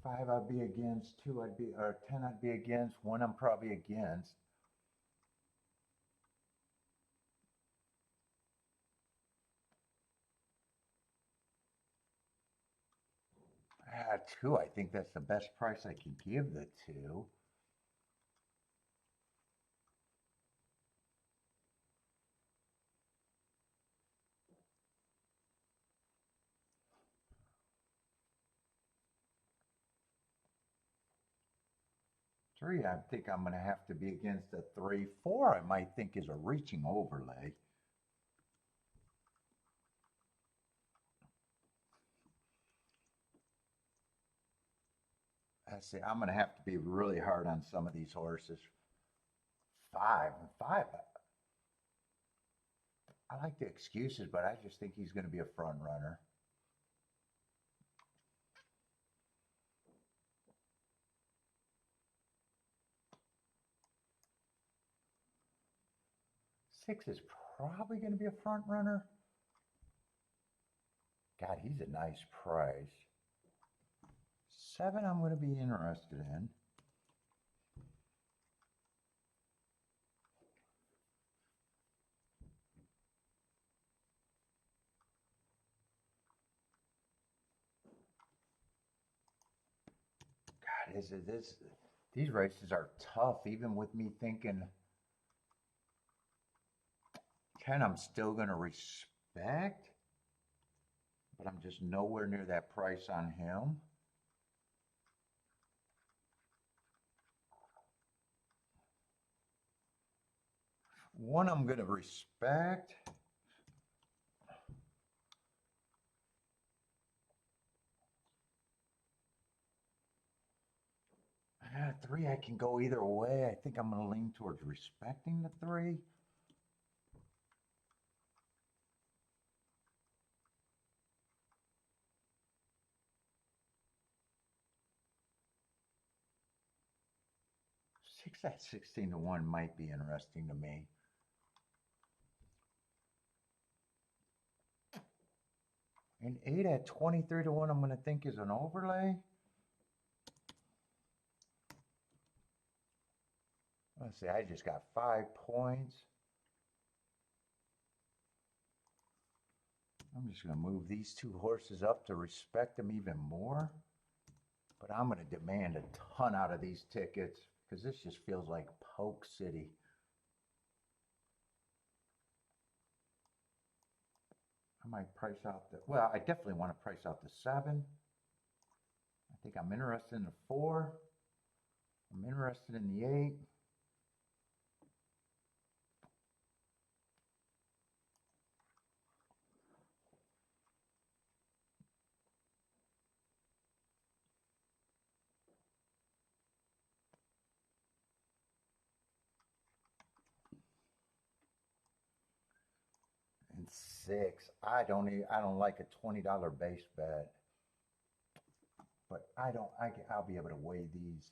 Five I'd be against, 2 I'd be, or 10 I'd be against, 1 I'm probably against. Ah, 2, I think that's the best price I can give the 2. Three, I think I'm going to have to be against a 3. 4, I might think is a reaching overlay. I see, I'm going to have to be really hard on some of these horses. 5, I like the excuses, but I just think he's going to be a front runner. 6 is probably going to be a front runner. God, he's a nice price. 7 I'm going to be interested in. God, these races are tough, even with me thinking 10 I'm still going to respect, but I'm just nowhere near that price on him. One I'm going to respect. Three, I can go either way. I think I'm going to lean towards respecting the 3. Six at 16-1 might be interesting to me. And 8 at 23-1, I'm going to think is an overlay. Let's see, I just got 5 points. I'm just going to move these 2 horses up to respect them even more. But I'm going to demand a ton out of these tickets because this just feels like Polk City. I might price out the, well, I definitely want to price out the 7. I think I'm interested in the 4. I'm interested in the 8. And 6, I don't like a $20 base bet, but I'll be able to weigh these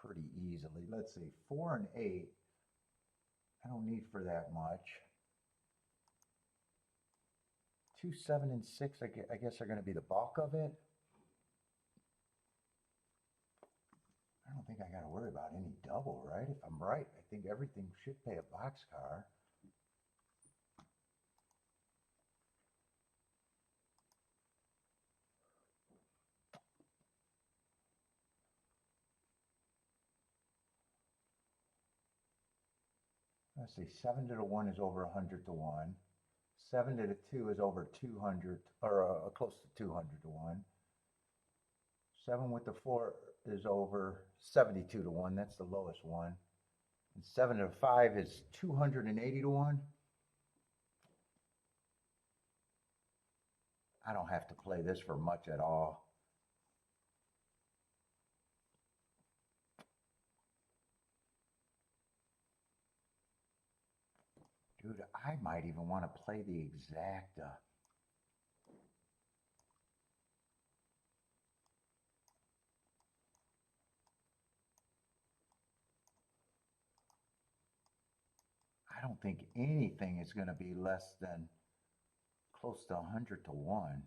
pretty easily. Let's see, 4 and 8, I don't need for that much. 2, 7, and 6, I guess are going to be the bulk of it. I don't think I got to worry about any double, right? If I'm right, I think everything should pay a boxcar. Let's see, 7 to the 1 is over 100 to 1. 7 to the 2 is over 200, or close to 200 to 1. 7 with the 4 is over 72 to 1. That's the lowest one. And 7 to 5 is 280 to 1. I don't have to play this for much at all. Dude, I might even want to play the exacta. I don't think anything is going to be less than close to 100 to 1.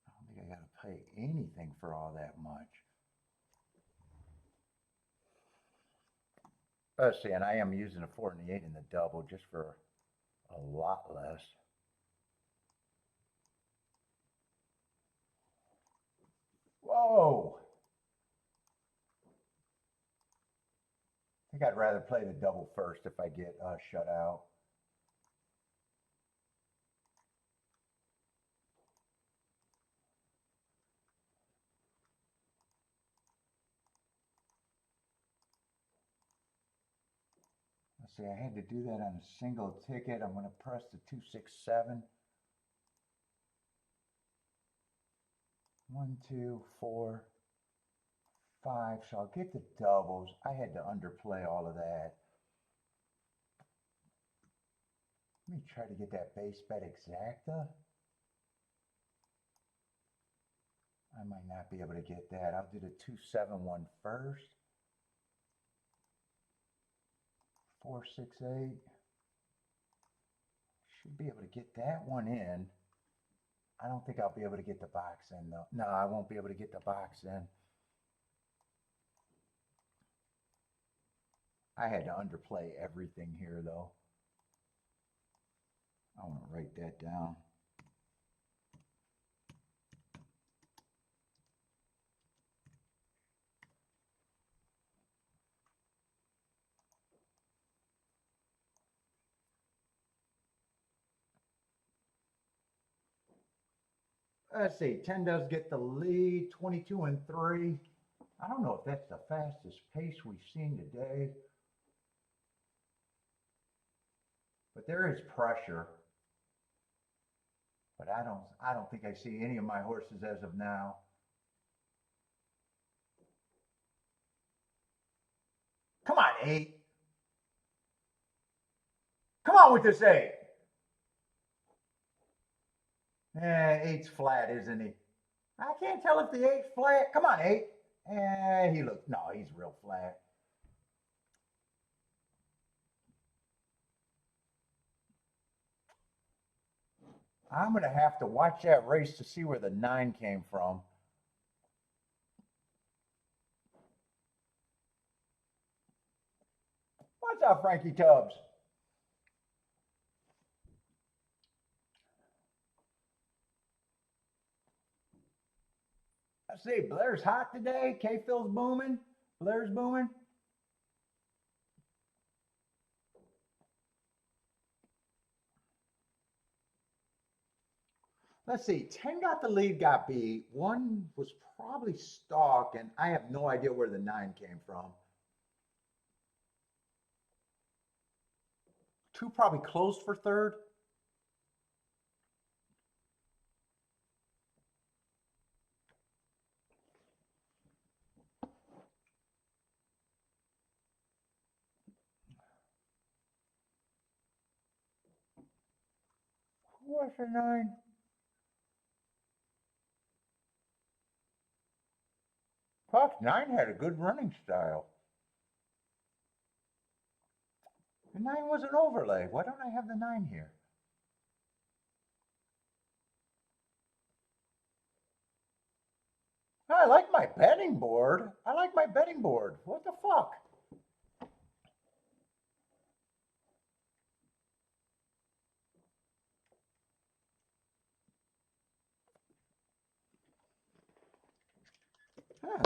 I don't think I got to pay anything for all that much. Let's see, and I am using a 4 and the 8 in the double just for a lot less. Whoa! I think I'd rather play the double first if I get shut out. Let's see, I had to do that on a single ticket. I'm going to press the 267. 1, 2, 4, 5. So I'll get the doubles. I had to underplay all of that. Let me try to get that base bet exacta. I might not be able to get that. I'll do the 271 first. 468. Should be able to get that one in. I don't think I'll be able to get the box in though. No, I won't be able to get the box in. I had to underplay everything here though. I want to write that down. Let's see, 10 does get the lead, 22 and 3. I don't know if that's the fastest pace we've seen today. But there is pressure. But I don't think I see any of my horses as of now. Come on, 8. Come on with this 8. 8's flat, isn't he? I can't tell if the 8's flat. Come on, 8. He looks, no, he's real flat. I'm going to have to watch that race to see where the 9 came from. What's up, Frankie Tubbs? Let's see, Blair's hot today. K-Phil's booming. Blair's booming. Let's see, 10 got the lead, got beat. 1 was probably stalked, and I have no idea where the 9 came from. 2 probably closed for 3rd. Who was the 9? Fox 9 had a good running style. The 9 was an overlay. Why don't I have the 9 here? I like my betting board. I like my betting board. What the fuck? Huh.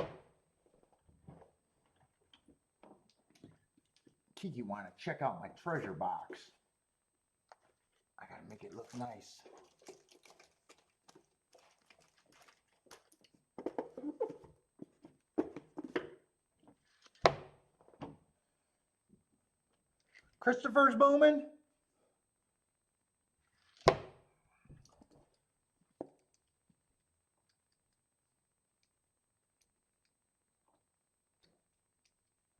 Kiki want to check out my treasure box. I gotta make it look nice. Christopher's booming.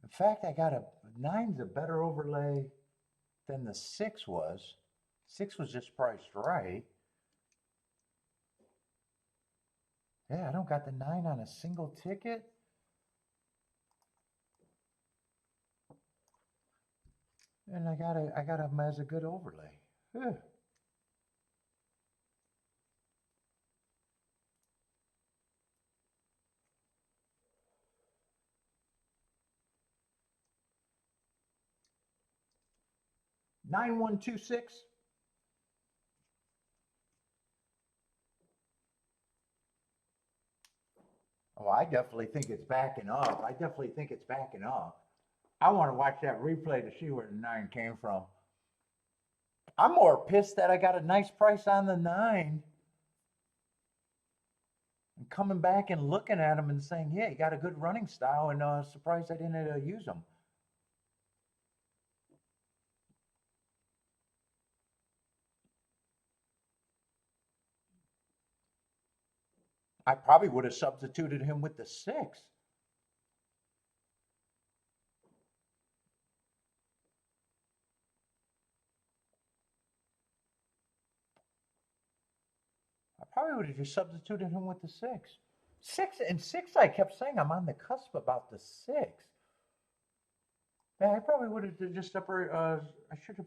In fact, I got a 9's a better overlay than the 6 was. 6 was just priced right. Yeah, I don't got the 9 on a single ticket. And I got him as a good overlay. Ugh. Nine 126. Oh, I definitely think it's backing up. I definitely think it's backing up. I want to watch that replay to see where the 9 came from. I'm more pissed that I got a nice price on the 9 and coming back and looking at him and saying, yeah, he got a good running style, and surprised I didn't use him. I probably would have substituted him with the 6. I probably would have just substituted him with the 6. 6 and 6, I kept saying I'm on the cusp about the 6. Yeah, I probably would have just separated. I should have.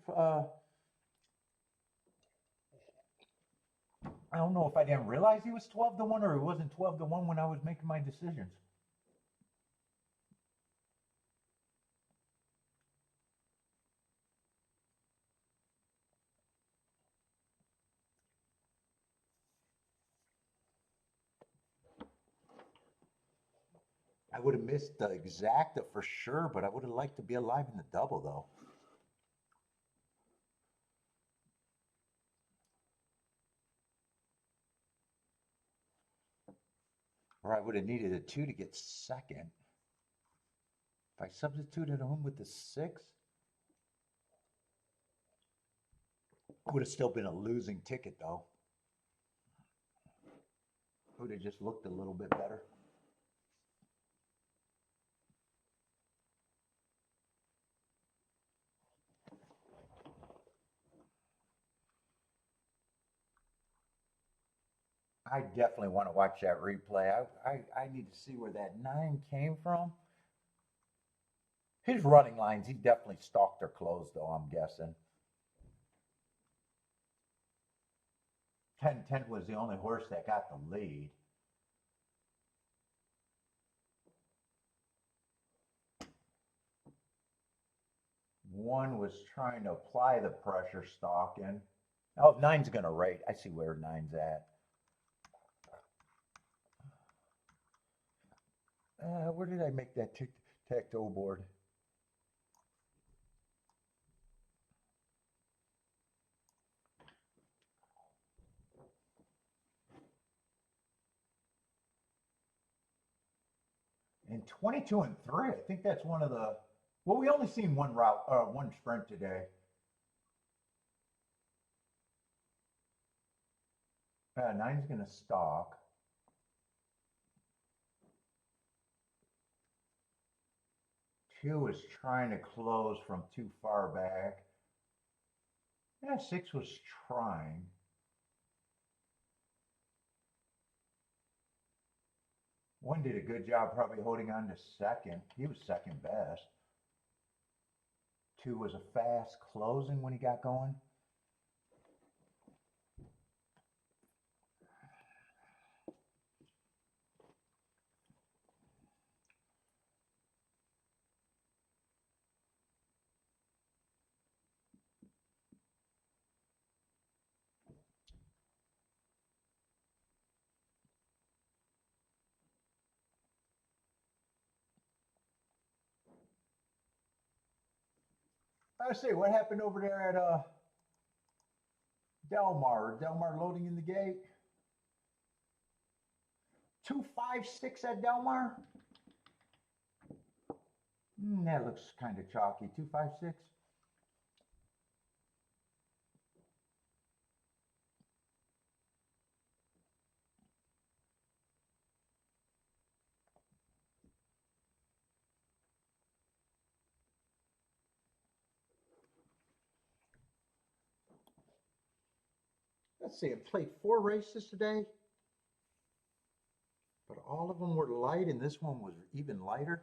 I don't know if I didn't realize he was 12-1 or he wasn't 12-1 when I was making my decisions. I would have missed the exacta for sure, but I would have liked to be alive in the double though. Or I would have needed a 2 to get second. If I substituted him with the 6, it would have still been a losing ticket though. It would have just looked a little bit better. I definitely want to watch that replay. I need to see where that 9 came from. His running lines, he definitely stalked or closed though, I'm guessing. 10-10 was the only horse that got the lead. One was trying to apply the pressure stalking. Oh, 9's going to rate. I see where 9's at. Where did I make that tic-tac-toe board? And 22-3, I think that's one of the, well, we only seen one route, one sprint today. 9's going to stalk. Two is trying to close from too far back. Yeah, 6 was trying. One did a good job probably holding on to second. He was second best. 2 was a fast closing when he got going. I say, what happened over there at Delmar? Delmar loading in the gate. 256 at Delmar. That looks kind of chalky. 256. Let's see. I played 4 races today, but all of them were light, and this one was even lighter.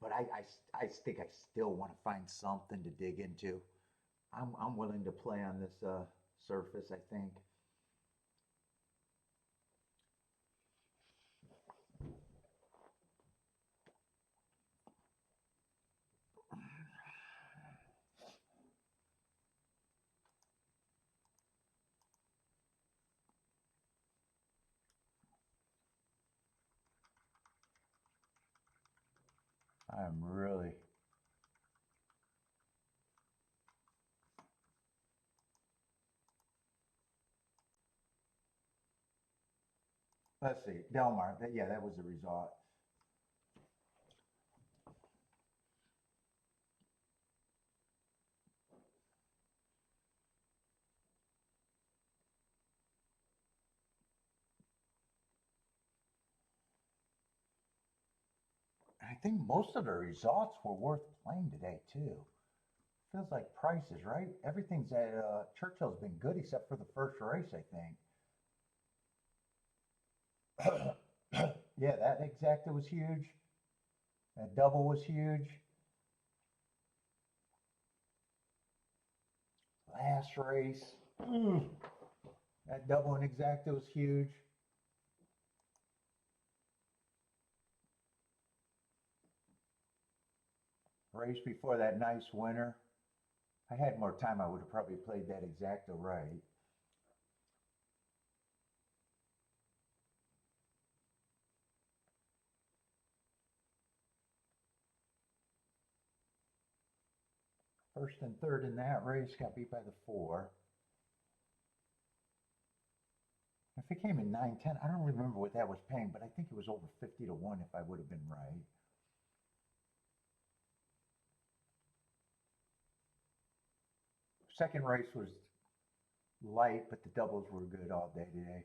But I think I still want to find something to dig into. I'm willing to play on this surface, I think. I'm really. Let's see. Delmar. Yeah, that was the result. I think most of the results were worth playing today too. Feels like prices, right? Everything's at Churchill's been good except for the first race, I think. Yeah, that exacta was huge. That double was huge. Last race, that double and exacta was huge. Race before that, nice winner. If I had more time, I would have probably played that exacta right. First and third in that race got beat by the 4. If it came in 9-10, I don't remember what that was paying, but I think it was over 50 to 1 if I would have been right. Second race was light, but the doubles were good all day today.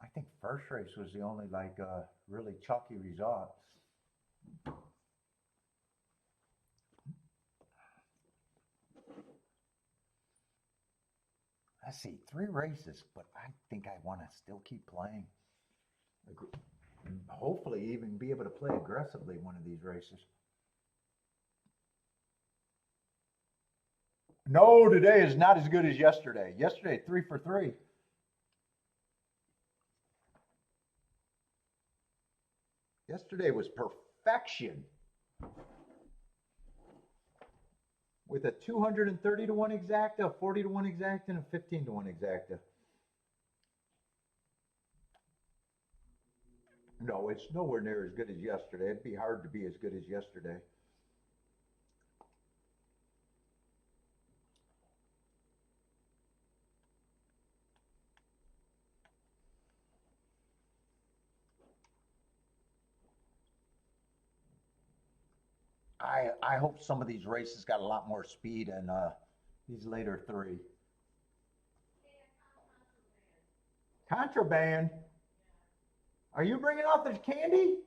I think first race was the only like really chalky result. Let's see, 3 races, but I think I want to still keep playing. Hopefully even be able to play aggressively one of these races. No, today is not as good as yesterday. Yesterday, 3 for 3. Yesterday was perfection. With a 230 to 1 exacta, a 40 to 1 exacta, and a 15 to 1 exacta. No, it's nowhere near as good as yesterday. It'd be hard to be as good as yesterday. I hope some of these races got a lot more speed and these later 3. Contraband? Are you bringing out the candy?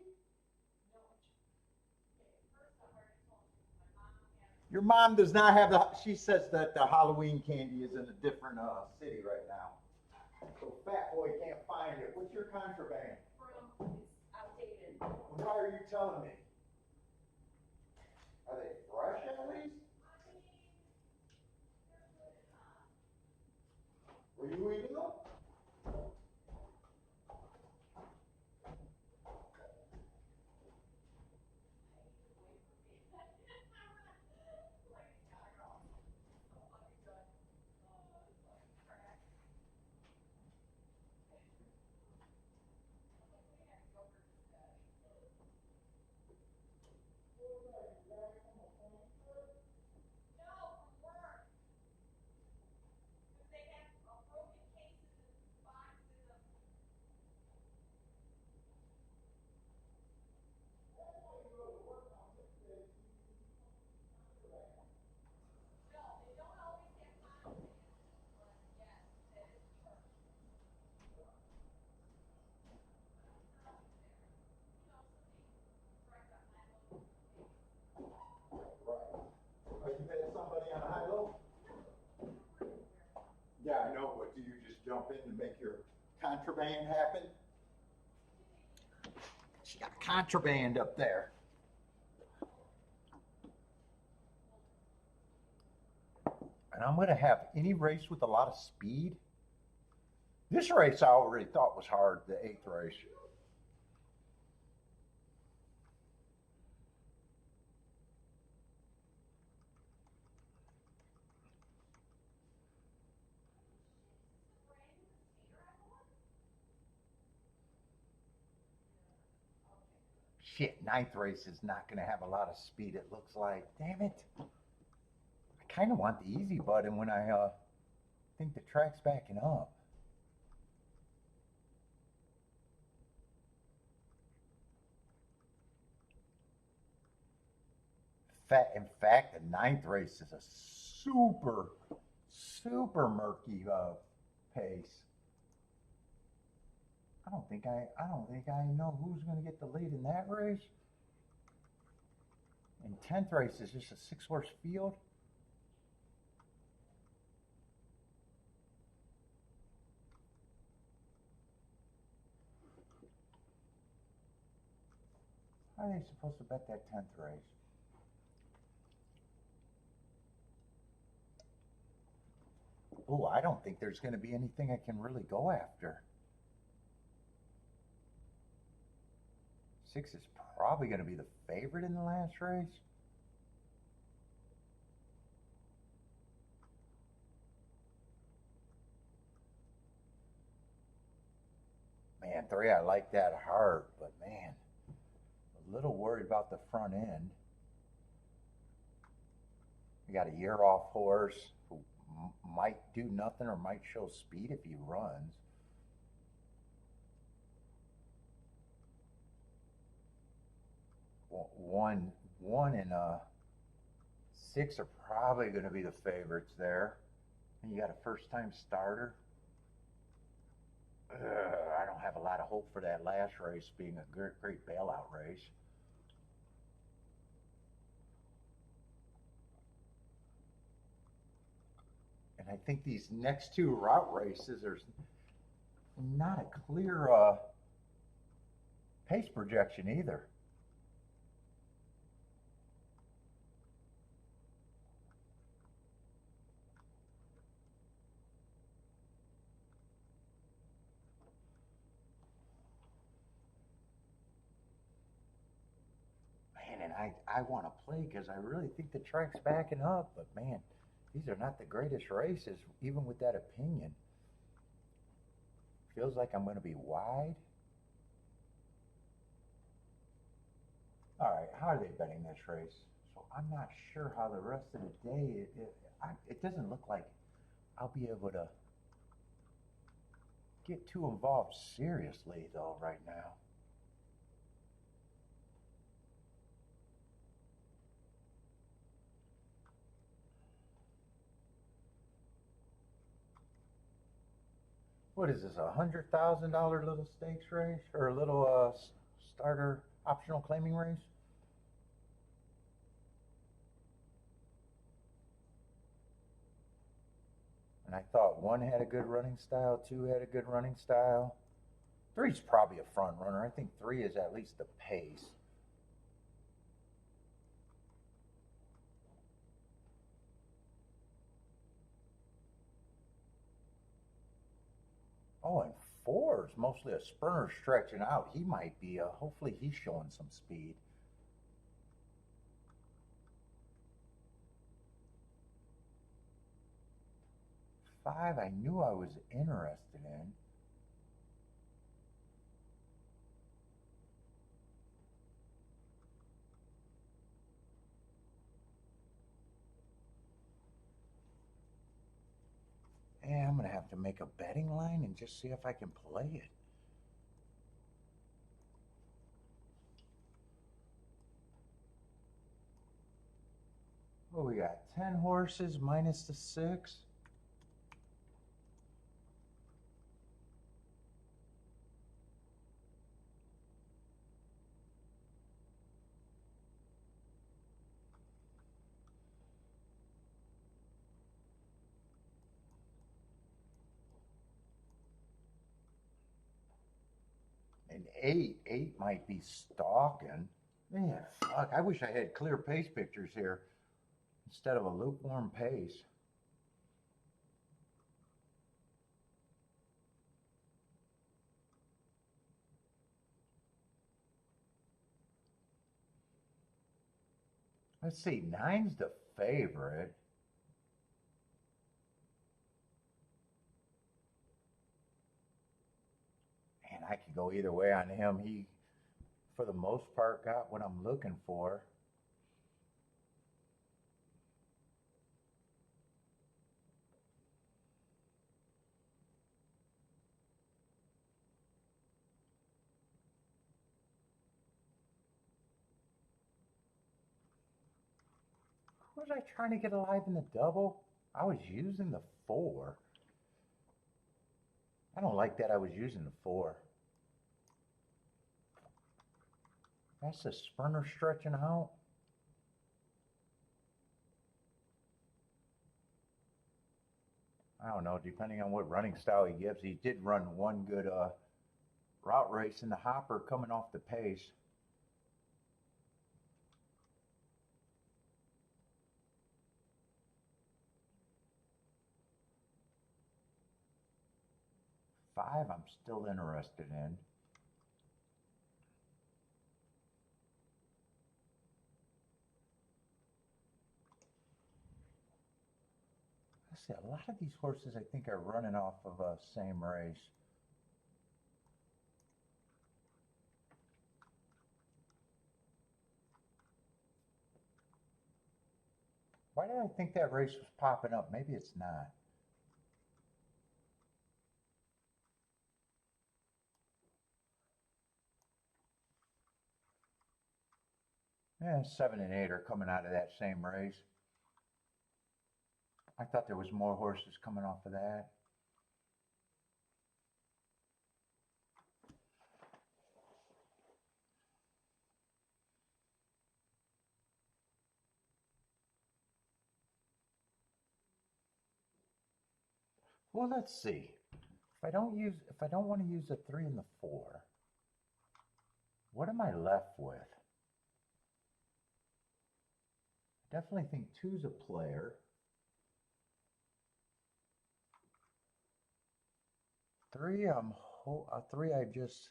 Your mom does not have the, she says that the Halloween candy is in a different city right now. So fat boy can't find it. What's your contraband? It's outdated. Why are you telling me? Are they fresh at least? Were you eating them? Are you hitting somebody on a high low? Yeah, I know, but do you just jump in to make your contraband happen? She got contraband up there. And I'm going to have any race with a lot of speed. This race I already thought was hard, the 8th race. Shit, 9th race is not going to have a lot of speed, it looks like. Damn it. I kind of want the easy button when I think the track's backing up. In fact, the 9th race is a super, super murky pace. I don't think I know who's going to get the lead in that race. And 10th race is just a 6-horse field. How are they supposed to bet that 10th race? Oh, I don't think there's going to be anything I can really go after. 6 is probably going to be the favorite in the last race. Man, 3, I like that hard, but man, a little worried about the front end. We got a year off horse who might do nothing or might show speed if he runs. One and 6 are probably going to be the favorites there. And you got a first-time starter. I don't have a lot of hope for that last race being a great bailout race. And I think these next 2 route races, there's not a clear pace projection either. Man, and I want to play because I really think the track's backing up, but man, these are not the greatest races, even with that opinion. Feels like I'm going to be wide. All right, how are they betting this race? So I'm not sure how the rest of the day, it doesn't look like I'll be able to get too involved seriously though right now. What is this, $100,000 little stakes race or a little starter optional claiming race? And I thought 1 had a good running style, 2 had a good running style. 3's probably a front runner. I think 3 is at least the pace. Oh, and 4 is mostly a sprinter stretching out. He might be, hopefully he's showing some speed. 5, I knew I was interested in. And I'm going to have to make a betting line and just see if I can play it. Well, we got 10 horses minus the 6. And 8 might be stalking. Man, fuck, I wish I had clear pace pictures here instead of a lukewarm pace. Let's see, 9's the favorite. And I could go either way on him. He, for the most part, got what I'm looking for. Was I trying to get alive in the double? I was using the 4. I don't like that I was using the 4. That's the sprinter stretching out. I don't know, depending on what running style he gives. He did run one good route race in the hopper coming off the pace. 5 I'm still interested in. See, a lot of these horses I think are running off of a same race. Why did I think that race was popping up? Maybe it's not. Yeah, 7 and 8 are coming out of that same race. I thought there was more horses coming off of that. Well, let's see. If I don't want to use the 3 and the 4, what am I left with? I definitely think 2's a player. 3, I'm just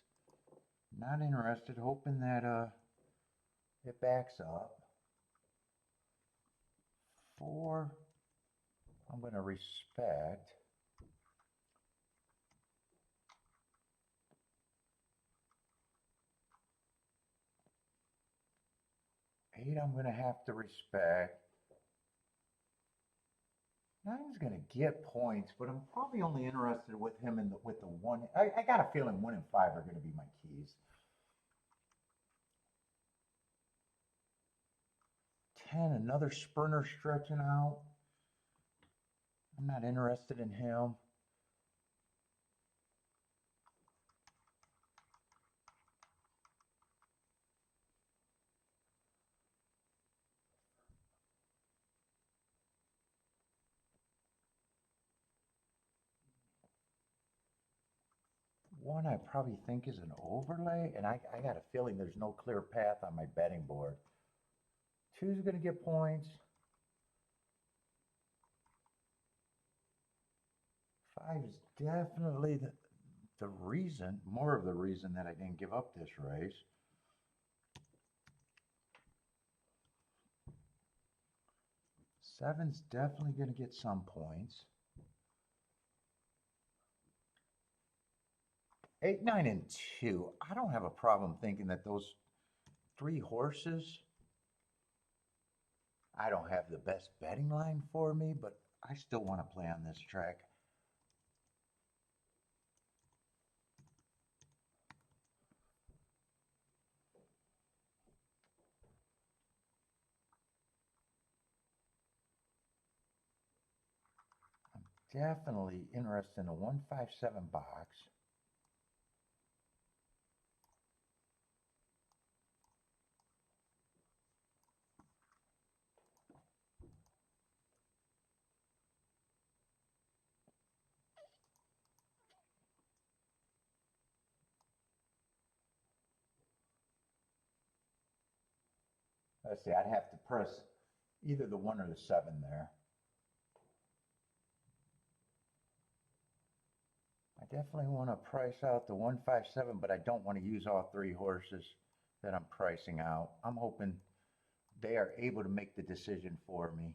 not interested, hoping that it backs up. 4, I'm going to respect. 8, I'm going to have to respect. 9's going to get points, but I'm probably only interested with him with the 1. I got a feeling 1 and 5 are going to be my keys. 10, another sprinter stretching out. I'm not interested in him. One I probably think is an overlay, and I got a feeling there's no clear path on my betting board. 2's going to get points. 5 is definitely the reason, more of the reason that I didn't give up this race. 7's definitely going to get some points. 8, 9, and 2. I don't have a problem thinking that those 3 horses, I don't have the best betting line for me, but I still want to play on this track. I'm definitely interested in a 157 box. Let's see, I'd have to press either the 1 or the 7 there. I definitely want to price out the 157, but I don't want to use all 3 horses that I'm pricing out. I'm hoping they are able to make the decision for me.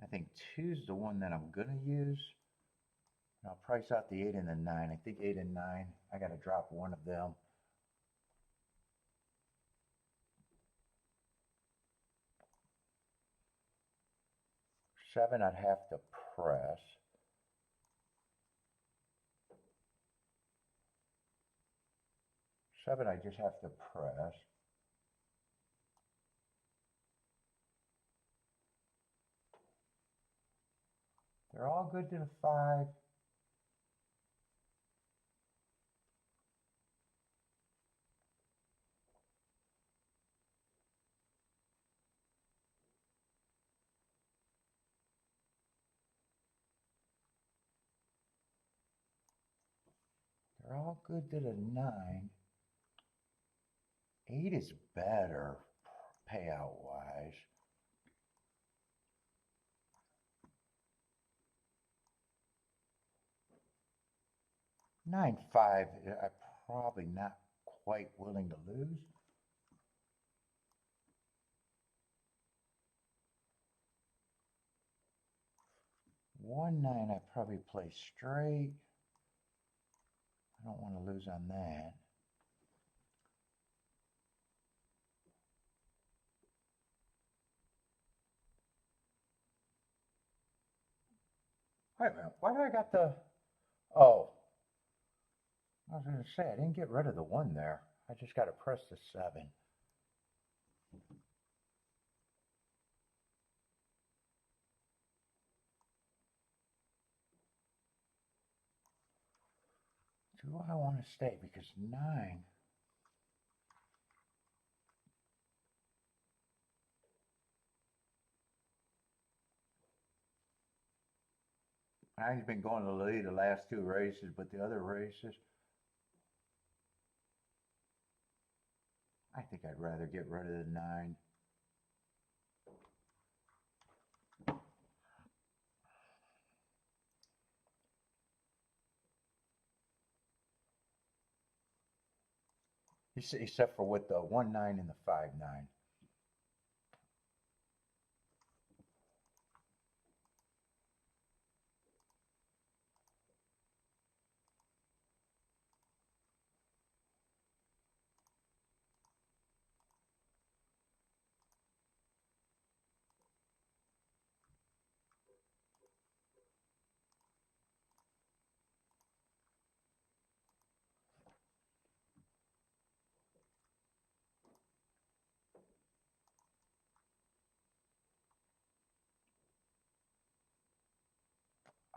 I think 2's the one that I'm going to use. And I'll price out the 8 and the 9. I think 8 and 9, I got to drop one of them. 7, I'd have to press. 7, I just have to press. They're all good to the 5. They're all good to the 9. 8 is better payout wise. 9-5, I'm probably not quite willing to lose. 1-9, I probably play straight. I don't want to lose on that. Wait a minute, why do I got the, oh, I was going to say, I didn't get rid of the 1 there. I just got to press the 7. Do I want to stay? Because 9, I've been going to the lead the last 2 races, but the other races, I think I'd rather get rid of the 9. Except for with the 1-9 and the 5-9.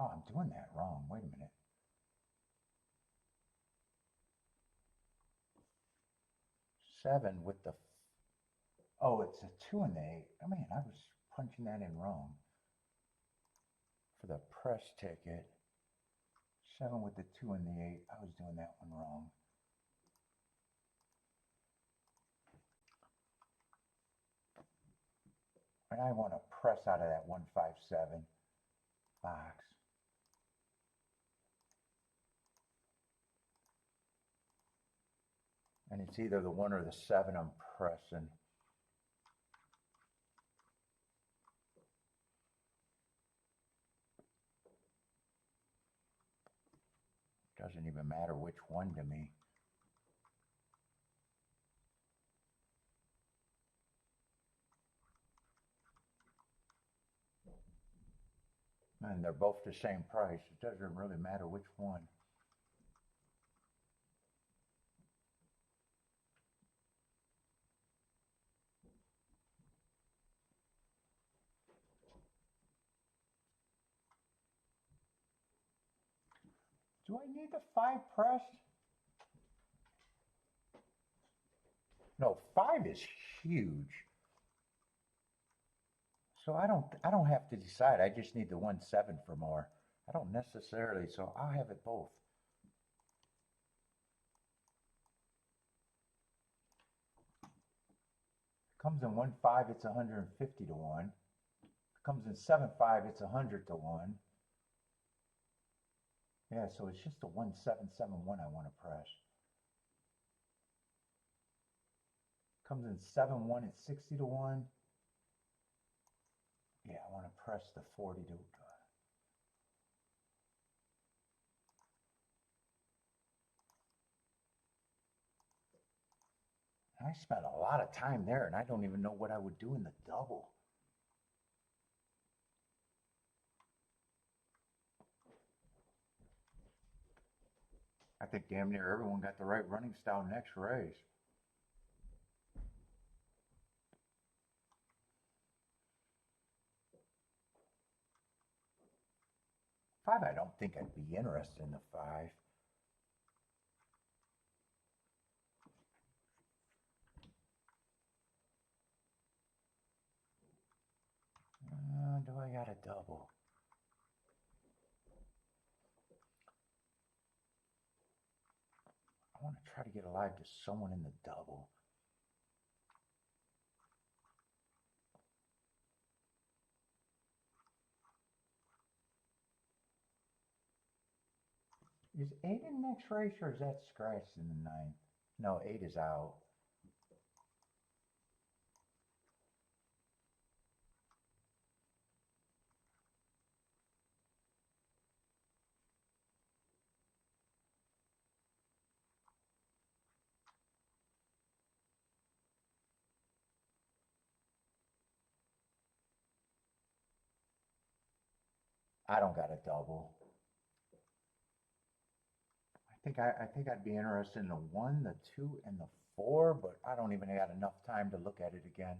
Oh, I'm doing that wrong. Wait a minute. Seven with the, oh, it's a 2 and the 8. I mean, I was punching that in wrong. For the press ticket, 7 with the 2 and the 8. I was doing that one wrong. And I want to press out of that 157 box. And it's either the 1 or the 7 I'm pressing. Doesn't even matter which one to me. And they're both the same price. It doesn't really matter which one. Do I need the 5 pressed? No, 5 is huge. So I don't have to decide. I just need the 1-7 for more. I don't necessarily, so I'll have it both. Comes in 1-5, it's 150 to 1. Comes in 7-5, it's 100 to 1. Yeah, so it's just the 1-7-7-1 I want to press. Comes in 7-1, it's 60 to 1. Yeah, I want to press the 40 to 1. I spent a lot of time there, and I don't even know what I would do in the double. I think damn near everyone got the right running style next race. Five, I don't think I'd be interested in the 5. Do I got a double? I want to try to get alive to someone in the double. Is 8 in the next race or is that scratched in the 9th? No, 8 is out. I don't got a double. I think I'd be interested in the 1, the 2, and the 4, but I don't even got enough time to look at it again.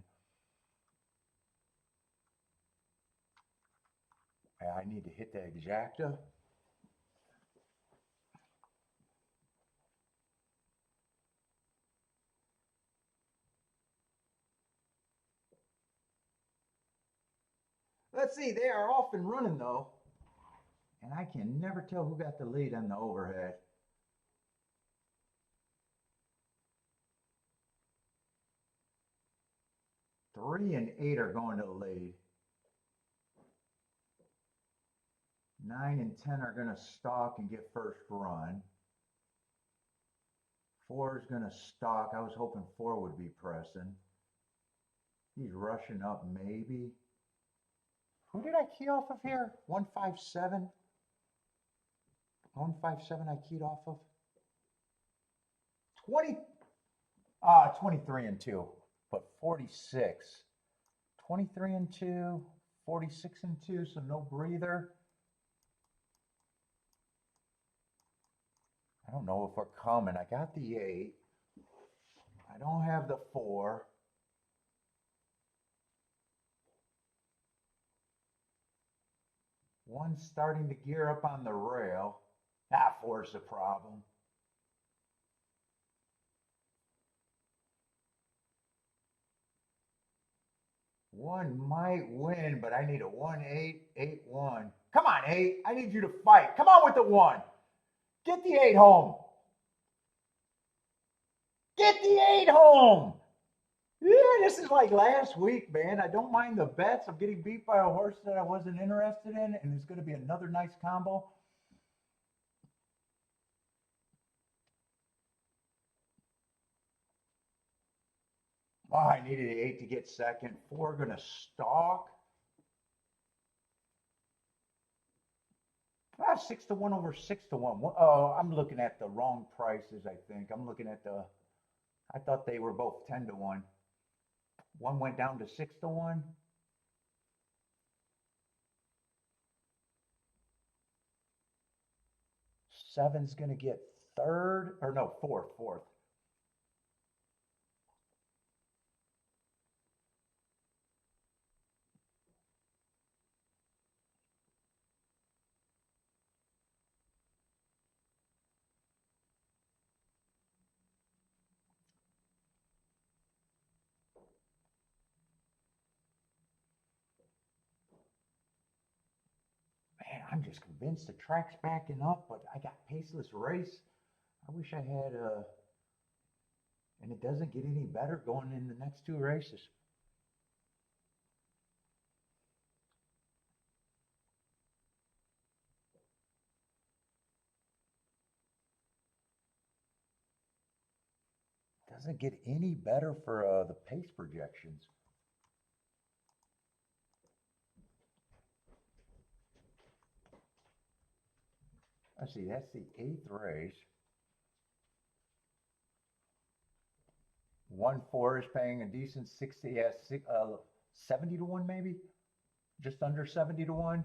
I need to hit the exacta. Let's see, they are off and running though. And I can never tell who got the lead on the overhead. Three and 8 are going to the lead. 9 and 10 are going to stalk and get first run. 4 is going to stalk. I was hoping 4 would be pressing. He's rushing up maybe. Who did I key off of here? 157? 157 I keyed off of? 23 and 2, but 46. 23 and 2, 46 and 2, so no breather. I don't know if we're coming. I got the 8. I don't have the 4. One's starting to gear up on the rail. 4's the problem. One might win, but I need a 1-8, 8-1. Come on, 8. I need you to fight. Come on with the 1. Get the 8 home. Get the 8 home. Yeah, this is like last week, man. I don't mind the bets. I'm getting beat by a horse that I wasn't interested in, and it's going to be another nice combo. Oh, I needed 8 to get second. 4 going to stalk. 6-1 over 6-1. Oh, I'm looking at the wrong prices, I think. I'm looking at the, I thought they were both 10-1. One went down to 6-1. Seven's going to get third, or no, fourth. Man, I'm just convinced the track's backing up, but I got paceless race. I wish I had and it doesn't get any better going in the next 2 races. Doesn't get any better for the pace projections. Let's see, that's the 8th race. 1-4 is paying a decent 70-1 maybe? Just under 70-1.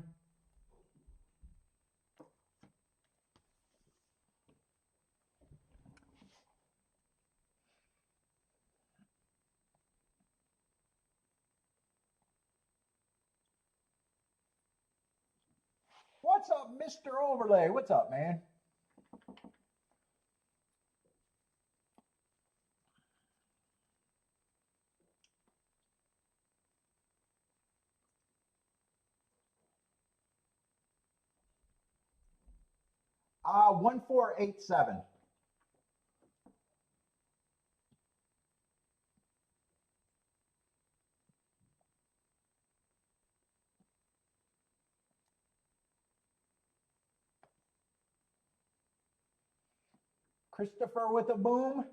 What's up, Mr. Overlay? What's up, man? Uh, 1487. Christopher with a boom.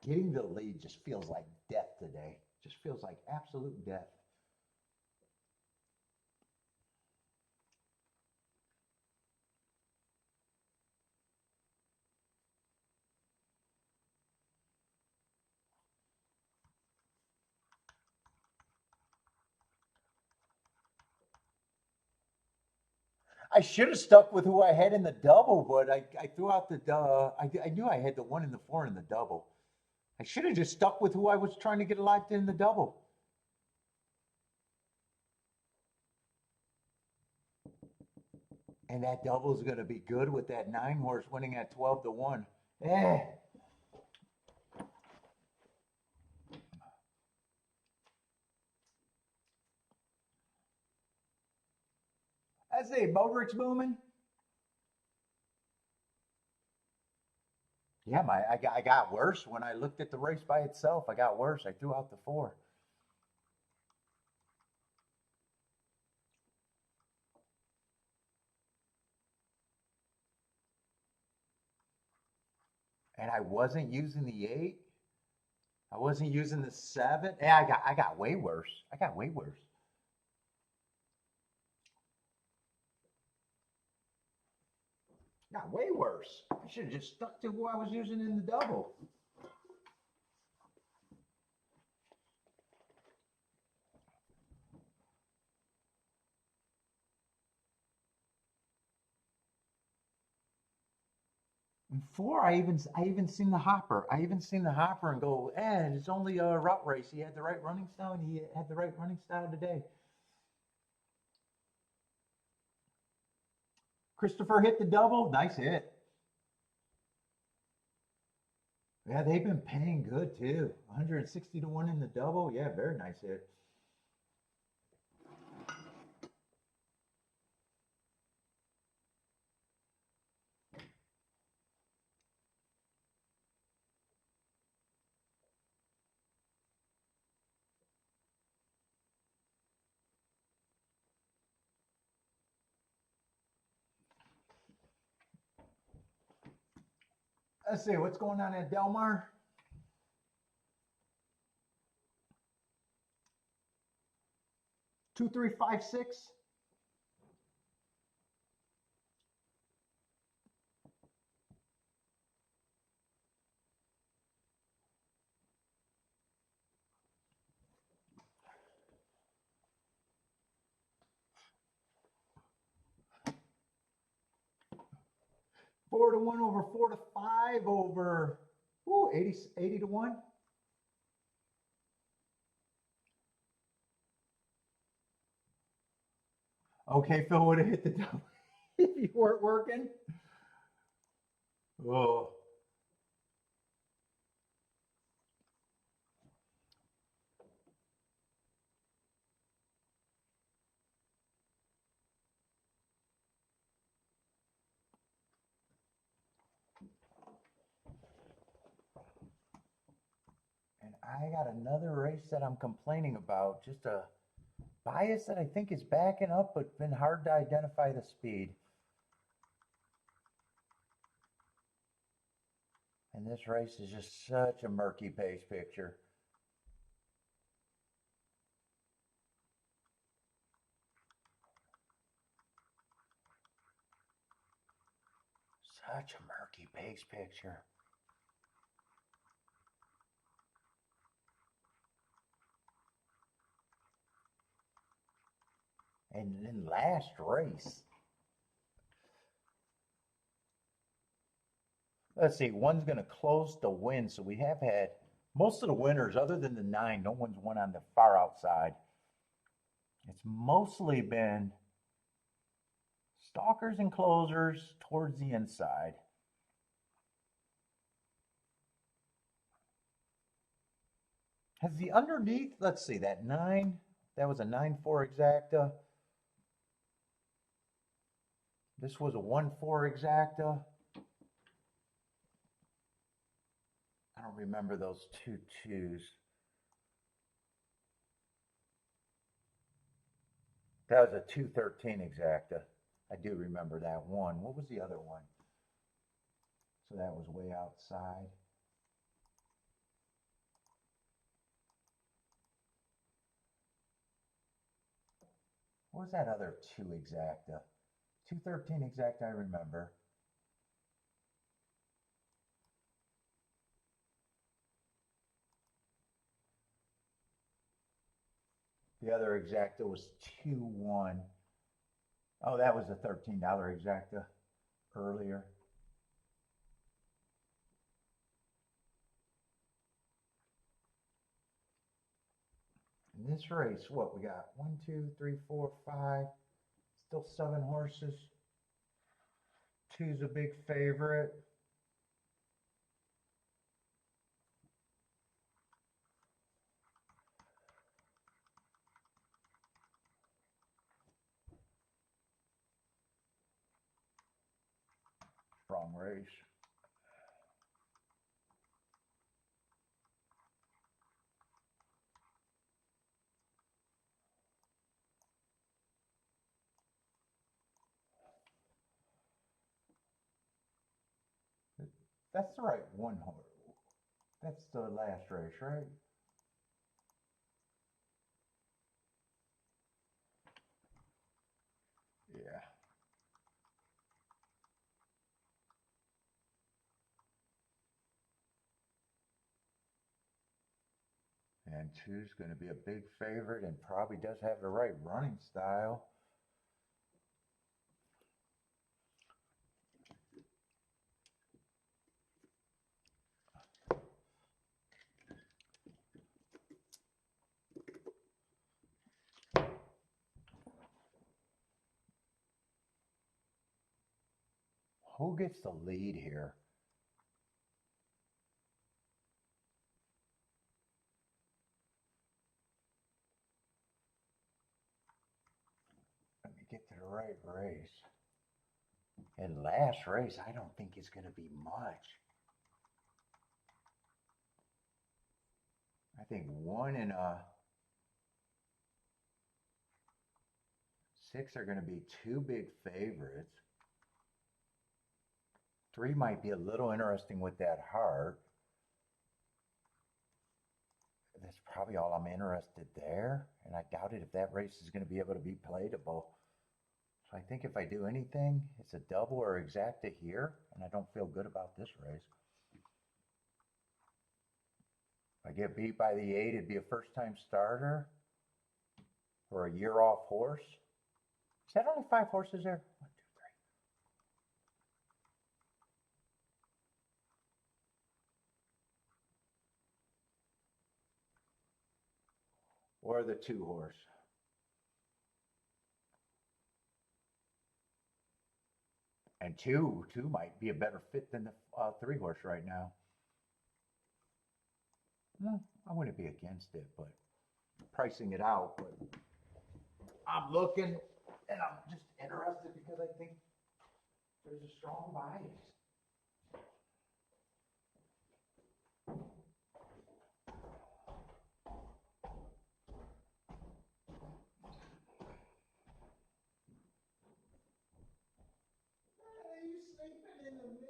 Getting the lead just feels like death today. Just feels like absolute death. I should have stuck with who I had in the double, but I threw out I knew I had the 1 and the 4 in the double. I should have just stuck with who I was trying to get locked in the double. And that double is going to be good with that 9 horse winning at 12-1. Eh. I say, Bobrick's booming. Yeah, I got worse when I looked at the race by itself. I got worse. I threw out the 4. And I wasn't using the 8. I wasn't using the 7. Yeah, I got way worse. I got way worse. Got way worse. I should have just stuck to who I was using in the double. And 4, I even seen the hopper. I even seen the hopper and go, it's only a route race. He had the right running style, and he had the right running style today. Christopher hit the double. Nice hit. Yeah, they've been paying good too. 160-1 in the double. Yeah, very nice hit. Let's see what's going on at Del Mar. Two, 3, 5, 6. Four to 1 over 4 to 5 over 80 to 1. Okay, Phil would have hit the double if you weren't working. Oh. And I got another race that I'm complaining about. Just a bias that I think is backing up, but been hard to identify the speed. And this race is just such a murky pace picture. Such a murky pace picture. And then last race. Let's see, one's going to close the win. So we have had most of the winners, other than the 9, no one's won on the far outside. It's mostly been stalkers and closers towards the inside. Has the underneath, let's see, that 9, that was a 9.4 exacta. This was a 1.4 exacta. I don't remember those 2.2s. That was a 2.13 exacta. I do remember that one. What was the other one? So that was way outside. What was that other 2 exacta? 2.13 exacta, I remember. The other exacta was 2.1. Oh, that was a $13 exacta earlier. In this race, what we got? 1, 2, 3, 4, 5. Still 7 horses. 2's a big favorite. Wrong race. That's the right one horse. That's the last race, right? Yeah. And 2's going to be a big favorite and probably does have the right running style. Who gets the lead here? Let me get to the right race. And last race, I don't think it's going to be much. I think 1 and 6 are going to be 2 big favorites. 3 might be a little interesting with that heart. That's probably all I'm interested there. And I doubt it if that race is going to be able to be playable. So I think if I do anything, it's a double or exacta here. And I don't feel good about this race. If I get beat by the 8, it'd be a first-time starter or a year-off horse. Is that only 5 horses there? 1, 2, 3. Or the 2 horse. And 2 might be a better fit than the 3 horse right now. I wouldn't be against it, but pricing it out. But I'm looking and I'm just interested because I think there's a strong bias. Are you sleeping in the middle?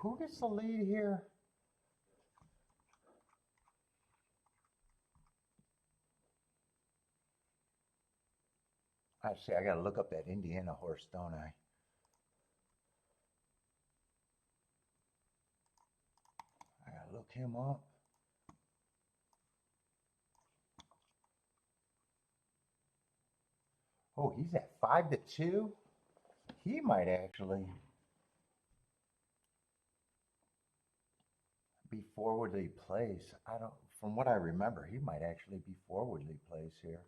who gets the lead here? Actually, I gotta look up that Indiana horse, don't I? I gotta look him up. Oh, he's at 5-2. He might actually be forwardly placed. I don't, from what I remember, he might actually be forwardly placed here.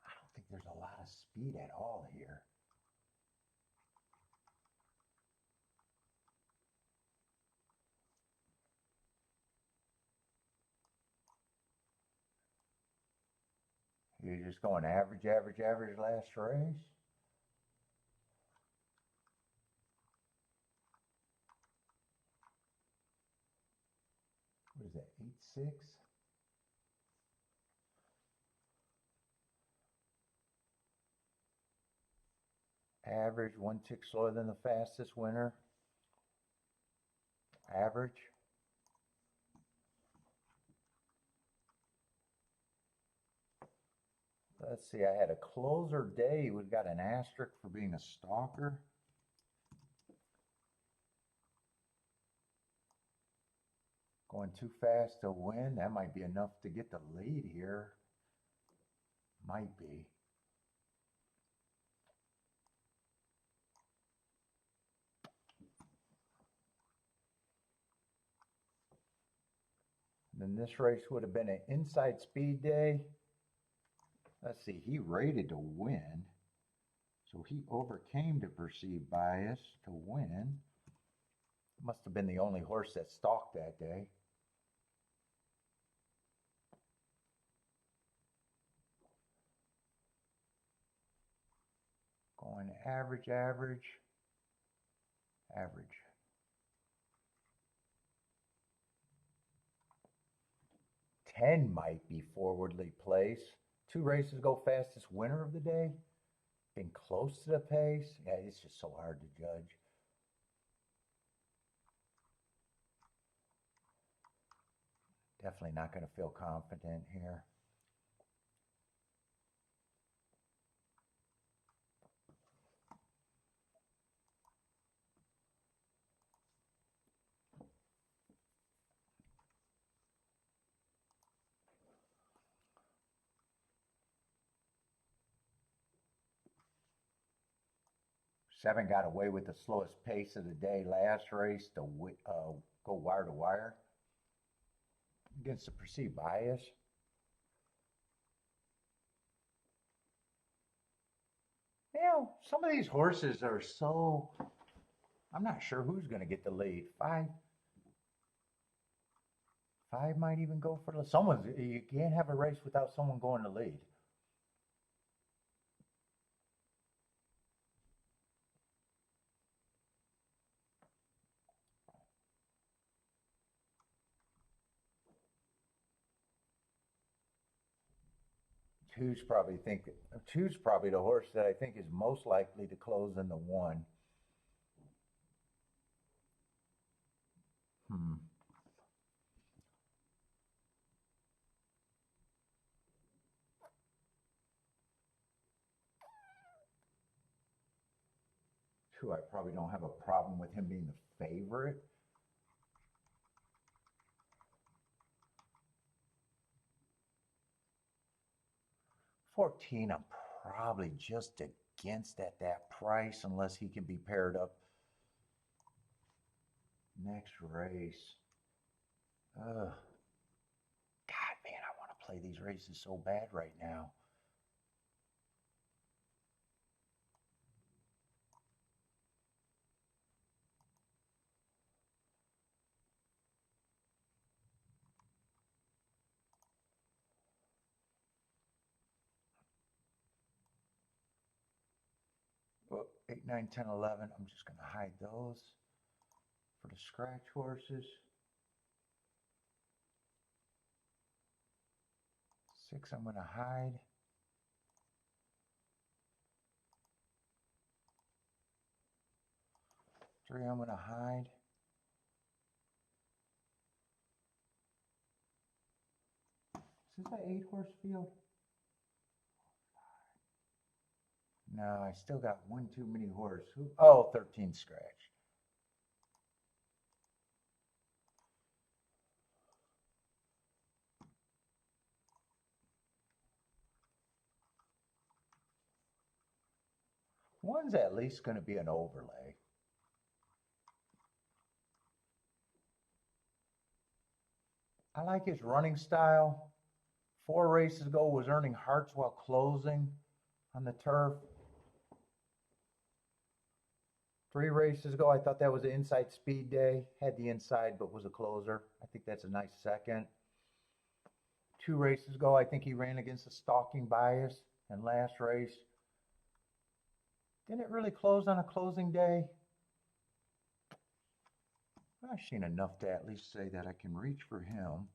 I don't think there's a lot of speed at all here. You're just going average, average, average last race. What is that, 8-6? Average, 1 tick slower than the fastest winner. Average. Let's see, I had a closer day. We've got an asterisk for being a stalker. Going too fast to win. That might be enough to get the lead here. Might be. Then this race would have been an inside speed day. Let's see, he rated to win. So he overcame the perceived bias to win. Must have been the only horse that stalked that day. Going average, average, average. Ten might be forwardly placed. 2 races go fastest winner of the day. Been close to the pace. Yeah, it's just so hard to judge. Definitely not going to feel confident here. Seven got away with the slowest pace of the day last race to go wire to wire against the perceived bias. You know, some of these horses are so, I'm not sure who's going to get the lead. Five might even go for the, you can't have a race without someone going to lead. Two's probably the horse that I think is most likely to close in the 1. Two, I probably don't have a problem with him being the favorite. $14, I'm probably just against at that price unless he can be paired up next race. God, man, I want to play these races so bad right now. Well, 8, 9, 10, 11. I'm just going to hide those for the scratch horses. 6, I'm going to hide. Three, I'm going to hide. Is this an 8-horse field? No, I still got one too many horse. Oh, 13 scratch. One's at least going to be an overlay. I like his running style. 4 races ago was earning hearts while closing on the turf. 3 races ago, I thought that was an inside speed day. Had the inside, but was a closer. I think that's a nice second. 2 races ago, I think he ran against a stalking bias. And last race, didn't really close on a closing day. I've seen enough to at least say that I can reach for him.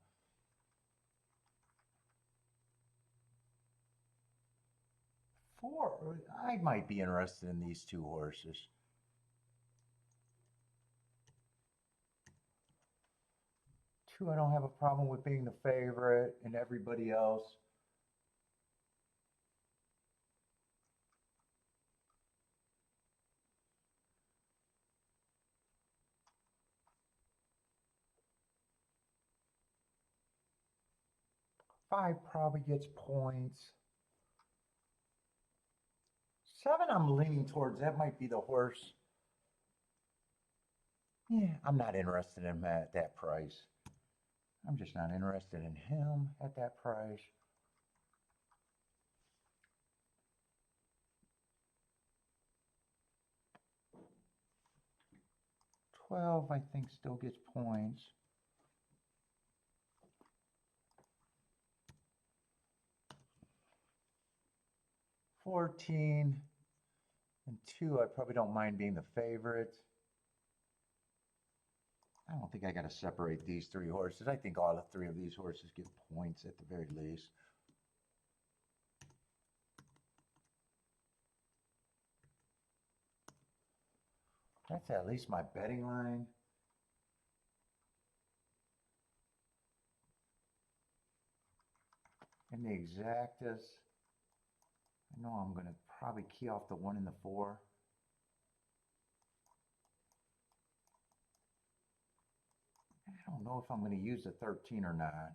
Four, I might be interested in these 2 horses. Two, I don't have a problem with being the favorite and everybody else. Five probably gets points. 7, I'm leaning towards. That might be the horse. Yeah, I'm not interested in him at that price. I'm just not interested in him at that price. $12, I think, still gets points. $14 and 2, I probably don't mind being the favorite. I don't think I got to separate these 3 horses. I think all 3 of these horses get points at the very least. That's at least my betting line. And the exactas, I know I'm going to probably key off the 1 and the 4. I don't know if I'm going to use the 13 or not.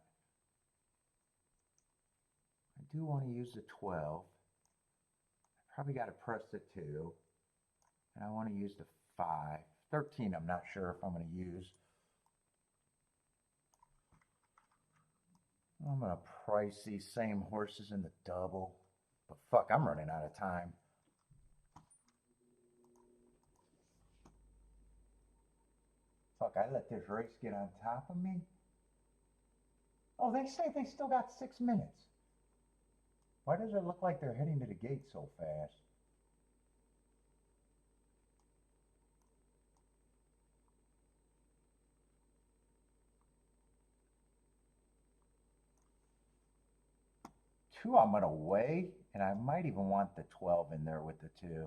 I do want to use the 12. I probably got to press the 2. And I want to use the 5. 13, I'm not sure if I'm going to use. I'm going to price these same horses in the double. But fuck, I'm running out of time. Fuck, I let this race get on top of me? Oh, they say they still got 6 minutes. Why does it look like they're heading to the gate so fast? Two, I'm going to weigh, and I might even want the 12 in there with the 2.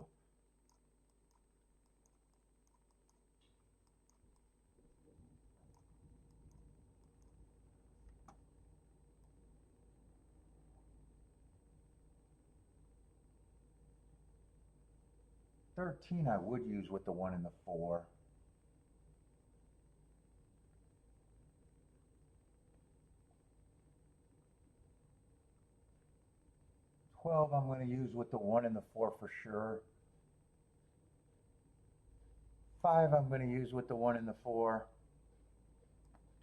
$13 I would use with the 1 and the 4. $12 I'm going to use with the 1 and the 4 for sure. $5 I'm going to use with the 1 and the 4.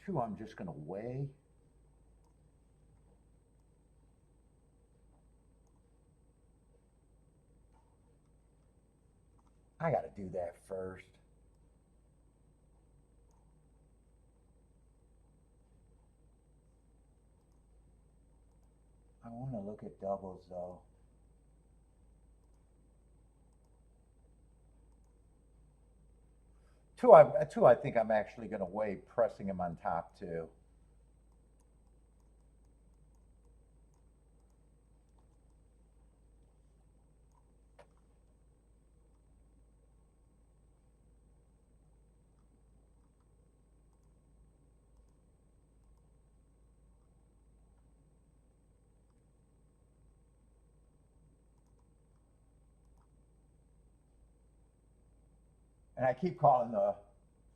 2 I'm just going to weigh. I got to do that first. I want to look at doubles though. Two, I think I'm actually going to weigh pressing him on top too. And I keep calling the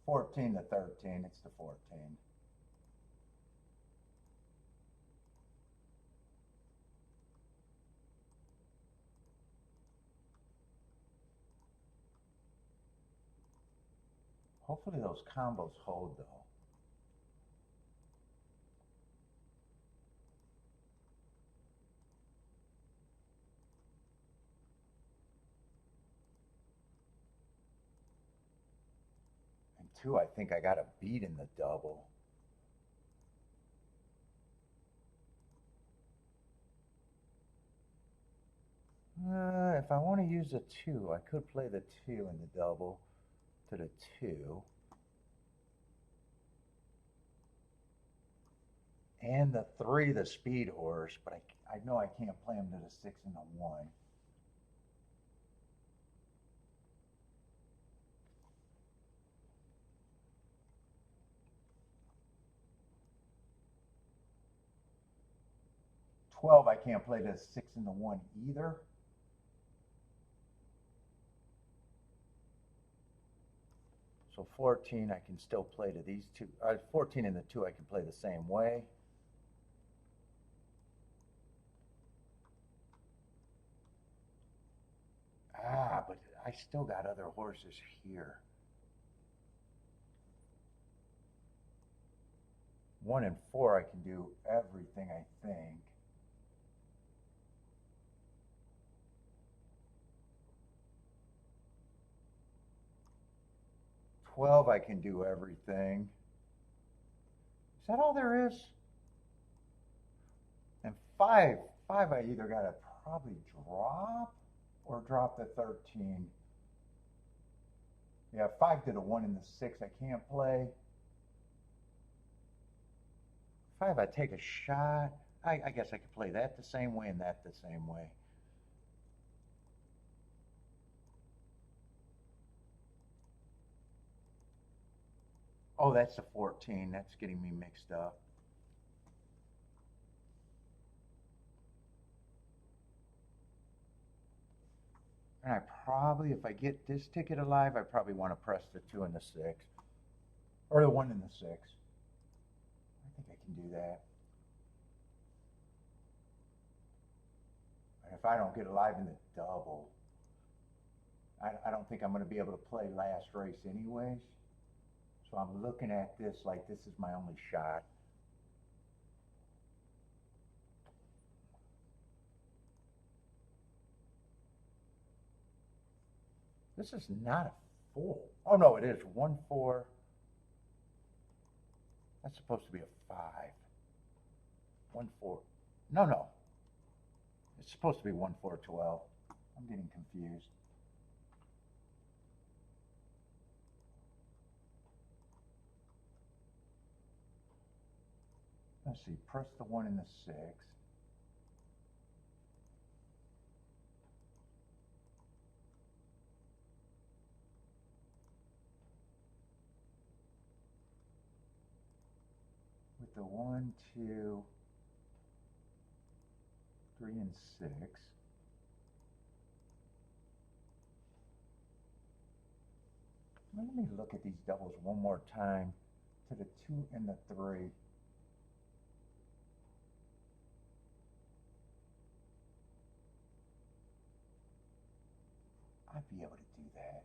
14 the 13. It's the 14. Hopefully those combos hold though. And two, I think I got a beat in the double. If I want to use a two, I could play the two in the double to the two. And the three, the speed horse, but I know I can't play him to the six and the one. $12, I can't play the six and the one either. So 14, I can still play to these two. 14 and the two, I can play the same way. But I still got other horses here. 1 and 4, I can do everything, I think. $12, I can do everything. Is that all there is? And 5, I either got to probably drop or drop the 13. Yeah, 5 to the 1 and the 6 I can't play. 5, I take a shot. I guess I could play that the same way and that the same way. Oh, that's the 14. That's getting me mixed up. And I probably, if I get this ticket alive, I probably want to press the 2 and the 6. Or the 1 and the 6. I think I can do that. And if I don't get alive in the double, I don't think I'm going to be able to play last race anyways. So I'm looking at this like this is my only shot. This is not a full. Oh no, it is 1, 4. That's supposed to be a 5. 1, 4. No. It's supposed to be 1, 4, 12. I'm getting confused. Let's see, press the 1 and the 6. With the 1, 2, 3, and 6. Let me look at these doubles one more time. To the 2 and the 3. I'd be able to do that.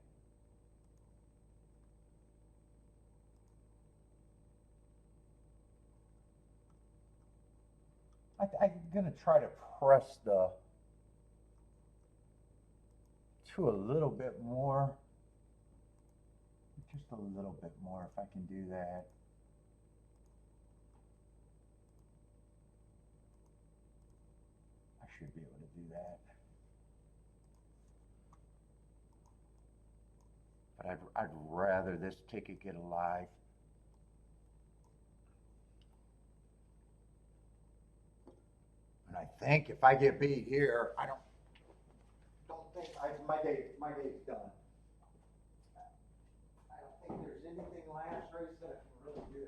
I'm gonna try to press the 2 a little bit more. Just a little bit more if I can do that. I should be able to do that. But I'd rather this ticket get alive. And I think if I get beat here, I don't think my day's done. I don't think there's anything last race that I can really do.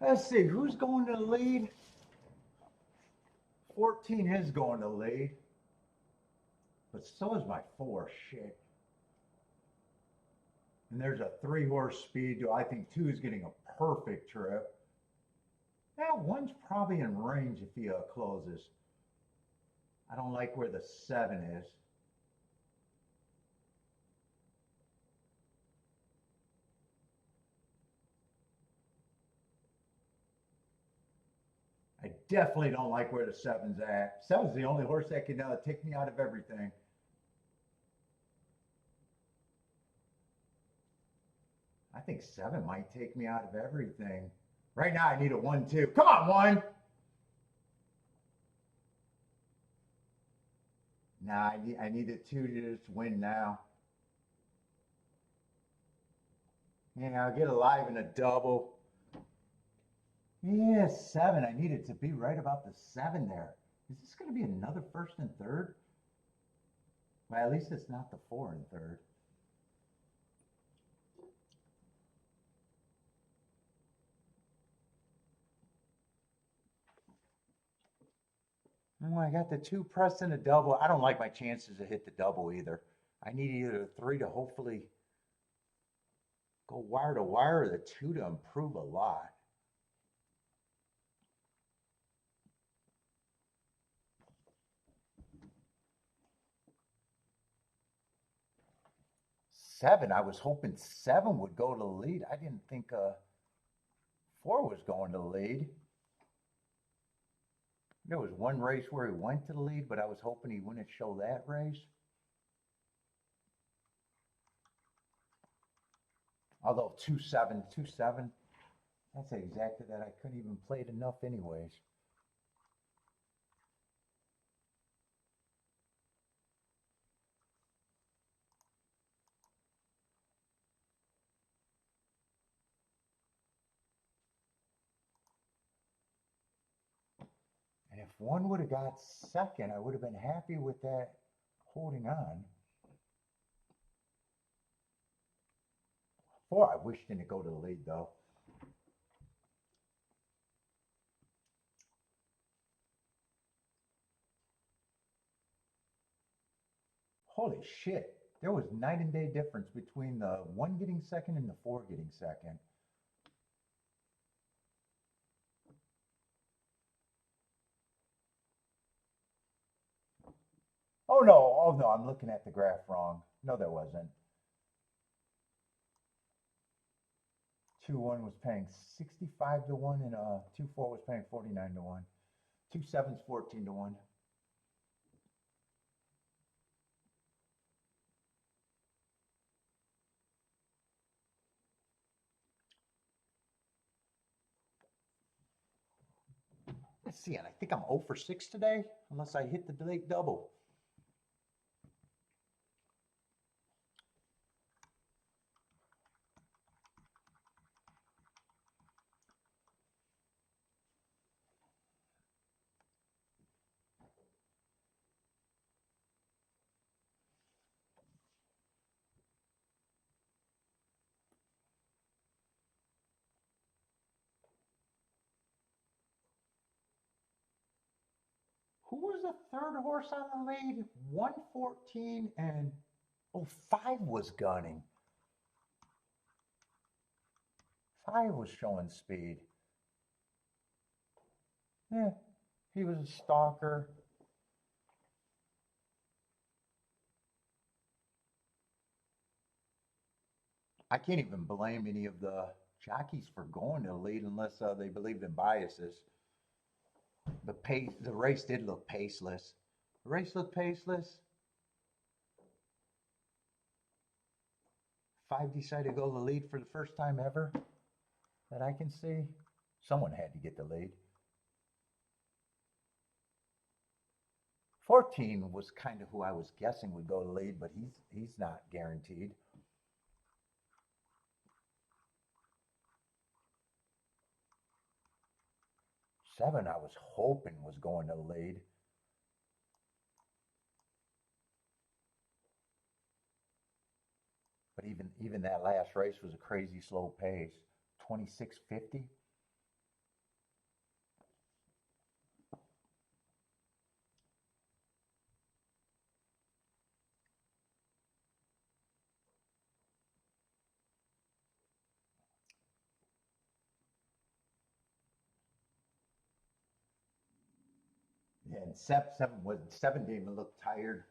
Let's see, who's going to the lead? 14 is going to lead. But so is my 4. Shit. And there's a 3-horse speed. I think 2 is getting a perfect trip. Yeah, 1's probably in range if he closes. I don't like where the 7 is. I definitely don't like where the 7's at. 7's the only horse that can take me out of everything. I think 7 might take me out of everything. Right now, I need a 1-2. Come on, 1. Nah, I need a 2 to just win now. Yeah, I'll get alive in a double. Yeah, 7. I need it to be right about the 7 there. Is this going to be another 1st and 3rd? Well, at least it's not the 4 and 3rd. Oh, I got the 2 pressed in a double. I don't like my chances to hit the double either. I need either a 3 to hopefully go wire to wire or the 2 to improve a lot. Seven, I was hoping 7 would go to the lead. I didn't think 4 was going to the lead. There was one race where he went to the lead, but I was hoping he wouldn't show that race. Although 2-7, 2-7, that's exactly that. I couldn't even play it enough anyways. And if 1 would have got 2nd, I would have been happy with that holding on. 4, I wish didn't go to the lead though. Holy shit. There was night and day difference between the 1 getting 2nd and the 4 getting 2nd. Oh no, I'm looking at the graph wrong. No, there wasn't. 2-1 was paying 65 to 1 and 2-4 was paying 49 to 1. 2-7's 14 to 1. Let's see, and I think I'm 0 for 6 today, unless I hit the late double. Who was the 3rd horse on the lead? 114 and 5 was gunning. 5 was showing speed. Yeah, he was a stalker. I can't even blame any of the jockeys for going to the lead unless they believed in biases. The race did look paceless. The race looked paceless. 5 decided to go to the lead for the first time ever that I can see. Someone had to get the lead. 14 was kind of who I was guessing would go to the lead, but he's not guaranteed. Seven, I was hoping was going to the lead. But even that last race was a crazy slow pace. 26:50. And seven didn't even look tired.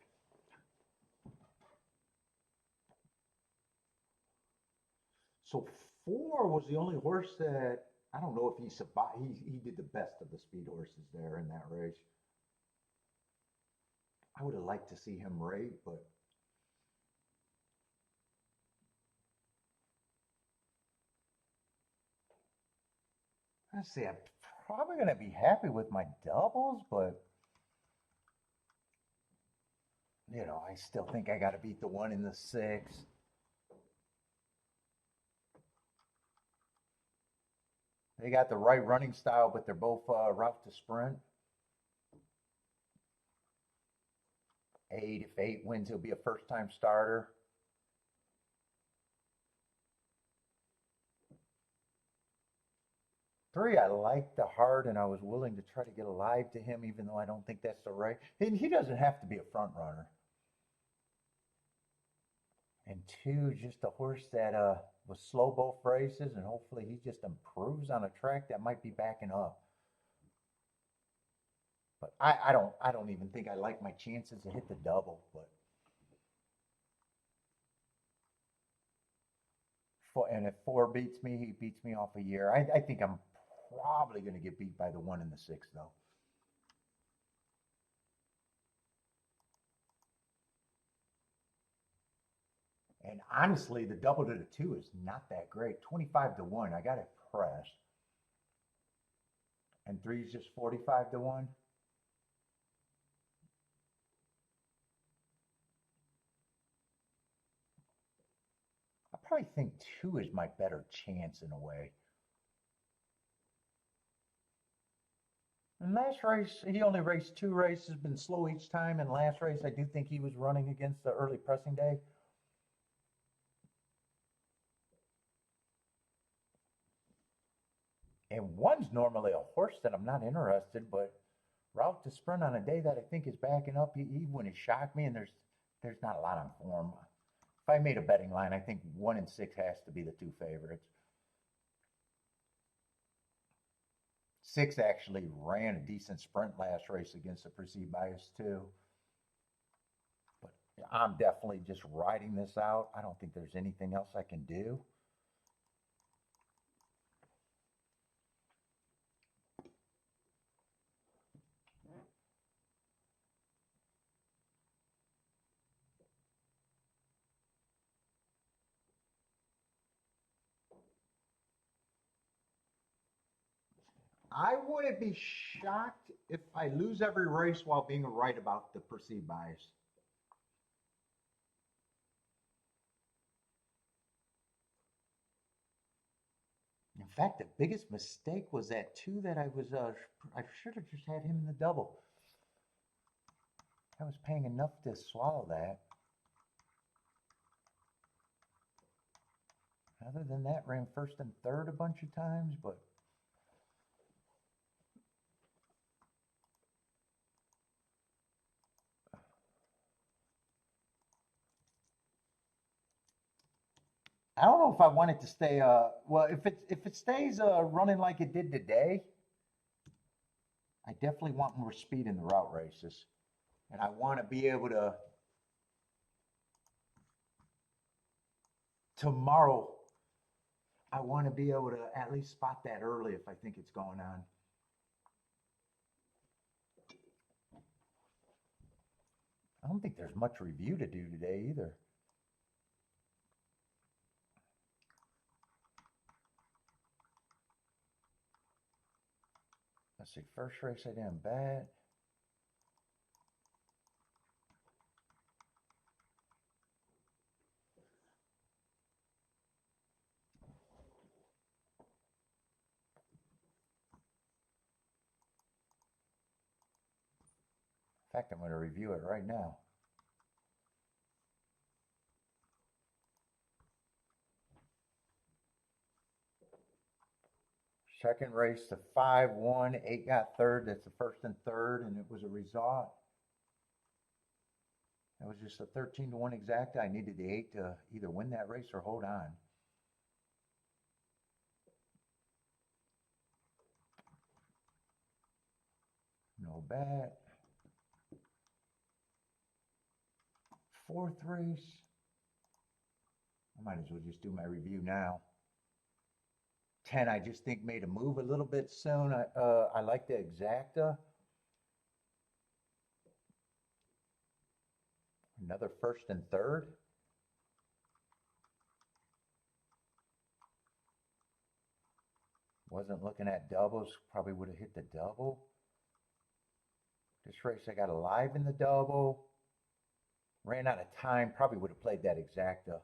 So 4 was the only horse that, I don't know if he survived. He did the best of the speed horses there in that race. I would have liked to see him rate, but let's see, I'm probably going to be happy with my doubles, but you know, I still think I got to beat the 1 in the 6. They got the right running style, but they're both route to sprint. 8, if 8 wins, he'll be a first-time starter. Three, I like the heart, and I was willing to try to get alive to him, even though I don't think that's the right. And he doesn't have to be a front runner. And 2, just a horse that was slow both races, and hopefully he just improves on a track that might be backing up. But I don't even think I like my chances to hit the double. And if 4 beats me, he beats me off a year. I think I'm probably going to get beat by the 1 in the 6, though. And honestly, the double to the 2 is not that great. 25 to 1, I got it pressed. And 3 is just 45 to 1. I probably think 2 is my better chance in a way. In last race, he only raced 2 races, been slow each time. In last race, I do think he was running against the early pressing day. And 1's normally a horse that I'm not interested, but route to sprint on a day that I think is backing up, he wouldn't shock me, and there's not a lot on form. If I made a betting line, I think 1 and 6 has to be the 2 favorites. 6 actually ran a decent sprint last race against the perceived bias too. But I'm definitely just riding this out. I don't think there's anything else I can do. I wouldn't be shocked if I lose every race while being right about the perceived bias. In fact, the biggest mistake was that 2 that I should have just had him in the double. I was paying enough to swallow that. Other than that, ran 1st and 3rd a bunch of times, but I don't know if I want it to stay. Well, if it stays running like it did today, I definitely want more speed in the route races, and I want to be able to tomorrow. I want to be able to at least spot that early if I think it's going on. I don't think there's much review to do today either. Let's see, first race I didn't bet. In fact, I'm going to review it right now. Second race, the 5 won, 8 got 3rd. That's the 1st and 3rd, and it was a result. It was just a 13 to 1 exacta. I needed the 8 to either win that race or hold on. No bet. Fourth race. I might as well just do my review now. 10, I just think made a move a little bit soon. I like the exacta. Another first and third. Wasn't looking at doubles. Probably would have hit the double. This race I got alive in the double. Ran out of time. Probably would have played that exacta.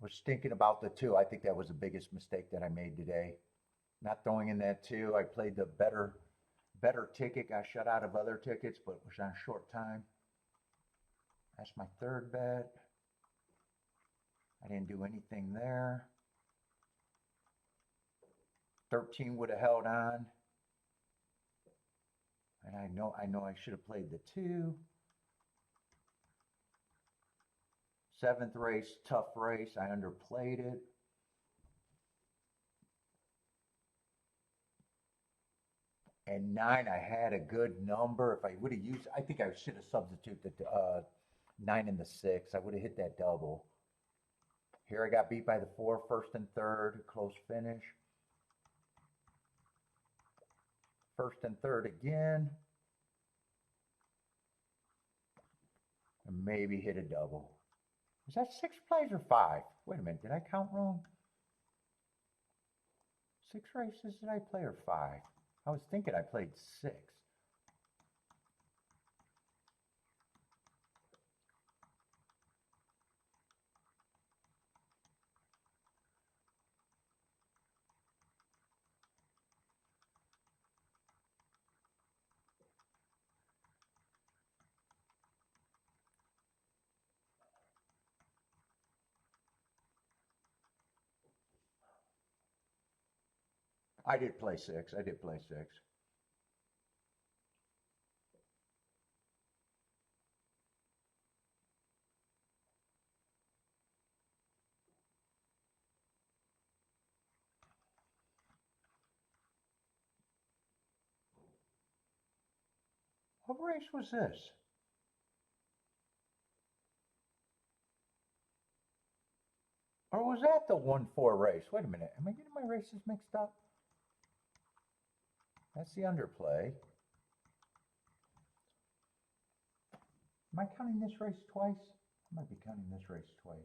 Was thinking about the 2. I think that was the biggest mistake that I made today. Not throwing in that 2. I played the better ticket. Got shut out of other tickets, but was on short time. That's my third bet. I didn't do anything there. 13 would have held on. And I know I should have played the 2. 7th race, tough race. I underplayed it. And 9, I had a good number. If I would have used, I think I should have substituted the 9 and the 6. I would have hit that double. Here I got beat by the 4, first and third, close finish. First and third again. And maybe hit a double. Is that 6 plays or 5? Wait a minute, did I count wrong? 6 races did I play or 5? I was thinking I played 6. I did play 6. I did play 6. What race was this? Or was that the 1-4 race? Wait a minute. Am I getting my races mixed up? That's the underplay. Am I counting this race twice? I might be counting this race twice.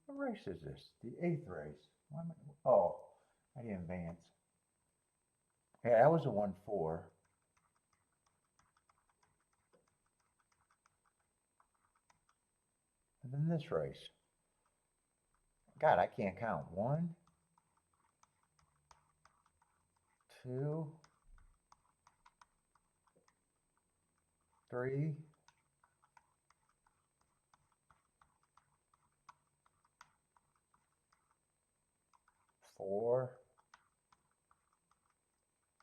What race is this? The 8th race. Oh, I didn't advance. Yeah, that was a 1-4. And then this race. God, I can't count. 1, 2, 3, 4.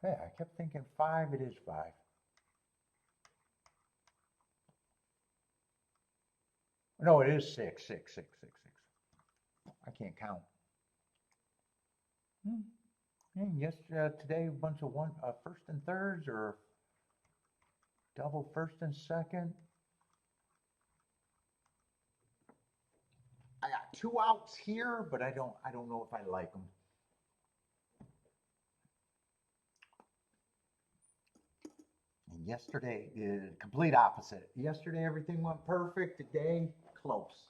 Yeah, I kept thinking 5. It is 5. No, it is 6, 6, 6, 6, 6. I can't count. Yes, today a bunch of first and thirds or double first and second. I got 2 outs here, but I don't know if I like them. And yesterday is complete opposite. Yesterday everything went perfect. Today close.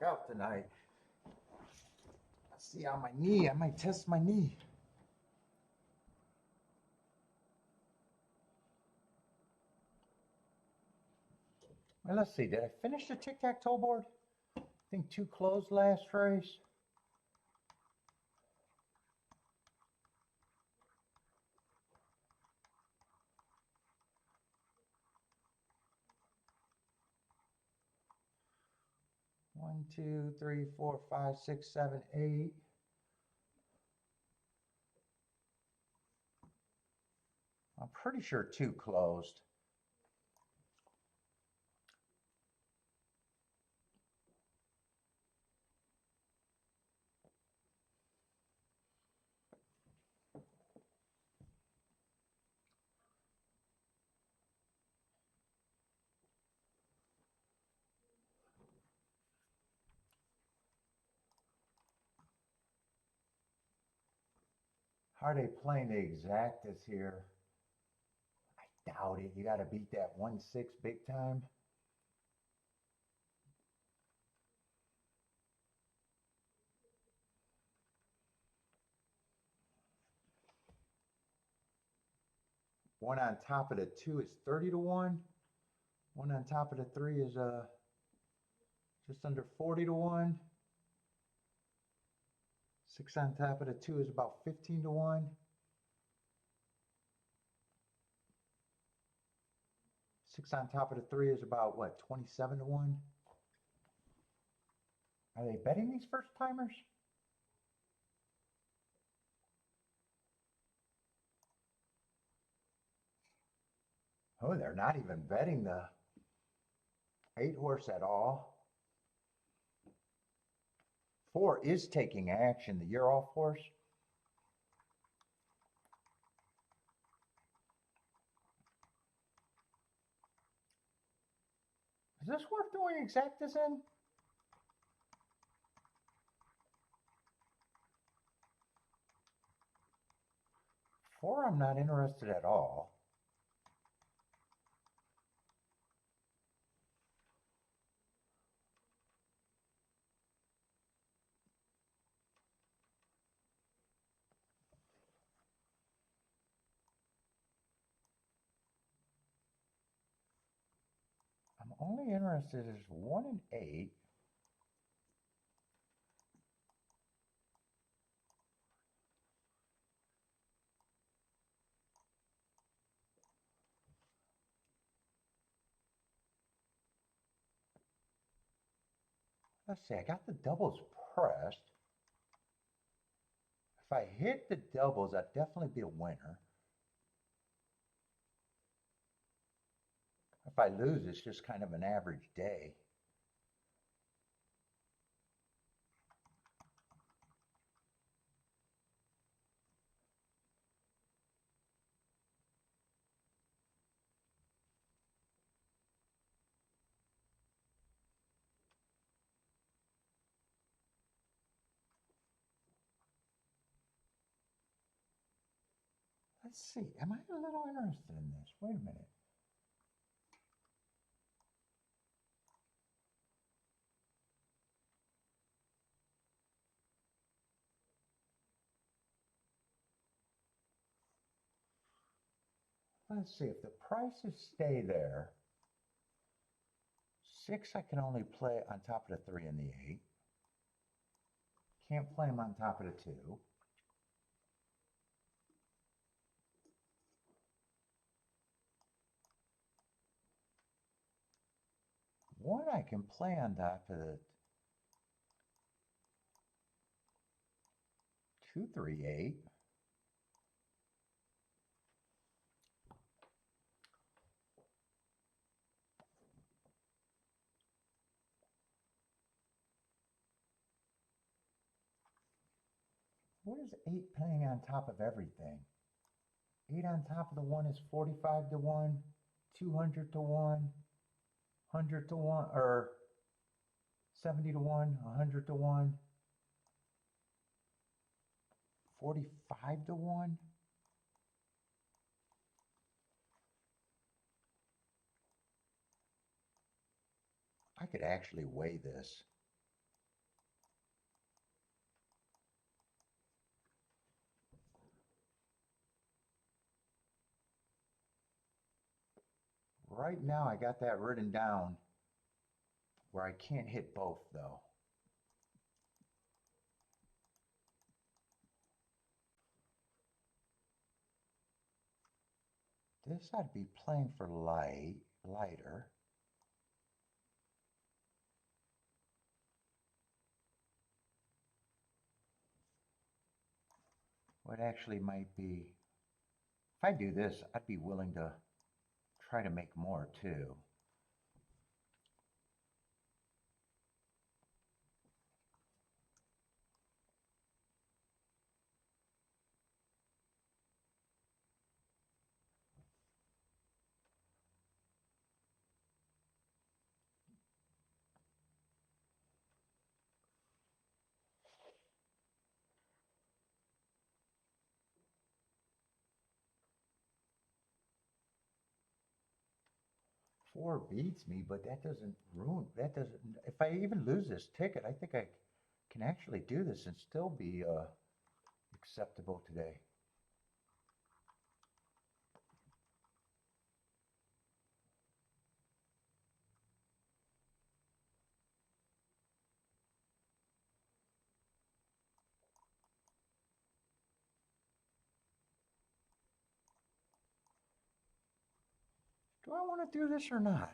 work out tonight. Let's see on my knee. I might test my knee. Well, let's see. Did I finish the tic-tac-toe board? I think 2 closed last race. One, two, three, four, five, six, seven, 8. I'm pretty sure 2 closed. How are they playing the exactas here? I doubt it. You got to beat that 1-6 big time. One on top of the 2 is 30 to 1. One on top of the 3 is just under 40 to 1. 6 on top of the 2 is about 15 to 1. 6 on top of the 3 is about what, 27 to 1? Are they betting these first timers? Oh, they're not even betting the 8 horse at all. 4 is taking action, the year off horse. Is this worth doing exactas in? 4, I'm not interested at all. I'm only interested in 1 and 8. Let's see, I got the doubles pressed. If I hit the doubles, I'd definitely be a winner. If I lose, it's just kind of an average day. Let's see, am I a little interested in this? Wait a minute. Let's see, if the prices stay there, 6 I can only play on top of the 3 and the 8. Can't play them on top of the 2. 1 I can play on top of the 2, 3, 8. What is 8 playing on top of everything? 8 on top of the 1 is 45 to 1, 200 to 1, 100 to 1, or 70 to 1, 100 to 1, 45 to 1. I could actually weigh this. Right now, I got that written down where I can't hit both though. This I'd be playing for lighter. What actually might be, if I do this, I'd be willing to try to make more too. Four beats me, but that doesn't if I even lose this ticket, I think I can actually do this and still be acceptable today. Do I want to do this or not?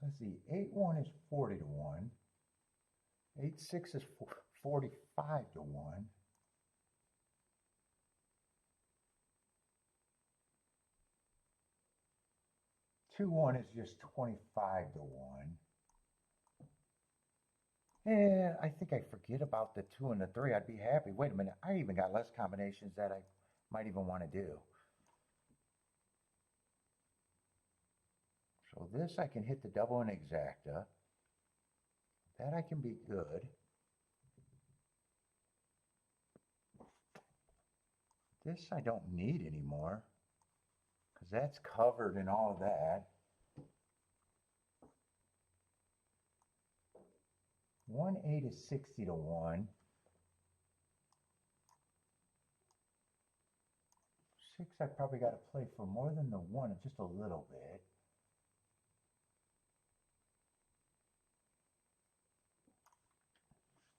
Let's see, 8-1 is 40 to 1. 8-6 is 45 to 1. 2-1 is just 25 to 1. Yeah, I think I forget about the 2 and the 3. I'd be happy. Wait a minute, I even got less combinations that I might even want to do. So this I can hit the double and exacta. That I can be good. This I don't need anymore because that's covered and all of that. 1-8 is 60 to 1. 6 I probably got to play for more than the 1, just a little bit.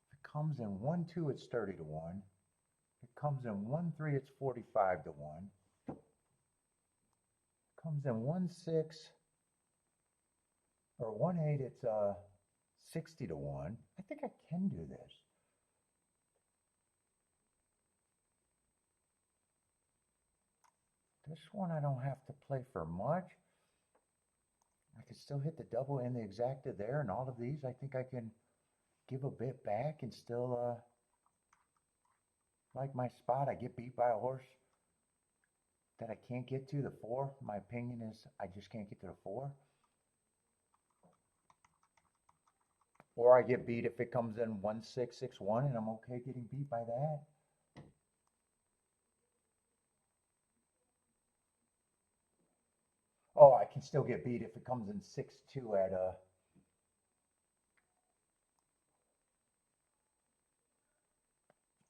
If it comes in 1-2, it's 30 to 1. If it comes in 1-3, it's 45 to 1. If it comes in 1-6 or 1-8, it's 60 to 1. I think I can do this. This one I don't have to play for much. I can still hit the double and the exacta there, and all of these I think I can give a bit back and still like my spot. I get beat by a horse that I can't get to, the 4. My opinion is I just can't get to the 4. Or I get beat if it comes in 1-6, 6-1, and I'm okay getting beat by that. Oh, I can still get beat if it comes in 6-2 at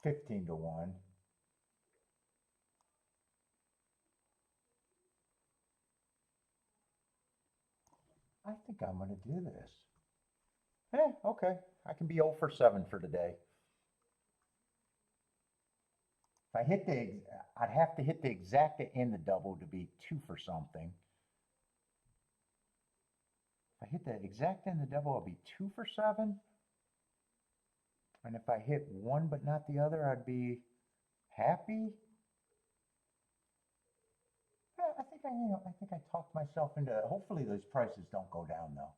15 to 1. I think I'm going to do this. Okay. I can be 0 for 7 for today. If I hit I'd have to hit the exacta and the double to be 2 for something. If I hit the exacta and the double, I'll be 2 for 7. And if I hit one but not the other, I'd be happy. I think I talked myself into it. Hopefully those prices don't go down though.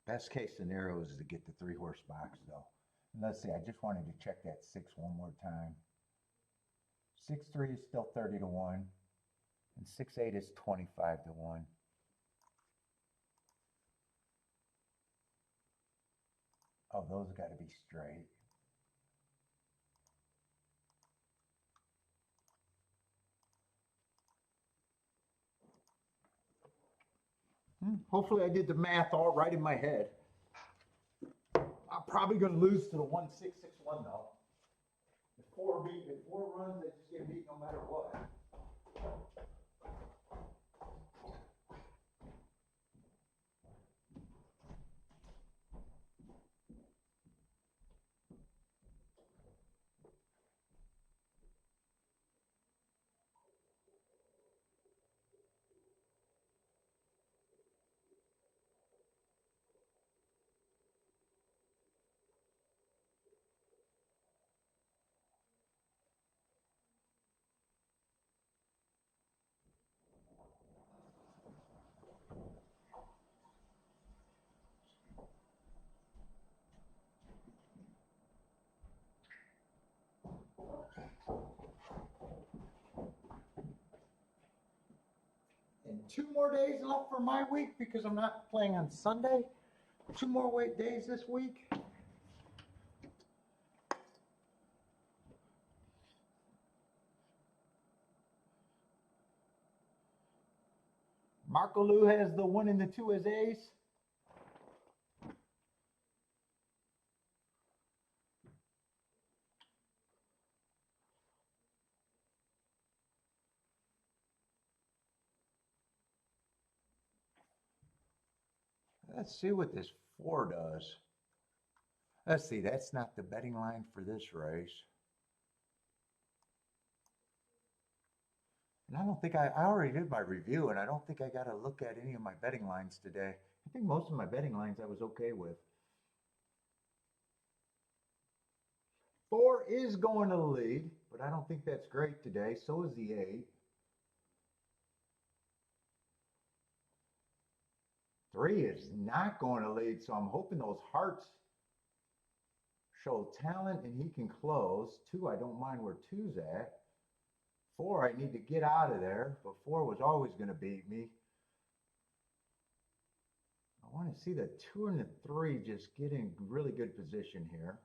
Best case scenario is to get the 3-horse box though. And let's see, I just wanted to check that 6 one more time. 6-3 is still 30 to 1, and 6-8 is 25 to 1. Oh, those got to be straight. Hopefully I did the math all right in my head. I'm probably going to lose to the 1-6-6-1 though. If 4 runs, I just get beat no matter what. And 2 more days left for my week because I'm not playing on Sunday. 2 more days this week. Marco Lou has the 1 and the 2 as ace. Let's see what this 4 does. Let's see, that's not the betting line for this race. And I don't think I already did my review, and I don't think I got to look at any of my betting lines today. I think most of my betting lines I was okay with. 4 is going to the lead, but I don't think that's great today. So is the 8. 3 is not going to lead, so I'm hoping those hearts show talent and he can close. 2, I don't mind where 2's at. 4, I need to get out of there, but 4 was always going to beat me. I want to see the 2 and the 3 just get in really good position here.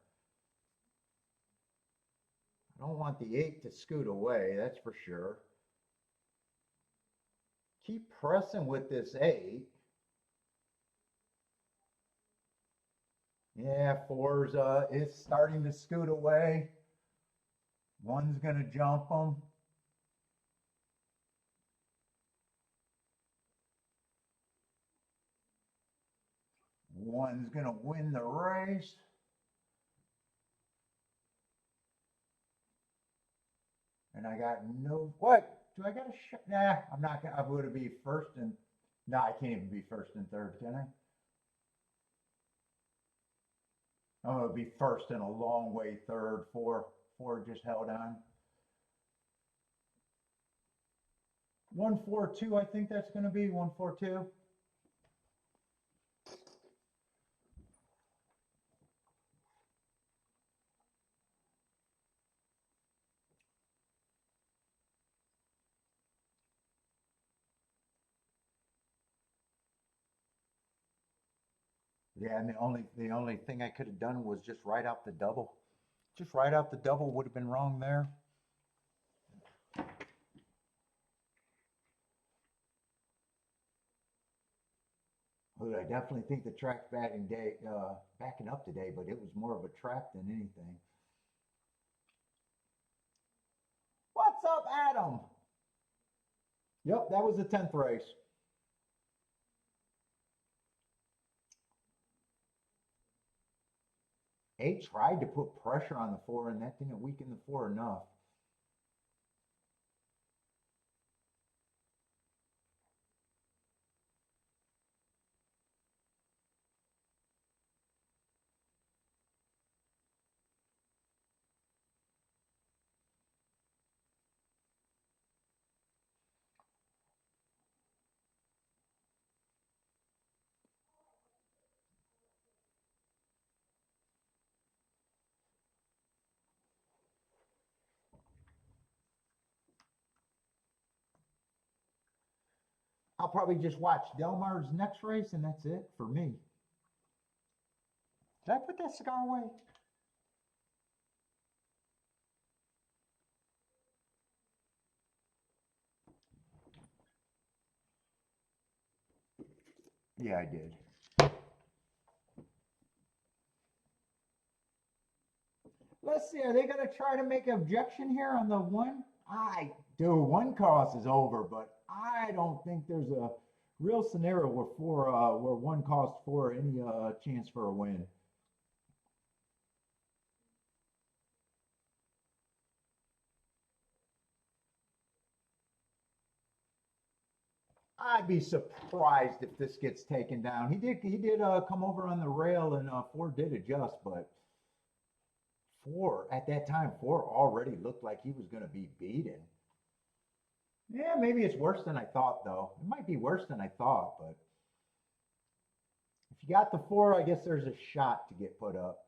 I don't want the 8 to scoot away, that's for sure. Keep pressing with this 8. Yeah, 4's is starting to scoot away. 1's going to jump them. One's going to win the race. And I got no, what? Do I got a shot? Nah, I'm not going to, I'm going to be first and, no, I can't even be first and third, can I? I'm going to be first and a long way third. 4 just held on. 1-4-2, I think that's going to be 1-4-2. Yeah, and the only thing I could have done was just write out the double. Just write out the double would have been wrong there. I definitely think the track's backing up today, but it was more of a track than anything. What's up, Adam? Yep, that was the 10th race. Eight tried to put pressure on the 4, and that didn't weaken the 4 enough. I'll probably just watch Delmar's next race, and that's it for me. Did I put that cigar away? Yeah, I did. Let's see, are they going to try to make an objection here on the one? One cost is over, but I don't think there's a real scenario where one costs for any chance for a win. I'd be surprised if this gets taken down. He did come over on the rail, and Ford did adjust, but at that time, Ford already looked like he was going to be beaten. Yeah, maybe it's worse than I thought, though. It might be worse than I thought, but if you got the 4, I guess there's a shot to get put up.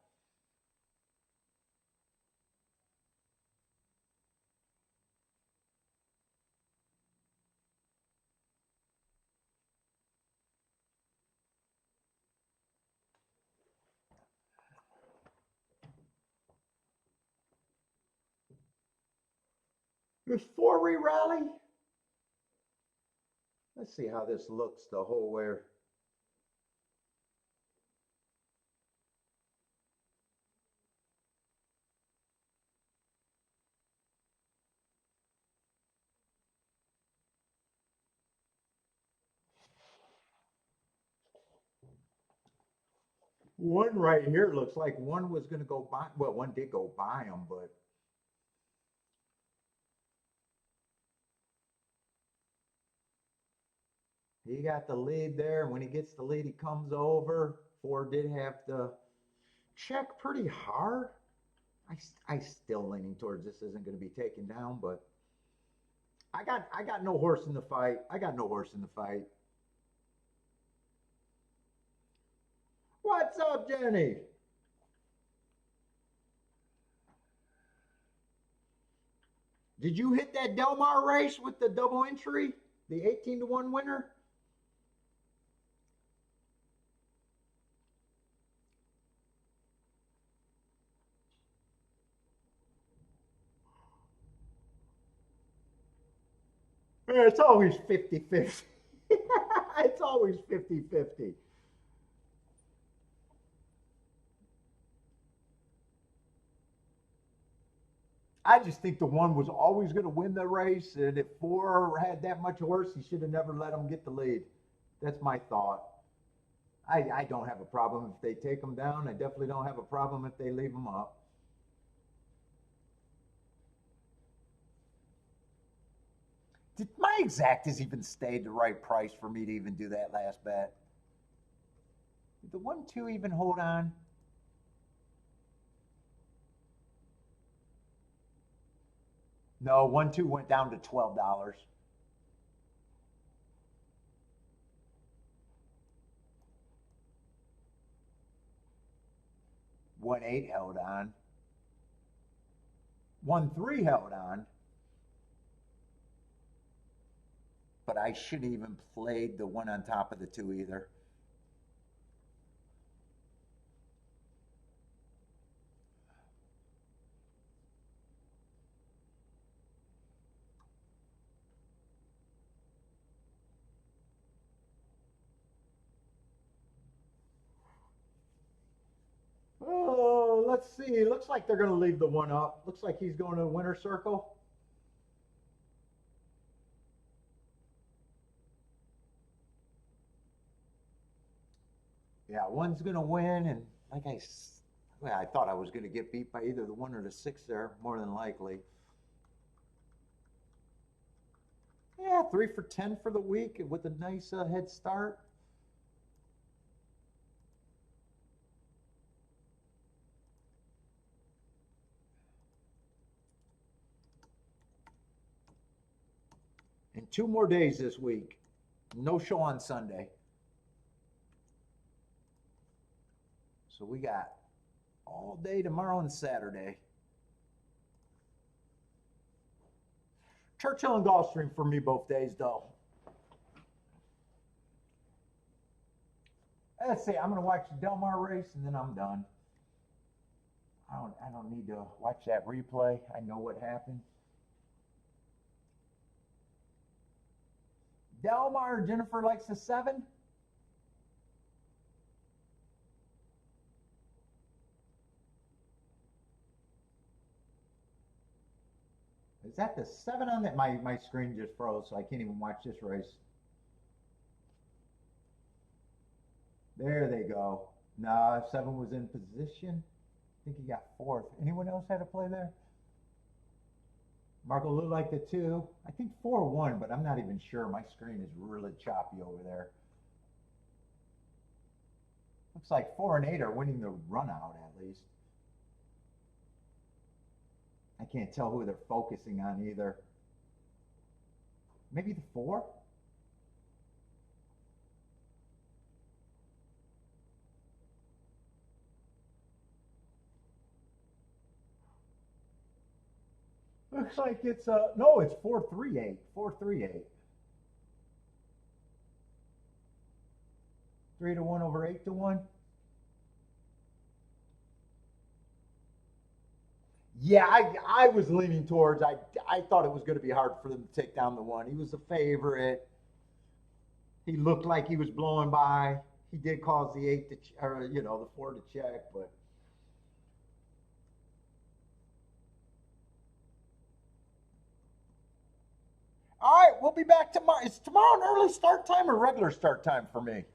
There's 4 re-rally. Let's see how this looks the whole way. One right here looks like one was going to go by. Well, one did go by him, but he got the lead there. When he gets the lead, he comes over. Ford did have to check pretty hard. I still leaning towards this isn't going to be taken down, but I got no horse in the fight. I got no horse in the fight. What's up, Jenny? Did you hit that Delmar race with the double entry? The 18-1 winner? It's always 50-50. It's always 50-50. I just think the one was always going to win the race, and if 4 had that much horse, he should have never let him get the lead. That's my thought. I don't have a problem if they take him down. I definitely don't have a problem if they leave him up. Did my exactas even stay the right price for me to even do that last bet? Did the 1-2 even hold on? No, 1-2 went down to $12. 1-8 held on. 1-3 held on. But I shouldn't even played the one on top of the 2 either. Oh, let's see. Looks like they're going to leave the 1 up. Looks like he's going to the winner's circle. Yeah, 1's going to win, and like I thought I was going to get beat by either the 1 or the 6 there, more than likely. Yeah, 3 for 10 for the week with a nice head start. And 2 more days this week. No show on Sunday. So we got all day tomorrow and Saturday. Churchill and Gulfstream for me both days, though. let's see. I'm gonna watch the Del Mar race and then I'm done. I don't need to watch that replay. I know what happened. Del Mar, Jennifer likes the 7. Is that the 7 on that? My screen just froze, so I can't even watch this race. There they go. No, 7 was in position. I think he got 4th. Anyone else had a play there? Marco looked like the 2. I think 4 won, but I'm not even sure. My screen is really choppy over there. Looks like 4 and 8 are winning the run out at least. I can't tell who they're focusing on either. Maybe the 4? Looks like it's no, it's 4-3-8. 4-3-8. 3-1 over 8-1. Yeah, I was leaning towards. I thought it was going to be hard for them to take down the 1. He was the favorite. He looked like he was blowing by. He did cause the 8 to, or the 4 to check, but. All right, we'll be back tomorrow. Is tomorrow an early start time or regular start time for me?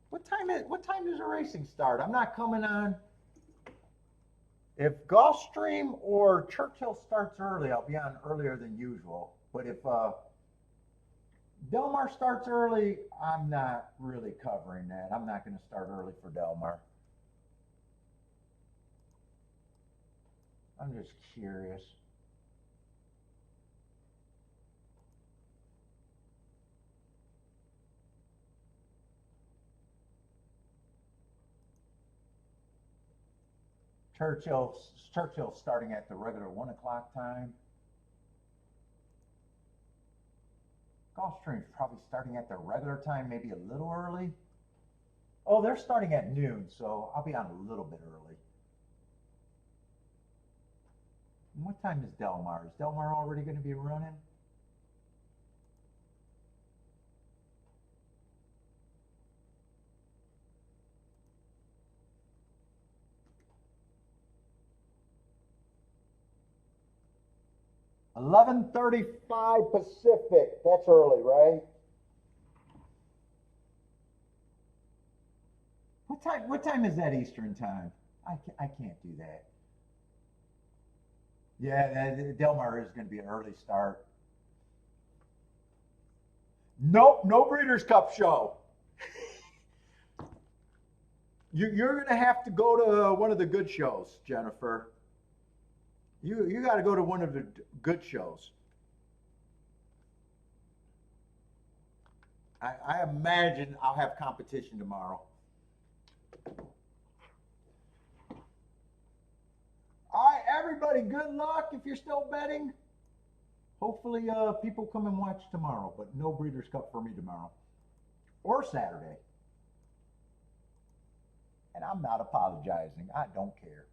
What time does the racing start? I'm not coming on. If Gulfstream or Churchill starts early, I'll be on earlier than usual. But if Del Mar starts early, I'm not really covering that. I'm not going to start early for Del Mar. I'm just curious. Churchill's starting at the regular 1 o'clock time. Gulfstream's probably starting at the regular time, maybe a little early. Oh, they're starting at noon, so I'll be on a little bit early. And what time is Del Mar? Is Del Mar already going to be running? $11:35 Pacific. That's early, right? What time is that Eastern time? I can't do that. Yeah, Del Mar is going to be an early start. Nope, no Breeders' Cup show. You're going to have to go to one of the good shows, Jennifer. You got to go to one of the good shows. I imagine I'll have competition tomorrow. All right, everybody, good luck if you're still betting. Hopefully people come and watch tomorrow, but no Breeders' Cup for me tomorrow or Saturday. And I'm not apologizing. I don't care.